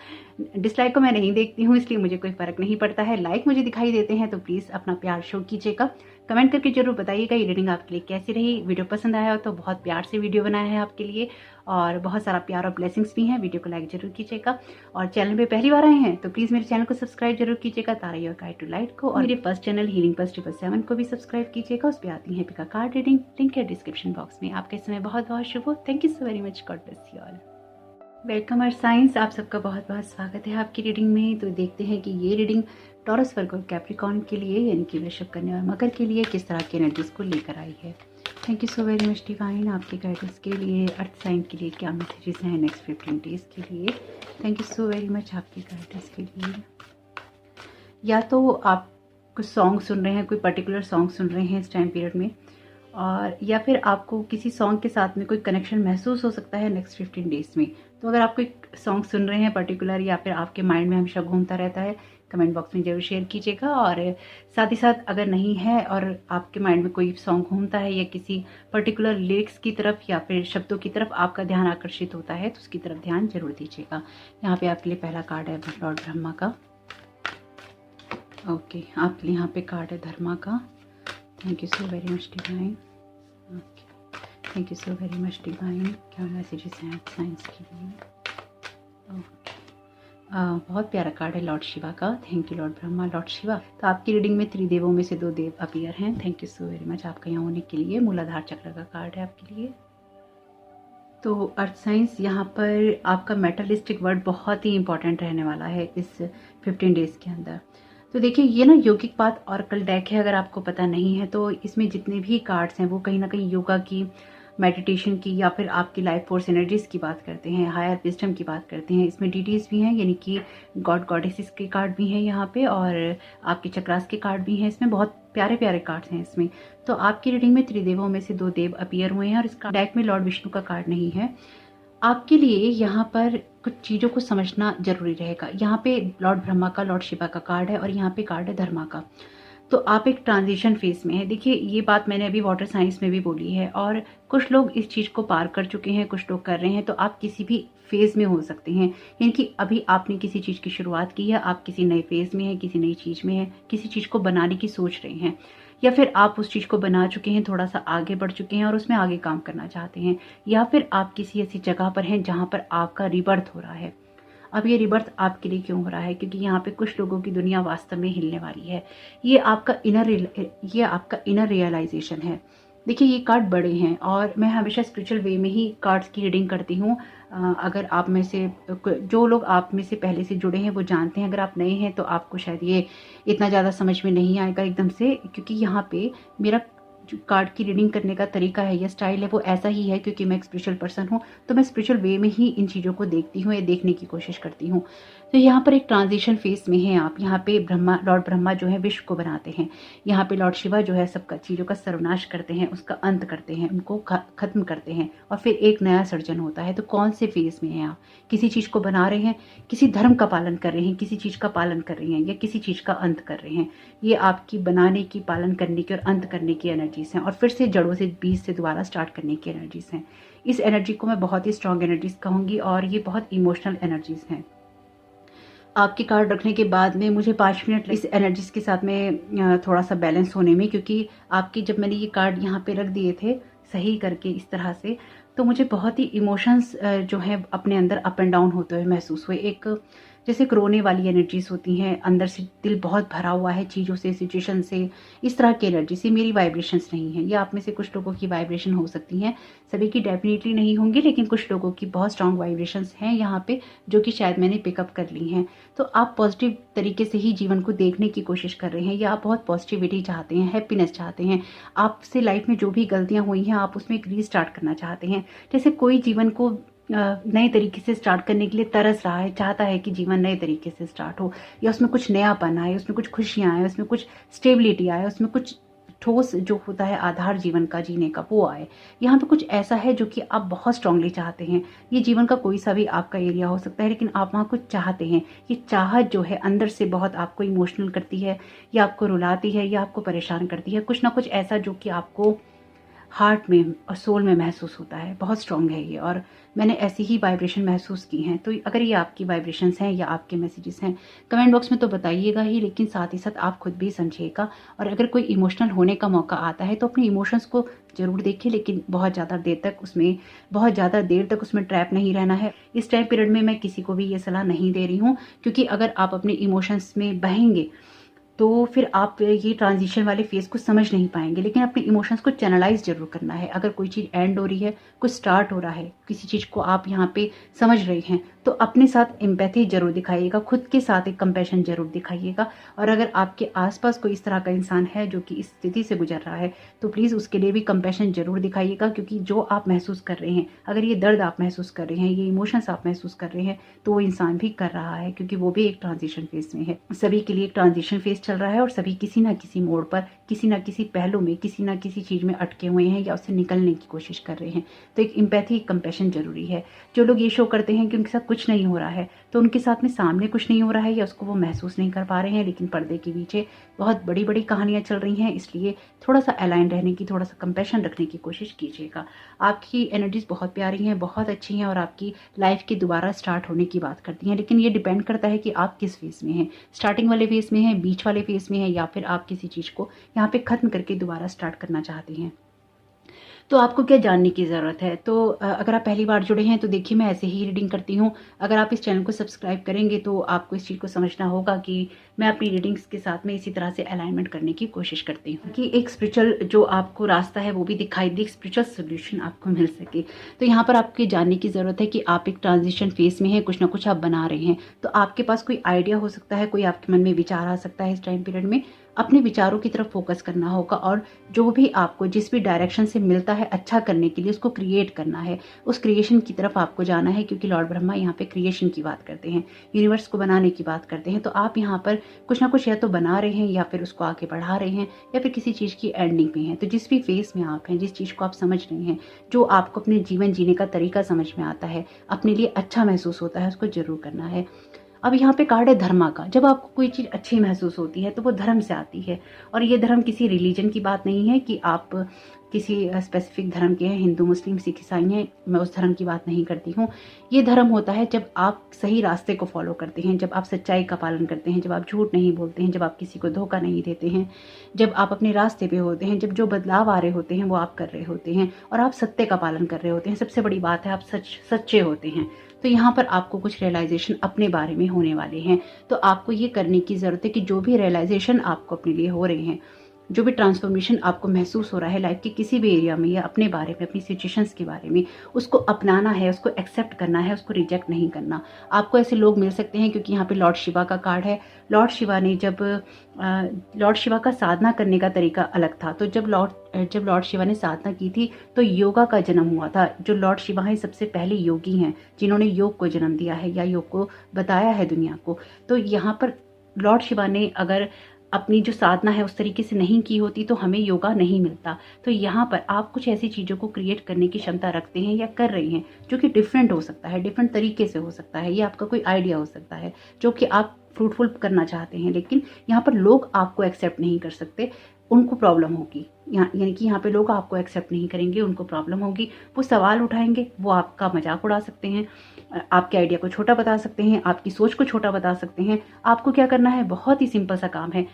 A: डिसलाइक को मैं नहीं देखती हूँ, इसलिए मुझे कोई फर्क नहीं पड़ता है। लाइक मुझे दिखाई देते हैं तो प्लीज़ अपना प्यार शो कीजिएगा। कमेंट करके जरूर बताइएगा ये रीडिंग आपके लिए कैसी रही। वीडियो पसंद आया हो तो बहुत प्यार से वीडियो बनाया है आपके लिए, और बहुत सारा प्यार और ब्लेसिंग्स भी हैं। वीडियो को लाइक जरूर कीजिएगा, और चैनल पे पहली बार आए हैं तो प्लीज़ मेरे चैनल को सब्सक्राइब जरूर कीजिएगा, तारा योर गाइड टू लाइट को, और मेरे फर्स्ट चैनल हीलिंग पल्स 777 को भी सब्सक्राइब कीजिएगा। उस पर आती है पिका कार्ड रीडिंग, लिंक है डिस्क्रिप्शन बॉक्स में। आपका समय बहुत बहुत शुभ हो। Thank you so very much, God bless you all. Welcome earth science, आप सबका बहुत बहुत स्वागत है आपकी रीडिंग में। तो देखते हैं कि ये रीडिंग टॉरस, वर्गो और कैप्रिकॉर्न के लिए, यानी कि वृषभ, कन्या और मकर के लिए किस तरह की एनर्जीज को लेकर आई है। Thank you so very much divine, आपके गाइडेंस के लिए। अर्थ साइन के लिए क्या मैसेजेस हैं नेक्स्ट 15 डेज के लिए। Thank you so very much आपके गाइडेंस के लिए। या तो आप कुछ सॉन्ग सुन रहे हैं, कोई पर्टिकुलर सॉन्ग सुन रहे हैं इस टाइम पीरियड में, और या फिर आपको किसी सॉन्ग के साथ में कोई कनेक्शन महसूस हो सकता है नेक्स्ट 15 डेज में। तो अगर आप कोई सॉन्ग सुन रहे हैं पर्टिकुलर, या फिर आपके माइंड में हमेशा घूमता रहता है, कमेंट बॉक्स में जरूर शेयर कीजिएगा। और साथ ही साथ अगर नहीं है और आपके माइंड में कोई सॉन्ग घूमता है या किसी पर्टिकुलर लिरिक्स की तरफ या फिर शब्दों की तरफ आपका ध्यान आकर्षित होता है, तो उसकी तरफ ध्यान जरूर दीजिएगा। यहाँ पे आपके लिए पहला कार्ड है लॉर्ड ब्रह्मा का। ओके, आपके लिए यहाँ पे कार्ड है धर्मा का। Thank you so very much divine. Okay, thank you so very much divine. क्या मैसेजेस हैं साइंस के लिए। ओके, बहुत प्यारा कार्ड है लॉर्ड शिवा का। Thank you Lord Brahma, Lord Shiva. तो आपकी रीडिंग में त्रिदेवों में से 2 देव अपीयर हैं। Thank you so very much आपका यहाँ होने के लिए। मूलाधार चक्र का कार्ड है आपके लिए। तो अर्थ साइंस, यहाँ पर आपका मेटलिस्टिक वर्ड बहुत ही इंपॉर्टेंट रहने वाला है इस 15 डेज के अंदर। तो देखिए ये ना यौगिक पाथ ऑरेकल डेक है, अगर आपको पता नहीं है तो इसमें जितने भी कार्ड्स हैं वो कहीं ना कहीं योगा की, मेडिटेशन की, या फिर आपकी लाइफ फोर्स एनर्जीज की बात करते हैं, हायर विजडम की बात करते हैं। इसमें डीटीज भी हैं, यानी कि गॉड गॉडेसेस के कार्ड भी हैं यहाँ पे, और आपके चक्रास के कार्ड भी हैं। इसमें बहुत प्यारे प्यारे कार्ड्स हैं इसमें। तो आपकी रीडिंग में त्रिदेवों में से 2 देव अपीयर हुए हैं, और इसका डेक में लॉर्ड विष्णु का कार्ड नहीं है। आपके लिए यहाँ पर कुछ चीज़ों को समझना जरूरी रहेगा। यहाँ पे लॉर्ड ब्रह्मा का, लॉर्ड शिवा का कार्ड है, और यहाँ पे कार्ड है धर्मा का। तो आप एक ट्रांजिशन फेज में है। देखिए ये बात मैंने अभी वाटर साइंस में भी बोली है, और कुछ लोग इस चीज़ को पार कर चुके हैं, कुछ लोग कर रहे हैं। तो आप किसी भी फेज में हो सकते हैं, यानी कि अभी आपने किसी चीज़ की शुरुआत की है, आप किसी नए फेज में हैं, किसी नई चीज़ में हैं, किसी चीज़ को बनाने की सोच रहे हैं, या फिर आप उस चीज़ को बना चुके हैं, थोड़ा सा आगे बढ़ चुके हैं और उसमें आगे काम करना चाहते हैं, या फिर आप किसी ऐसी जगह पर हैं जहाँ पर आपका रिबर्थ हो रहा है। अब ये रिबर्थ आपके लिए क्यों हो रहा है? क्योंकि यहाँ पे कुछ लोगों की दुनिया वास्तव में हिलने वाली है। ये आपका इनर रियलाइजेशन है। देखिए ये कार्ड बड़े हैं, और मैं हमेशा स्पिरिचुअल वे में ही कार्ड्स की रीडिंग करती हूँ। अगर आप में से जो लोग आप में से पहले से जुड़े हैं वो जानते हैं, अगर आप नए हैं तो आपको शायद ये इतना ज़्यादा समझ में नहीं आएगा एकदम से, क्योंकि यहाँ पे मेरा जो कार्ड की रीडिंग करने का तरीका है या स्टाइल है वो ऐसा ही है, क्योंकि मैं एक स्पिरिचुअल पर्सन हूँ, तो मैं स्पिरिचुअल वे में ही इन चीज़ों को देखती हूँ या देखने की कोशिश करती हूँ। तो यहाँ पर एक ट्रांजिशन फेस में हैं आप। यहाँ पे लॉर्ड ब्रह्मा जो है विश्व को बनाते हैं, यहाँ पे लॉर्ड शिवा जो है सबका चीज़ों का सर्वनाश करते हैं, उसका अंत करते हैं, उनको खत्म करते हैं और फिर एक नया सर्जन होता है। तो कौन से फेज में हैं आप? किसी चीज़ को बना रहे हैं, किसी धर्म का पालन कर रहे हैं, किसी चीज़ का पालन कर रहे हैं या किसी चीज़ का अंत कर रहे हैं। ये आपकी बनाने की, पालन करने की और अंत करने की एनर्जीज हैं और फिर से जड़ों से, बीज से दोबारा स्टार्ट करने की एनर्जीज हैं। इस एनर्जी को मैं बहुत ही स्ट्रॉन्ग एनर्जीज कहूँगी और ये बहुत इमोशनल एनर्जीज हैं। आपके कार्ड रखने के बाद में मुझे 5 मिनट इस एनर्जीज के साथ में थोड़ा सा बैलेंस होने में, क्योंकि आपकी जब मैंने ये कार्ड यहाँ पे रख दिए थे सही करके इस तरह से, तो मुझे बहुत ही इमोशंस जो है अपने अंदर अप एंड डाउन होते हुए महसूस हुए। एक जैसे रोने वाली एनर्जीज होती हैं, अंदर से दिल बहुत भरा हुआ है चीज़ों से, सिचुएशन से, इस तरह की एनर्जी से। मेरी वाइब्रेशंस नहीं है, ये आप में से कुछ लोगों की वाइब्रेशन हो सकती हैं, सभी की डेफिनेटली नहीं होंगी, लेकिन कुछ लोगों की बहुत स्ट्रांग वाइब्रेशंस हैं यहाँ पे जो कि शायद मैंने पिकअप कर ली हैं। तो आप पॉजिटिव तरीके से ही जीवन को देखने की कोशिश कर रहे हैं या आप बहुत पॉजिटिविटी चाहते हैं, हैप्पीनेस चाहते हैं। आपसे लाइफ में जो भी गलतियाँ हुई हैं आप उसमें एक रीस्टार्ट करना चाहते हैं। जैसे कोई जीवन को नए तरीके से स्टार्ट करने के लिए तरस रहा है, चाहता है कि जीवन नए तरीके से स्टार्ट हो या उसमें कुछ नयापन आए, उसमें कुछ खुशियाँ आए, उसमें कुछ स्टेबिलिटी आए, उसमें कुछ ठोस जो होता है आधार जीवन का जीने का वो आए। यहाँ पे कुछ ऐसा है जो कि आप बहुत स्ट्रांगली चाहते हैं। ये जीवन का कोई सा भी आपका एरिया हो सकता है, लेकिन आप वहाँ कुछ चाहते हैं। ये चाहत जो है अंदर से बहुत आपको इमोशनल करती है या आपको रुलाती है या आपको परेशान करती है। कुछ ना कुछ ऐसा जो कि आपको हार्ट में और सोल में महसूस होता है। बहुत स्ट्रॉन्ग है ये और मैंने ऐसी ही वाइब्रेशन महसूस की हैं। तो अगर ये आपकी वाइब्रेशंस हैं या आपके मैसेजेस हैं, कमेंट बॉक्स में तो बताइएगा ही, लेकिन साथ ही साथ आप खुद भी समझिएगा। और अगर कोई इमोशनल होने का मौका आता है तो अपने इमोशंस को जरूर देखिए, लेकिन बहुत ज़्यादा देर तक उसमें ट्रैप नहीं रहना है। इस टाइम पीरियड में मैं किसी को भी ये सलाह नहीं दे रही हूँ, क्योंकि अगर आप अपने इमोशंस में बहेंगे तो फिर आप ये ट्रांजिशन वाले फेज को समझ नहीं पाएंगे। लेकिन अपने इमोशंस को चैनलाइज जरूर करना है। अगर कोई चीज़ एंड हो रही है, कुछ स्टार्ट हो रहा है, किसी चीज़ को आप यहाँ पे समझ रहे हैं, तो अपने साथ एम्पैथी जरूर दिखाइएगा, खुद के साथ एक कंपैशन जरूर दिखाइएगा। और अगर आपके आसपास कोई इस तरह का इंसान है जो कि इस स्थिति से गुजर रहा है, तो प्लीज़ उसके लिए भी कंपैशन जरूर दिखाइएगा, क्योंकि जो आप महसूस कर रहे हैं, अगर ये दर्द आप महसूस कर रहे हैं, ये इमोशंस आप महसूस कर रहे हैं, तो वो इंसान भी कर रहा है, क्योंकि वो भी एक ट्रांजिशन फेज में है। सभी के लिए एक ट्रांजिशन फेज चल रहा है और सभी किसी ना किसी मोड़ पर, किसी ना किसी पहलू में, किसी ना किसी चीज़ में अटके हुए हैं या उससे निकलने की कोशिश कर रहे हैं। तो एक एम्पैथी, कंपैशन जरूरी है। जो लोग ये शो करते हैं कि उनके साथ कुछ नहीं हो रहा है, तो उनके साथ में सामने कुछ नहीं हो रहा है या उसको वो महसूस नहीं कर पा रहे हैं, लेकिन पर्दे के पीछे बहुत बड़ी बड़ी कहानियां चल रही हैं। इसलिए थोड़ा सा अलाइन रहने की, थोड़ा सा कंपैशन रखने की कोशिश कीजिएगा। आपकी एनर्जीज बहुत प्यारी हैं, बहुत अच्छी हैं और आपकी लाइफ की दोबारा स्टार्ट होने की बात करती हैं। लेकिन ये डिपेंड करता है कि आप किस फेज में हैं, स्टार्टिंग वाले फेज में हैं, बीच वाले फेज में हैं, या फिर आप किसी चीज़ को यहाँ पे खत्म करके दोबारा स्टार्ट करना चाहते हैं। तो आपको क्या जानने की ज़रूरत है? तो अगर आप पहली बार जुड़े हैं तो देखिए मैं ऐसे ही रीडिंग करती हूँ। अगर आप इस चैनल को सब्सक्राइब करेंगे तो आपको इस चीज़ को समझना होगा कि मैं अपनी रीडिंग्स के साथ में इसी तरह से अलाइनमेंट करने की कोशिश करती हूँ कि एक स्पिरिचुअल जो आपको रास्ता है वो भी दिखाई दे, एक स्पिरिचुअल सोल्यूशन आपको मिल सके। तो यहाँ पर आपको जानने की ज़रूरत है कि आप एक ट्रांजिशन फेज में हैं, कुछ ना कुछ आप बना रहे हैं। तो आपके पास कोई आइडिया हो सकता है, कोई आपके मन में विचार आ सकता है। इस टाइम पीरियड में अपने विचारों की तरफ फोकस करना होगा और जो भी आपको जिस भी डायरेक्शन से मिलता है अच्छा करने के लिए उसको क्रिएट करना है, उस क्रिएशन की तरफ आपको जाना है, क्योंकि लॉर्ड ब्रह्मा यहाँ पे क्रिएशन की बात करते हैं, यूनिवर्स को बनाने की बात करते हैं। तो आप यहाँ पर कुछ ना कुछ या तो बना रहे हैं या फिर उसको आगे बढ़ा रहे हैं या फिर किसी चीज़ की एंडिंग में है। तो जिस भी फेज में आप हैं, जिस चीज़ को आप समझ रहे हैं, जो आपको अपने जीवन जीने का तरीका समझ में आता है, अपने लिए अच्छा महसूस होता है, उसको जरूर करना है। अब यहाँ पे कार्ड है धर्मा का। जब आपको कोई चीज़ अच्छी महसूस होती है तो वो धर्म से आती है, और ये धर्म किसी रिलीजन की बात नहीं है कि आप किसी स्पेसिफिक धर्म के हैं, हिंदू, मुस्लिम, सिख, ईसाई हैं, मैं उस धर्म की बात नहीं करती हूँ। ये धर्म होता है जब आप सही रास्ते को फॉलो करते हैं, जब आप सच्चाई का पालन करते हैं, जब आप झूठ नहीं बोलते हैं, जब आप किसी को धोखा नहीं देते हैं, जब आप अपने रास्ते पे होते हैं, जब जो बदलाव आ रहे होते हैं वो आप कर रहे होते हैं और आप सत्य का पालन कर रहे होते हैं। सबसे बड़ी बात है आप सच्चे होते हैं। तो यहाँ पर आपको कुछ रियलाइजेशन अपने बारे में होने वाले हैं। तो आपको ये करने की ज़रूरत है कि जो भी रियलाइजेशन आपको अपने लिए हो रहे हैं, जो भी ट्रांसफॉर्मेशन आपको महसूस हो रहा है लाइफ के किसी भी एरिया में या अपने बारे में, अपनी सिचुएशंस के बारे में, उसको अपनाना है, उसको एक्सेप्ट करना है, उसको रिजेक्ट नहीं करना। आपको ऐसे लोग मिल सकते हैं क्योंकि यहाँ पे लॉर्ड शिवा का कार्ड है। लॉर्ड शिवा ने लॉर्ड शिवा का साधना करने का तरीका अलग था। तो जब लॉर्ड शिवा ने साधना की थी तो योगा का जन्म हुआ था। जो लॉर्ड शिवा है सबसे पहले योगी हैं जिन्होंने योग को जन्म दिया है या योग को बताया है दुनिया को। तो यहाँ पर लॉर्ड शिवा ने अगर अपनी जो साधना है उस तरीके से नहीं की होती तो हमें योगा नहीं मिलता। तो यहाँ पर आप कुछ ऐसी चीज़ों को क्रिएट करने की क्षमता रखते हैं या कर रही हैं जो कि डिफरेंट हो सकता है, डिफरेंट तरीके से हो सकता है। ये आपका कोई आइडिया हो सकता है जो कि आप फ्रूटफुल करना चाहते हैं, लेकिन यहाँ पर लोग आपको एक्सेप्ट नहीं कर सकते, उनको प्रॉब्लम होगी। यानी कि यहाँ पे लोग आपको एक्सेप्ट नहीं करेंगे, उनको प्रॉब्लम होगी, वो सवाल उठाएंगे, वो आपका मजाक उड़ा सकते हैं, आपके आइडिया को छोटा बता सकते हैं, आपकी सोच को छोटा बता सकते हैं। आपको क्या करना है, बहुत ही सिंपल सा काम है,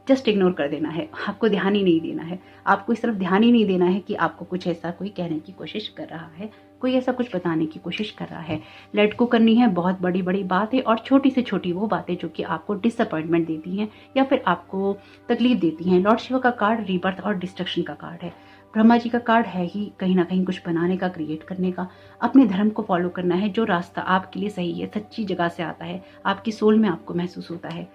A: जस्ट इग्नोर कर देना है। आपको ध्यान ही नहीं देना है, आपको इस तरफ ध्यान ही नहीं देना है कि आपको कुछ ऐसा कोई कहने की कोशिश कर रहा है, कोई ऐसा कुछ बताने की कोशिश कर रहा है। लेट गो करनी है। बहुत बड़ी बड़ी बात है और छोटी से छोटी वो बातें जो कि आपको डिसअपॉइंटमेंट देती हैं या फिर आपको तकलीफ देती हैं। लॉर्ड शिवा का कार्ड रीबर्थ और डिस्ट्रक्शन का कार्ड है। ब्रह्मा जी का कार्ड है ही कहीं ना कहीं कुछ बनाने का, क्रिएट करने का, अपने धर्म को फॉलो करना है। जो रास्ता आपके लिए सही है, सच्ची जगह से आता है, आपकी सोल में आपको महसूस होता है,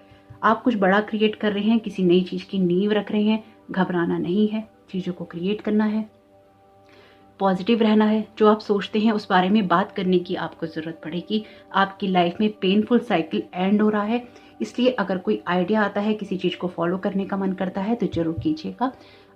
A: आप कुछ बड़ा क्रिएट कर रहे हैं, किसी नई चीज़ की नींव रख रहे हैं। घबराना नहीं है, चीज़ों को क्रिएट करना है, पॉजिटिव रहना है। जो आप सोचते हैं उस बारे में बात करने की आपको ज़रूरत पड़ेगी। आपकी लाइफ में पेनफुल साइकिल एंड हो रहा है, इसलिए अगर कोई आइडिया आता है, किसी चीज़ को फॉलो करने का मन करता है तो ज़रूर कीजिएगा।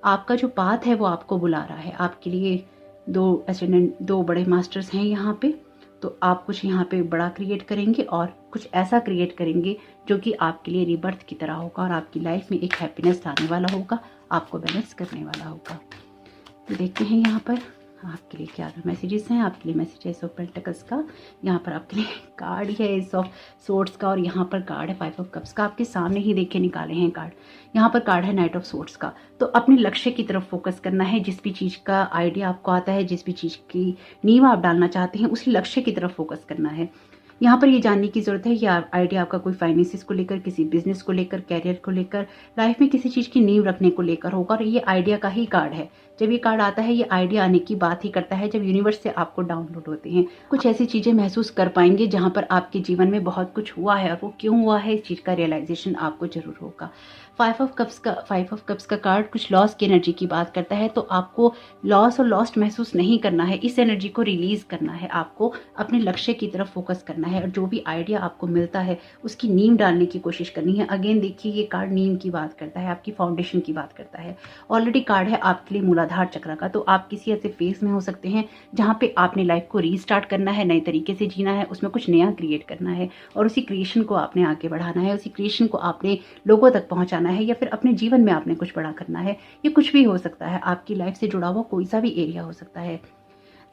A: आपका जो पाथ है वो आपको बुला रहा है। आपके लिए दो असिस्टेंट, दो बड़े मास्टर्स हैं यहाँ पे। तो आप कुछ यहाँ पे बड़ा क्रिएट करेंगे और कुछ ऐसा क्रिएट करेंगे जो कि आपके लिए रिबर्थ की तरह होगा और आपकी लाइफ में एक हैप्पीनेस लाने वाला होगा, आपको बैलेंस करने वाला होगा। तो देखते हैं यहाँ पर आपके लिए क्या मैसेजेस हैं। आपके लिए मैसेज है एस ऑफ पेंटिकल्स का, यहाँ पर आपके लिए कार्ड है एस ऑफ सोर्ड्स का और यहाँ पर कार्ड है 5 ऑफ कप्स का। आपके सामने ही देखे निकाले हैं कार्ड। यहाँ पर कार्ड है नाइट ऑफ सोर्ड्स का। तो अपने लक्ष्य की तरफ फोकस करना है। जिस भी चीज़ का आइडिया आपको आता है, जिस भी चीज़ की नींव आप डालना चाहते हैं, उसी लक्ष्य की तरफ फोकस करना है। यहाँ पर ये जानने की जरूरत है कि आइडिया आपका कोई फाइनेंसिस को लेकर, किसी बिजनेस को लेकर, कैरियर को लेकर, लाइफ में किसी चीज़ की नींव रखने को लेकर होगा और ये आइडिया का ही कार्ड है। जब ये कार्ड आता है ये आइडिया आने की बात ही करता है जब यूनिवर्स से आपको डाउनलोड होते हैं। कुछ ऐसी चीज़ें महसूस कर पाएंगे जहाँ पर आपके जीवन में बहुत कुछ हुआ है और वो क्यों हुआ है, इस चीज़ का रियलाइजेशन आपको जरूर होगा। 5 ऑफ कप्स का कार्ड कुछ लॉस की एनर्जी की बात करता है। तो आपको लॉस और लॉस्ट महसूस नहीं करना है, इस एनर्जी को रिलीज करना है। आपको अपने लक्ष्य की तरफ फोकस करना है और जो भी आइडिया आपको मिलता है उसकी नींव डालने की कोशिश करनी है। अगेन देखिए ये कार्ड नींव की बात करता है, आपकी फाउंडेशन की बात करता है। ऑलरेडी कार्ड है आपके लिए मूलाधार चक्र का। तो आप किसी ऐसे फेज में हो सकते हैं जहाँ पे आपने लाइफ को रीस्टार्ट करना है, नए तरीके से जीना है, उसमें कुछ नया क्रिएट करना है और उसी क्रिएशन को आपने आगे बढ़ाना है, उसी क्रिएशन को आपने लोगों तक पहुंचाना है या फिर अपने जीवन में आपने कुछ बड़ा करना है। ये कुछ भी हो सकता है, आपकी लाइफ से जुड़ा हुआ कोई सा भी एरिया हो सकता है।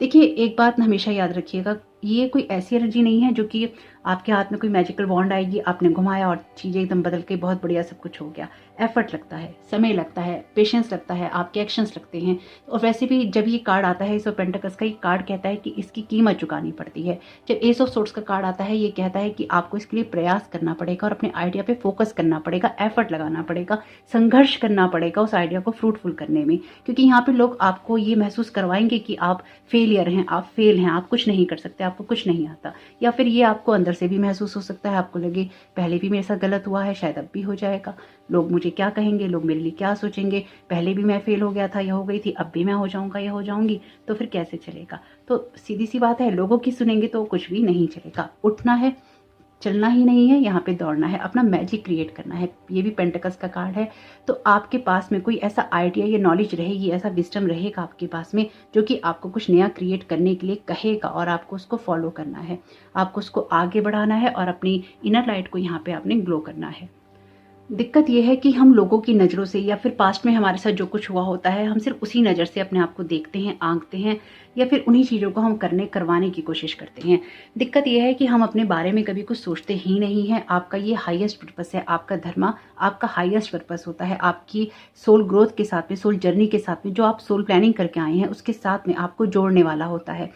A: देखिए एक बात हमेशा याद रखिएगा, ये कोई ऐसी एनर्जी नहीं है जो कि आपके हाथ में कोई मैजिकल वॉन्ड आएगी, आपने घुमाया और चीज़ें एकदम बदल के बहुत बढ़िया सब कुछ हो गया। एफर्ट लगता है, समय लगता है, पेशेंस लगता है, आपके एक्शंस लगते हैं। और वैसे भी जब ये कार्ड आता है एस ऑफ पेंटिकल्स का, ये कार्ड कहता है कि इसकी कीमत चुकानी पड़ती है। जब एस ऑफ सोर्ड्स का कार्ड आता है ये कहता है कि आपको इसके लिए प्रयास करना पड़ेगा और अपने आइडिया पे फोकस करना पड़ेगा, एफर्ट लगाना पड़ेगा, संघर्ष करना पड़ेगा उस आइडिया को फ्रूटफुल करने में। क्योंकि यहाँ पे लोग आपको ये महसूस करवाएंगे कि आप फेलियर हैं, आप फेल हैं, आप कुछ नहीं कर सकते, आपको कुछ नहीं आता। या फिर ये आपको अंदर से भी महसूस हो सकता है, आपको लगे पहले भी मेरे साथ गलत हुआ है, शायद अब भी हो जाएगा, लोग मुझे क्या कहेंगे, लोग मेरे लिए क्या सोचेंगे, पहले भी मैं फेल हो गया था या हो गई थी, अब भी मैं हो जाऊंगा या हो जाऊंगी, तो फिर कैसे चलेगा। तो सीधी सी बात है, लोगों की सुनेंगे तो कुछ भी नहीं चलेगा। उठना है, चलना ही नहीं है, यहाँ पे दौड़ना है, अपना मैजिक क्रिएट करना है। ये भी पेंटिकल्स का कार्ड है। तो आपके पास में कोई ऐसा आइडिया या नॉलेज रहेगी, ऐसा विजडम रहेगा आपके पास में जो कि आपको कुछ नया क्रिएट करने के लिए कहेगा और आपको उसको फॉलो करना है, आपको उसको आगे बढ़ाना है और अपनी इनर लाइट को यहाँ पे आपने ग्लो करना है। दिक्कत यह है कि हम लोगों की नज़रों से या फिर पास्ट में हमारे साथ जो कुछ हुआ होता है, हम सिर्फ उसी नज़र से अपने आप को देखते हैं, आंकते हैं या फिर उन्हीं चीज़ों को हम करवाने की कोशिश करते हैं। दिक्कत यह है कि हम अपने बारे में कभी कुछ सोचते ही नहीं हैं। आपका ये हाईएस्ट पर्पस है, आपका धर्म आपका हाईएस्ट पर्पस होता है। आपकी सोल ग्रोथ के साथ में, सोल जर्नी के साथ में, जो आप सोल प्लानिंग करके आए हैं उसके साथ में आपको जोड़ने वाला होता है।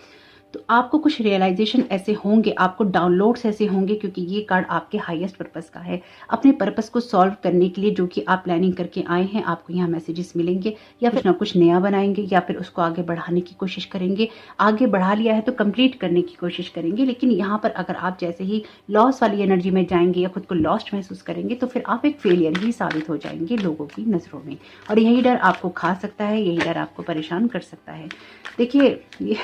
A: तो आपको कुछ रियलाइजेशन ऐसे होंगे, आपको डाउनलोड्स ऐसे होंगे, क्योंकि ये कार्ड आपके हाईएस्ट पर्पस का है। अपने पर्पस को सॉल्व करने के लिए जो कि आप प्लानिंग करके आए हैं, आपको यहाँ मैसेजेस मिलेंगे, या फिर कुछ ना कुछ नया बनाएंगे, या फिर उसको आगे बढ़ाने की कोशिश करेंगे। आगे बढ़ा लिया है तो कंप्लीट करने की कोशिश करेंगे। लेकिन यहाँ पर अगर आप जैसे ही लॉस वाली एनर्जी में जाएंगे या खुद को लॉस्ट महसूस करेंगे, तो फिर आप एक फेलियर ही साबित हो जाएंगे लोगों की नज़रों में। और यही डर आपको खा सकता है, यही डर आपको परेशान कर सकता है। देखिए, ये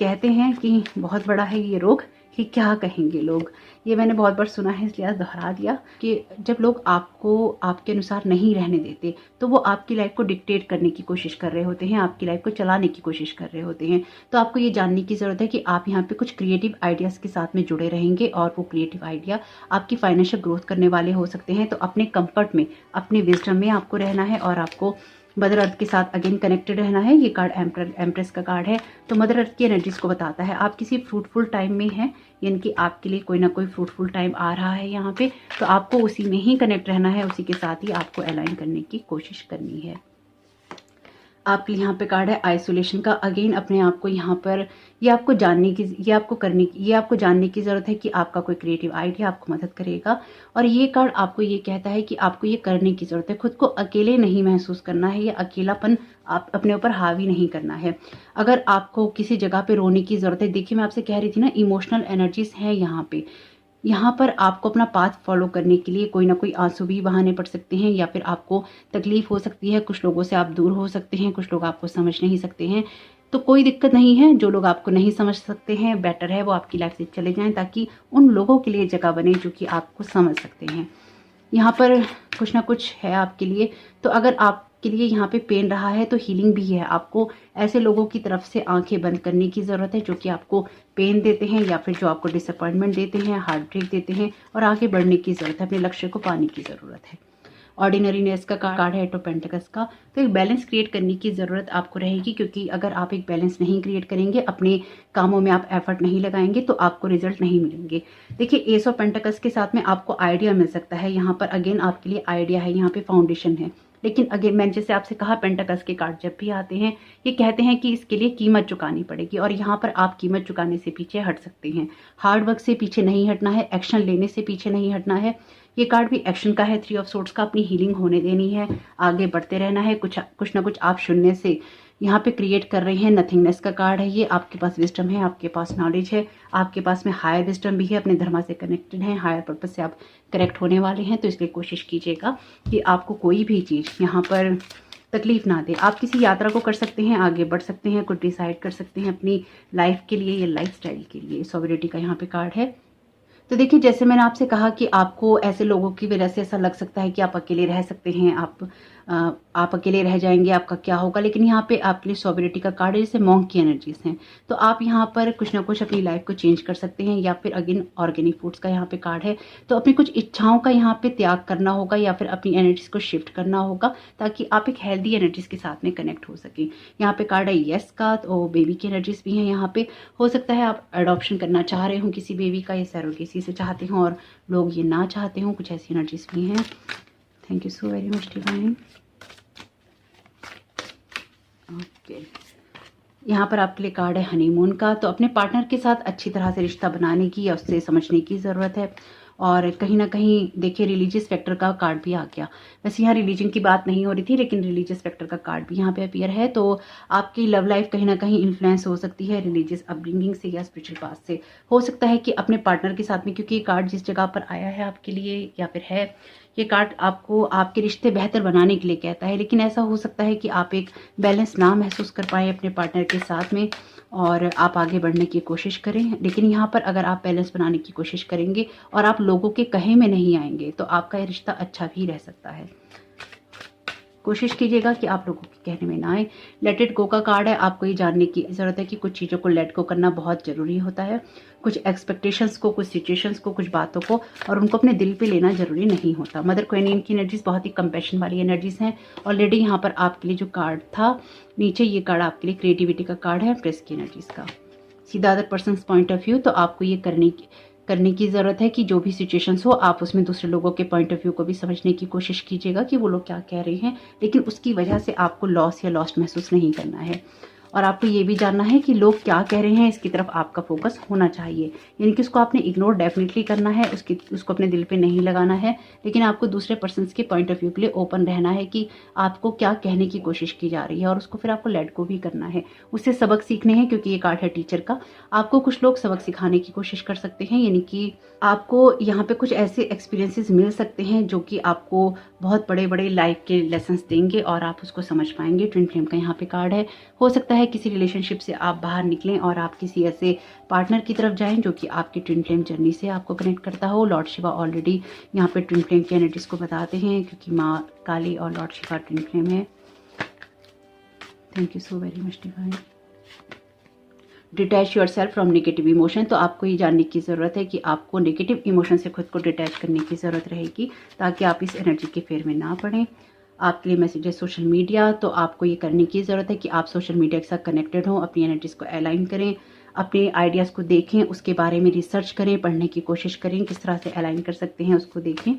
A: कहते हैं कि बहुत बड़ा है ये रोग कि क्या कहेंगे लोग। ये मैंने बहुत बार सुना है, इसलिए आज दोहरा दिया कि जब लोग आपको आपके अनुसार नहीं रहने देते, तो वो आपकी लाइफ को डिक्टेट करने की कोशिश कर रहे होते हैं, आपकी लाइफ को चलाने की कोशिश कर रहे होते हैं। तो आपको ये जानने की ज़रूरत है कि आप यहाँ पे कुछ क्रिएटिव आइडियाज़ के साथ में जुड़े रहेंगे, और वो क्रिएटिव आइडिया आपकी फाइनेंशियल ग्रोथ करने वाले हो सकते हैं। तो अपने कंफर्ट में, अपने विजडम में आपको रहना है, और आपको मदर अर्थ के साथ अगेन कनेक्टेड रहना है। ये कार्ड एम्प्रेस का कार्ड है, तो मदर अर्थ की एनर्जीज को बताता है आप किसी फ्रूटफुल टाइम में हैं, यानी कि आपके लिए कोई ना कोई फ्रूटफुल टाइम आ रहा है यहाँ पे। तो आपको उसी में ही कनेक्ट रहना है, उसी के साथ ही आपको अलाइन करने की कोशिश करनी है। आपके यहाँ पे कार्ड है आइसोलेशन का। अगेन अपने आप को यहाँ पर ये आपको जानने की, ये आपको जानने की ज़रूरत है कि आपका कोई क्रिएटिव आइडिया आपको मदद करेगा। और ये कार्ड आपको ये कहता है कि आपको ये करने की ज़रूरत है, खुद को अकेले नहीं महसूस करना है, या अकेलापन आप अपने ऊपर हावी नहीं करना है। अगर आपको किसी जगह पे रोने की ज़रूरत है, देखिए मैं आपसे कह रही थी ना, इमोशनल एनर्जीज हैं यहाँ पर आपको अपना पाथ फॉलो करने के लिए कोई ना कोई आंसू भी बहाने पड़ सकते हैं, या फिर आपको तकलीफ हो सकती है, कुछ लोगों से आप दूर हो सकते हैं, कुछ लोग आपको समझ नहीं सकते हैं। तो कोई दिक्कत नहीं है, जो लोग आपको नहीं समझ सकते हैं, बेटर है वो आपकी लाइफ से चले जाएं, ताकि उन लोगों के लिए जगह बने जो कि आपको समझ सकते हैं। यहाँ पर कुछ ना कुछ है आपके लिए। तो अगर आपके लिए यहाँ पे पेन रहा है, तो हीलिंग भी है। आपको ऐसे लोगों की तरफ से आंखें बंद करने की ज़रूरत है जो कि आपको पेन देते हैं, या फिर जो आपको डिसअपॉइंटमेंट देते हैं, हार्ट ब्रेक देते हैं, और आगे बढ़ने की ज़रूरत है, अपने लक्ष्य को पाने की ज़रूरत है। ऑर्डिनरीनेस का कार्ड है, एट ऑफ पेंटिकल्स का। तो एक बैलेंस क्रिएट करने की ज़रूरत आपको रहेगी, क्योंकि अगर आप एक बैलेंस नहीं क्रिएट करेंगे, अपने कामों में आप एफर्ट नहीं लगाएंगे, तो आपको रिजल्ट नहीं मिलेंगे। देखिए, एस ऑफ पेंटिकल्स के साथ में आपको आइडिया मिल सकता है। यहाँ पर अगेन आपके लिए आइडिया है, यहाँ पे फाउंडेशन है। लेकिन अगेन मैंने जैसे आपसे कहा, पेंटिकल्स के कार्ड जब भी आते हैं, ये कहते हैं कि इसके लिए कीमत चुकानी पड़ेगी, और यहाँ पर आप कीमत चुकाने से पीछे हट सकते हैं। हार्ड वर्क से पीछे नहीं हटना है, एक्शन लेने से पीछे नहीं हटना है। ये कार्ड भी एक्शन का है, 3 ऑफ सोर्ड्स का। अपनी हीलिंग होने देनी है, आगे बढ़ते रहना है। कुछ ना कुछ आप शून्य से यहाँ पे क्रिएट कर रहे हैं। नथिंगनेस का कार्ड है ये। आपके पास विजडम है, आपके पास नॉलेज है, आपके पास में हायर विजडम भी है, अपने धर्म से कनेक्टेड हैं, हायर पर्पस से आप करेक्ट होने वाले हैं। तो इसलिए कोशिश कीजिएगा कि आपको कोई भी चीज़ यहाँ पर तकलीफ ना दे। आप किसी यात्रा को कर सकते हैं, आगे बढ़ सकते हैं, कुछ डिसाइड कर सकते हैं अपनी लाइफ के लिए या लाइफस्टाइल के लिए। सॉवरेनिटी का यहाँ पे कार्ड है। तो देखिए, जैसे मैंने आपसे कहा कि आपको ऐसे लोगों की वजह से ऐसा लग सकता है कि आप अकेले रह सकते हैं, आप अकेले रह जाएंगे, आपका क्या होगा। लेकिन यहाँ पे आपके लिए सॉवरेनिटी का कार्ड है, जैसे मॉन्क की एनर्जीज हैं। तो आप यहाँ पर कुछ ना कुछ अपनी लाइफ को चेंज कर सकते हैं, या फिर अगेन ऑर्गेनिक फूड्स का यहाँ पे कार्ड है। तो अपनी कुछ इच्छाओं का यहाँ पे त्याग करना होगा, या फिर अपनी एनर्जीज को शिफ्ट करना होगा, ताकि आप एक हेल्दी एनर्जीज के साथ में कनेक्ट हो सकें। यहाँ पे कार्ड है यस का, तो बेबी की एनर्जीज भी हैं यहाँ पे। हो सकता है आप अडॉप्शन करना चाह रहे हो किसी बेबी का, या सैरोगेसी से चाहते हो, और लोग ये ना चाहते हो, कुछ ऐसी एनर्जीज भी हैं। Thank you so very much divine. Okay, यहाँ पर आपके लिए कार्ड है हनीमून का। तो अपने पार्टनर के साथ अच्छी तरह से रिश्ता बनाने की या उससे समझने की ज़रूरत है। और कहीं ना कहीं देखिए, रिलीजियस फैक्टर का कार्ड भी आ गया। वैसे यहाँ रिलीजन की बात नहीं हो रही थी, लेकिन रिलीजियस फैक्टर का कार्ड भी यहाँ पे अपीयर है। तो आपकी लव लाइफ कहीं ना कहीं इन्फ्लुएंस हो सकती है रिलीजियस अपब्रिंगिंग से या स्पिरिचुअल पास्ट से। हो सकता है कि अपने पार्टनर के साथ में, क्योंकि ये कार्ड जिस जगह पर आया है आपके लिए या फिर है, ये कार्ड आपको आपके रिश्ते बेहतर बनाने के लिए कहता है। लेकिन ऐसा हो सकता है कि आप एक बैलेंस ना महसूस कर पाए अपने पार्टनर के साथ में, और आप आगे बढ़ने की कोशिश करें। लेकिन यहाँ पर अगर आप बैलेंस बनाने की कोशिश करेंगे और आप लोगों के कहे में नहीं आएंगे, तो आपका ये रिश्ता अच्छा भी रह सकता है। कोशिश कीजिएगा कि आप लोगों के कहने में ना आए। लेट इट गो का कार्ड है। आपको ये जानने की ज़रूरत है कि कुछ चीज़ों को लेट गो करना बहुत ज़रूरी होता है। कुछ एक्सपेक्टेशंस को, कुछ सिचुएशंस को, कुछ बातों को, और उनको अपने दिल पे लेना ज़रूरी नहीं होता। मदर क्वीन की एनर्जीज बहुत ही कंपैशन वाली एनर्जीज हैं। ऑलरेडी यहाँ पर आपके लिए जो कार्ड था नीचे, ये कार्ड आपके लिए क्रिएटिविटी का कार्ड है, प्रेस की एनर्जीज का। सीधा other person point of view. तो आपको ये करने की ज़रूरत है कि जो भी सिचुएशंस हो, आप उसमें दूसरे लोगों के पॉइंट ऑफ व्यू को भी समझने की कोशिश कीजिएगा कि वो लोग क्या कह रहे हैं, लेकिन उसकी वजह से आपको लॉस या लॉस्ट महसूस नहीं करना है। और आपको ये भी जानना है कि लोग क्या कह रहे हैं, इसकी तरफ आपका फोकस होना चाहिए। यानी कि उसको आपने इग्नोर डेफिनेटली करना है, उसको अपने दिल पे नहीं लगाना है, लेकिन आपको दूसरे पर्सन्स के पॉइंट ऑफ व्यू के लिए ओपन रहना है कि आपको क्या कहने की कोशिश की जा रही है, और उसको फिर आपको लेट गो भी करना है। उससे सबक सीखने हैं, क्योंकि ये कार्ड है टीचर का। आपको कुछ लोग सबक सिखाने की कोशिश कर सकते हैं, यानी कि आपको यहाँ पे कुछ ऐसे एक्सपीरियंसेस मिल सकते हैं जो कि आपको बहुत बड़े बड़े लाइफ के लेसन्स देंगे और आप उसको समझ पाएंगे। ट्विन फ्लेम का यहाँ पे कार्ड है। हो सकता है किसी रिलेशनशिप से आप बाहर निकलें और आप किसी ऐसे पार्टनर की तरफ जाएं जो कि आपकी ट्विन फ्लेम जर्नी से आपको कनेक्ट करता हो। लॉर्ड शिवा ऑलरेडी यहाँ पे ट्विन फ्लेम की एनर्जीज को बताते हैं, क्योंकि माँ काली और लॉर्ड शिवा ट्विन फ्लेम है। Thank you so very much divine. Detach your self from negative emotion. तो आपको ये जानने की ज़रूरत है कि आपको नेगेटिव इमोशन से खुद को डिटैच करने की ज़रूरत रहेगी, ताकि आप इस एनर्जी के फेर में ना पड़ें। आपके लिए मैसेज है सोशल मीडिया। तो आपको ये करने की ज़रूरत है कि आप सोशल मीडिया के साथ कनेक्टेड हों, अपनी एनर्जीज़ को अलाइन करें, अपने आइडियाज़ को देखें, उसके बारे में रिसर्च करें, पढ़ने की कोशिश करें, किस तरह से अलाइन कर सकते हैं उसको देखें।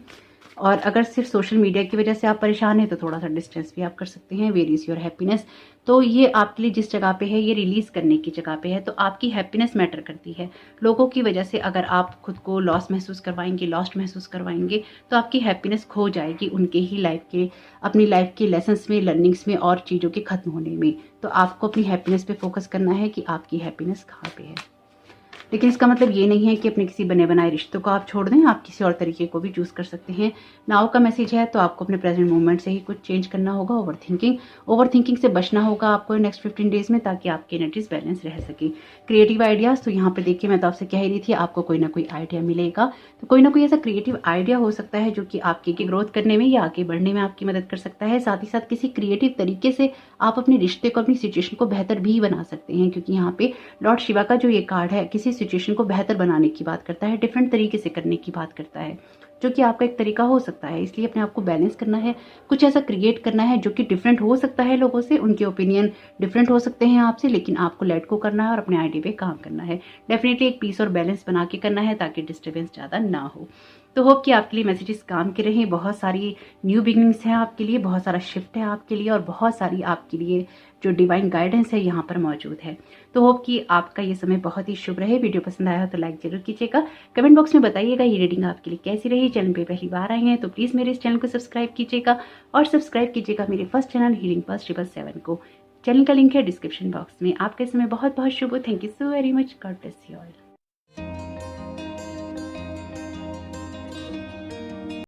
A: और अगर सिर्फ सोशल मीडिया की वजह से आप परेशान हैं तो थोड़ा सा डिस्टेंस भी आप कर सकते हैं। Where is your happiness. तो ये आपके लिए जिस जगह पे है, ये रिलीज करने की जगह पे है। तो आपकी हैप्पीनेस मैटर करती है। लोगों की वजह से अगर आप खुद को लॉस महसूस करवाएंगे, लॉस्ट महसूस करवाएंगे, तो आपकी हैप्पीनेस खो जाएगी उनके ही लाइफ के, अपनी लाइफ के लेसन्स में, लर्निंग्स में और चीज़ों के खत्म होने में। तो आपको अपनी हैप्पीनेस पे फोकस करना है कि आपकी हैप्पीनेस कहाँ पे है। लेकिन इसका मतलब ये नहीं है कि अपने किसी बने बनाए रिश्तों को आप छोड़ दें। आप किसी और तरीके को भी चूज कर सकते हैं। नाउ का मैसेज है, तो आपको अपने प्रेजेंट मोमेंट से ही कुछ चेंज करना होगा। ओवर थिंकिंग से बचना होगा आपको नेक्स्ट 15 डेज में, ताकि आपकी एनर्जीज बैलेंस रह सके। क्रिएटिव आइडियाज, तो यहाँ पर देखिए मैं तो आपसे कह ही रही थी, आपको कोई ना कोई आइडिया मिलेगा। तो कोई ना कोई ऐसा क्रिएटिव आइडिया हो सकता है जो कि आपके ग्रोथ करने में या आगे बढ़ने में आपकी मदद कर सकता है। साथ ही साथ किसी क्रिएटिव तरीके से आप अपने रिश्ते को, अपनी सिचुएशन को बेहतर भी बना सकते हैं, क्योंकि यहाँ पे लॉर्ड शिवा का जो ये कार्ड है, किसी सिचुएशन को बेहतर बनाने की बात करता है, डिफरेंट तरीके से करने की बात करता है, जो कि आपका एक तरीका हो सकता है। इसलिए अपने आप को बैलेंस करना है, कुछ ऐसा क्रिएट करना है जो कि डिफरेंट हो सकता है लोगों से, उनके ओपिनियन डिफरेंट हो सकते हैं आपसे, लेकिन आपको लेट को करना है और अपने आइडिया पे काम करना है। डेफिनेटली एक पीस और बैलेंस बना के करना है, ताकि डिस्टर्बेंस ज़्यादा ना हो। तो होप कि आपके लिए मैसेजेस काम के रहें। बहुत सारी न्यू बिगनिंग्स हैं आपके लिए, बहुत सारा शिफ्ट है आपके लिए, और बहुत सारी आपके लिए जो डिवाइन गाइडेंस है यहाँ पर मौजूद है। तो होप कि आपका ये समय बहुत ही शुभ रहे। वीडियो पसंद आया हो तो लाइक जरूर कीजिएगा। कमेंट बॉक्स में बताइएगा ये रीडिंग आपके लिए कैसी रही। चैनल पे पहली बार आए हैं तो प्लीज़ मेरे इस चैनल को सब्सक्राइब कीजिएगा, और सब्सक्राइब कीजिएगा मेरे फर्स्ट चैनल हीलिंग पल्स 777 को। चैनल का लिंक है डिस्क्रिप्शन बॉक्स में। आपका समय बहुत बहुत शुभ हो। Thank you so very much. God bless you all.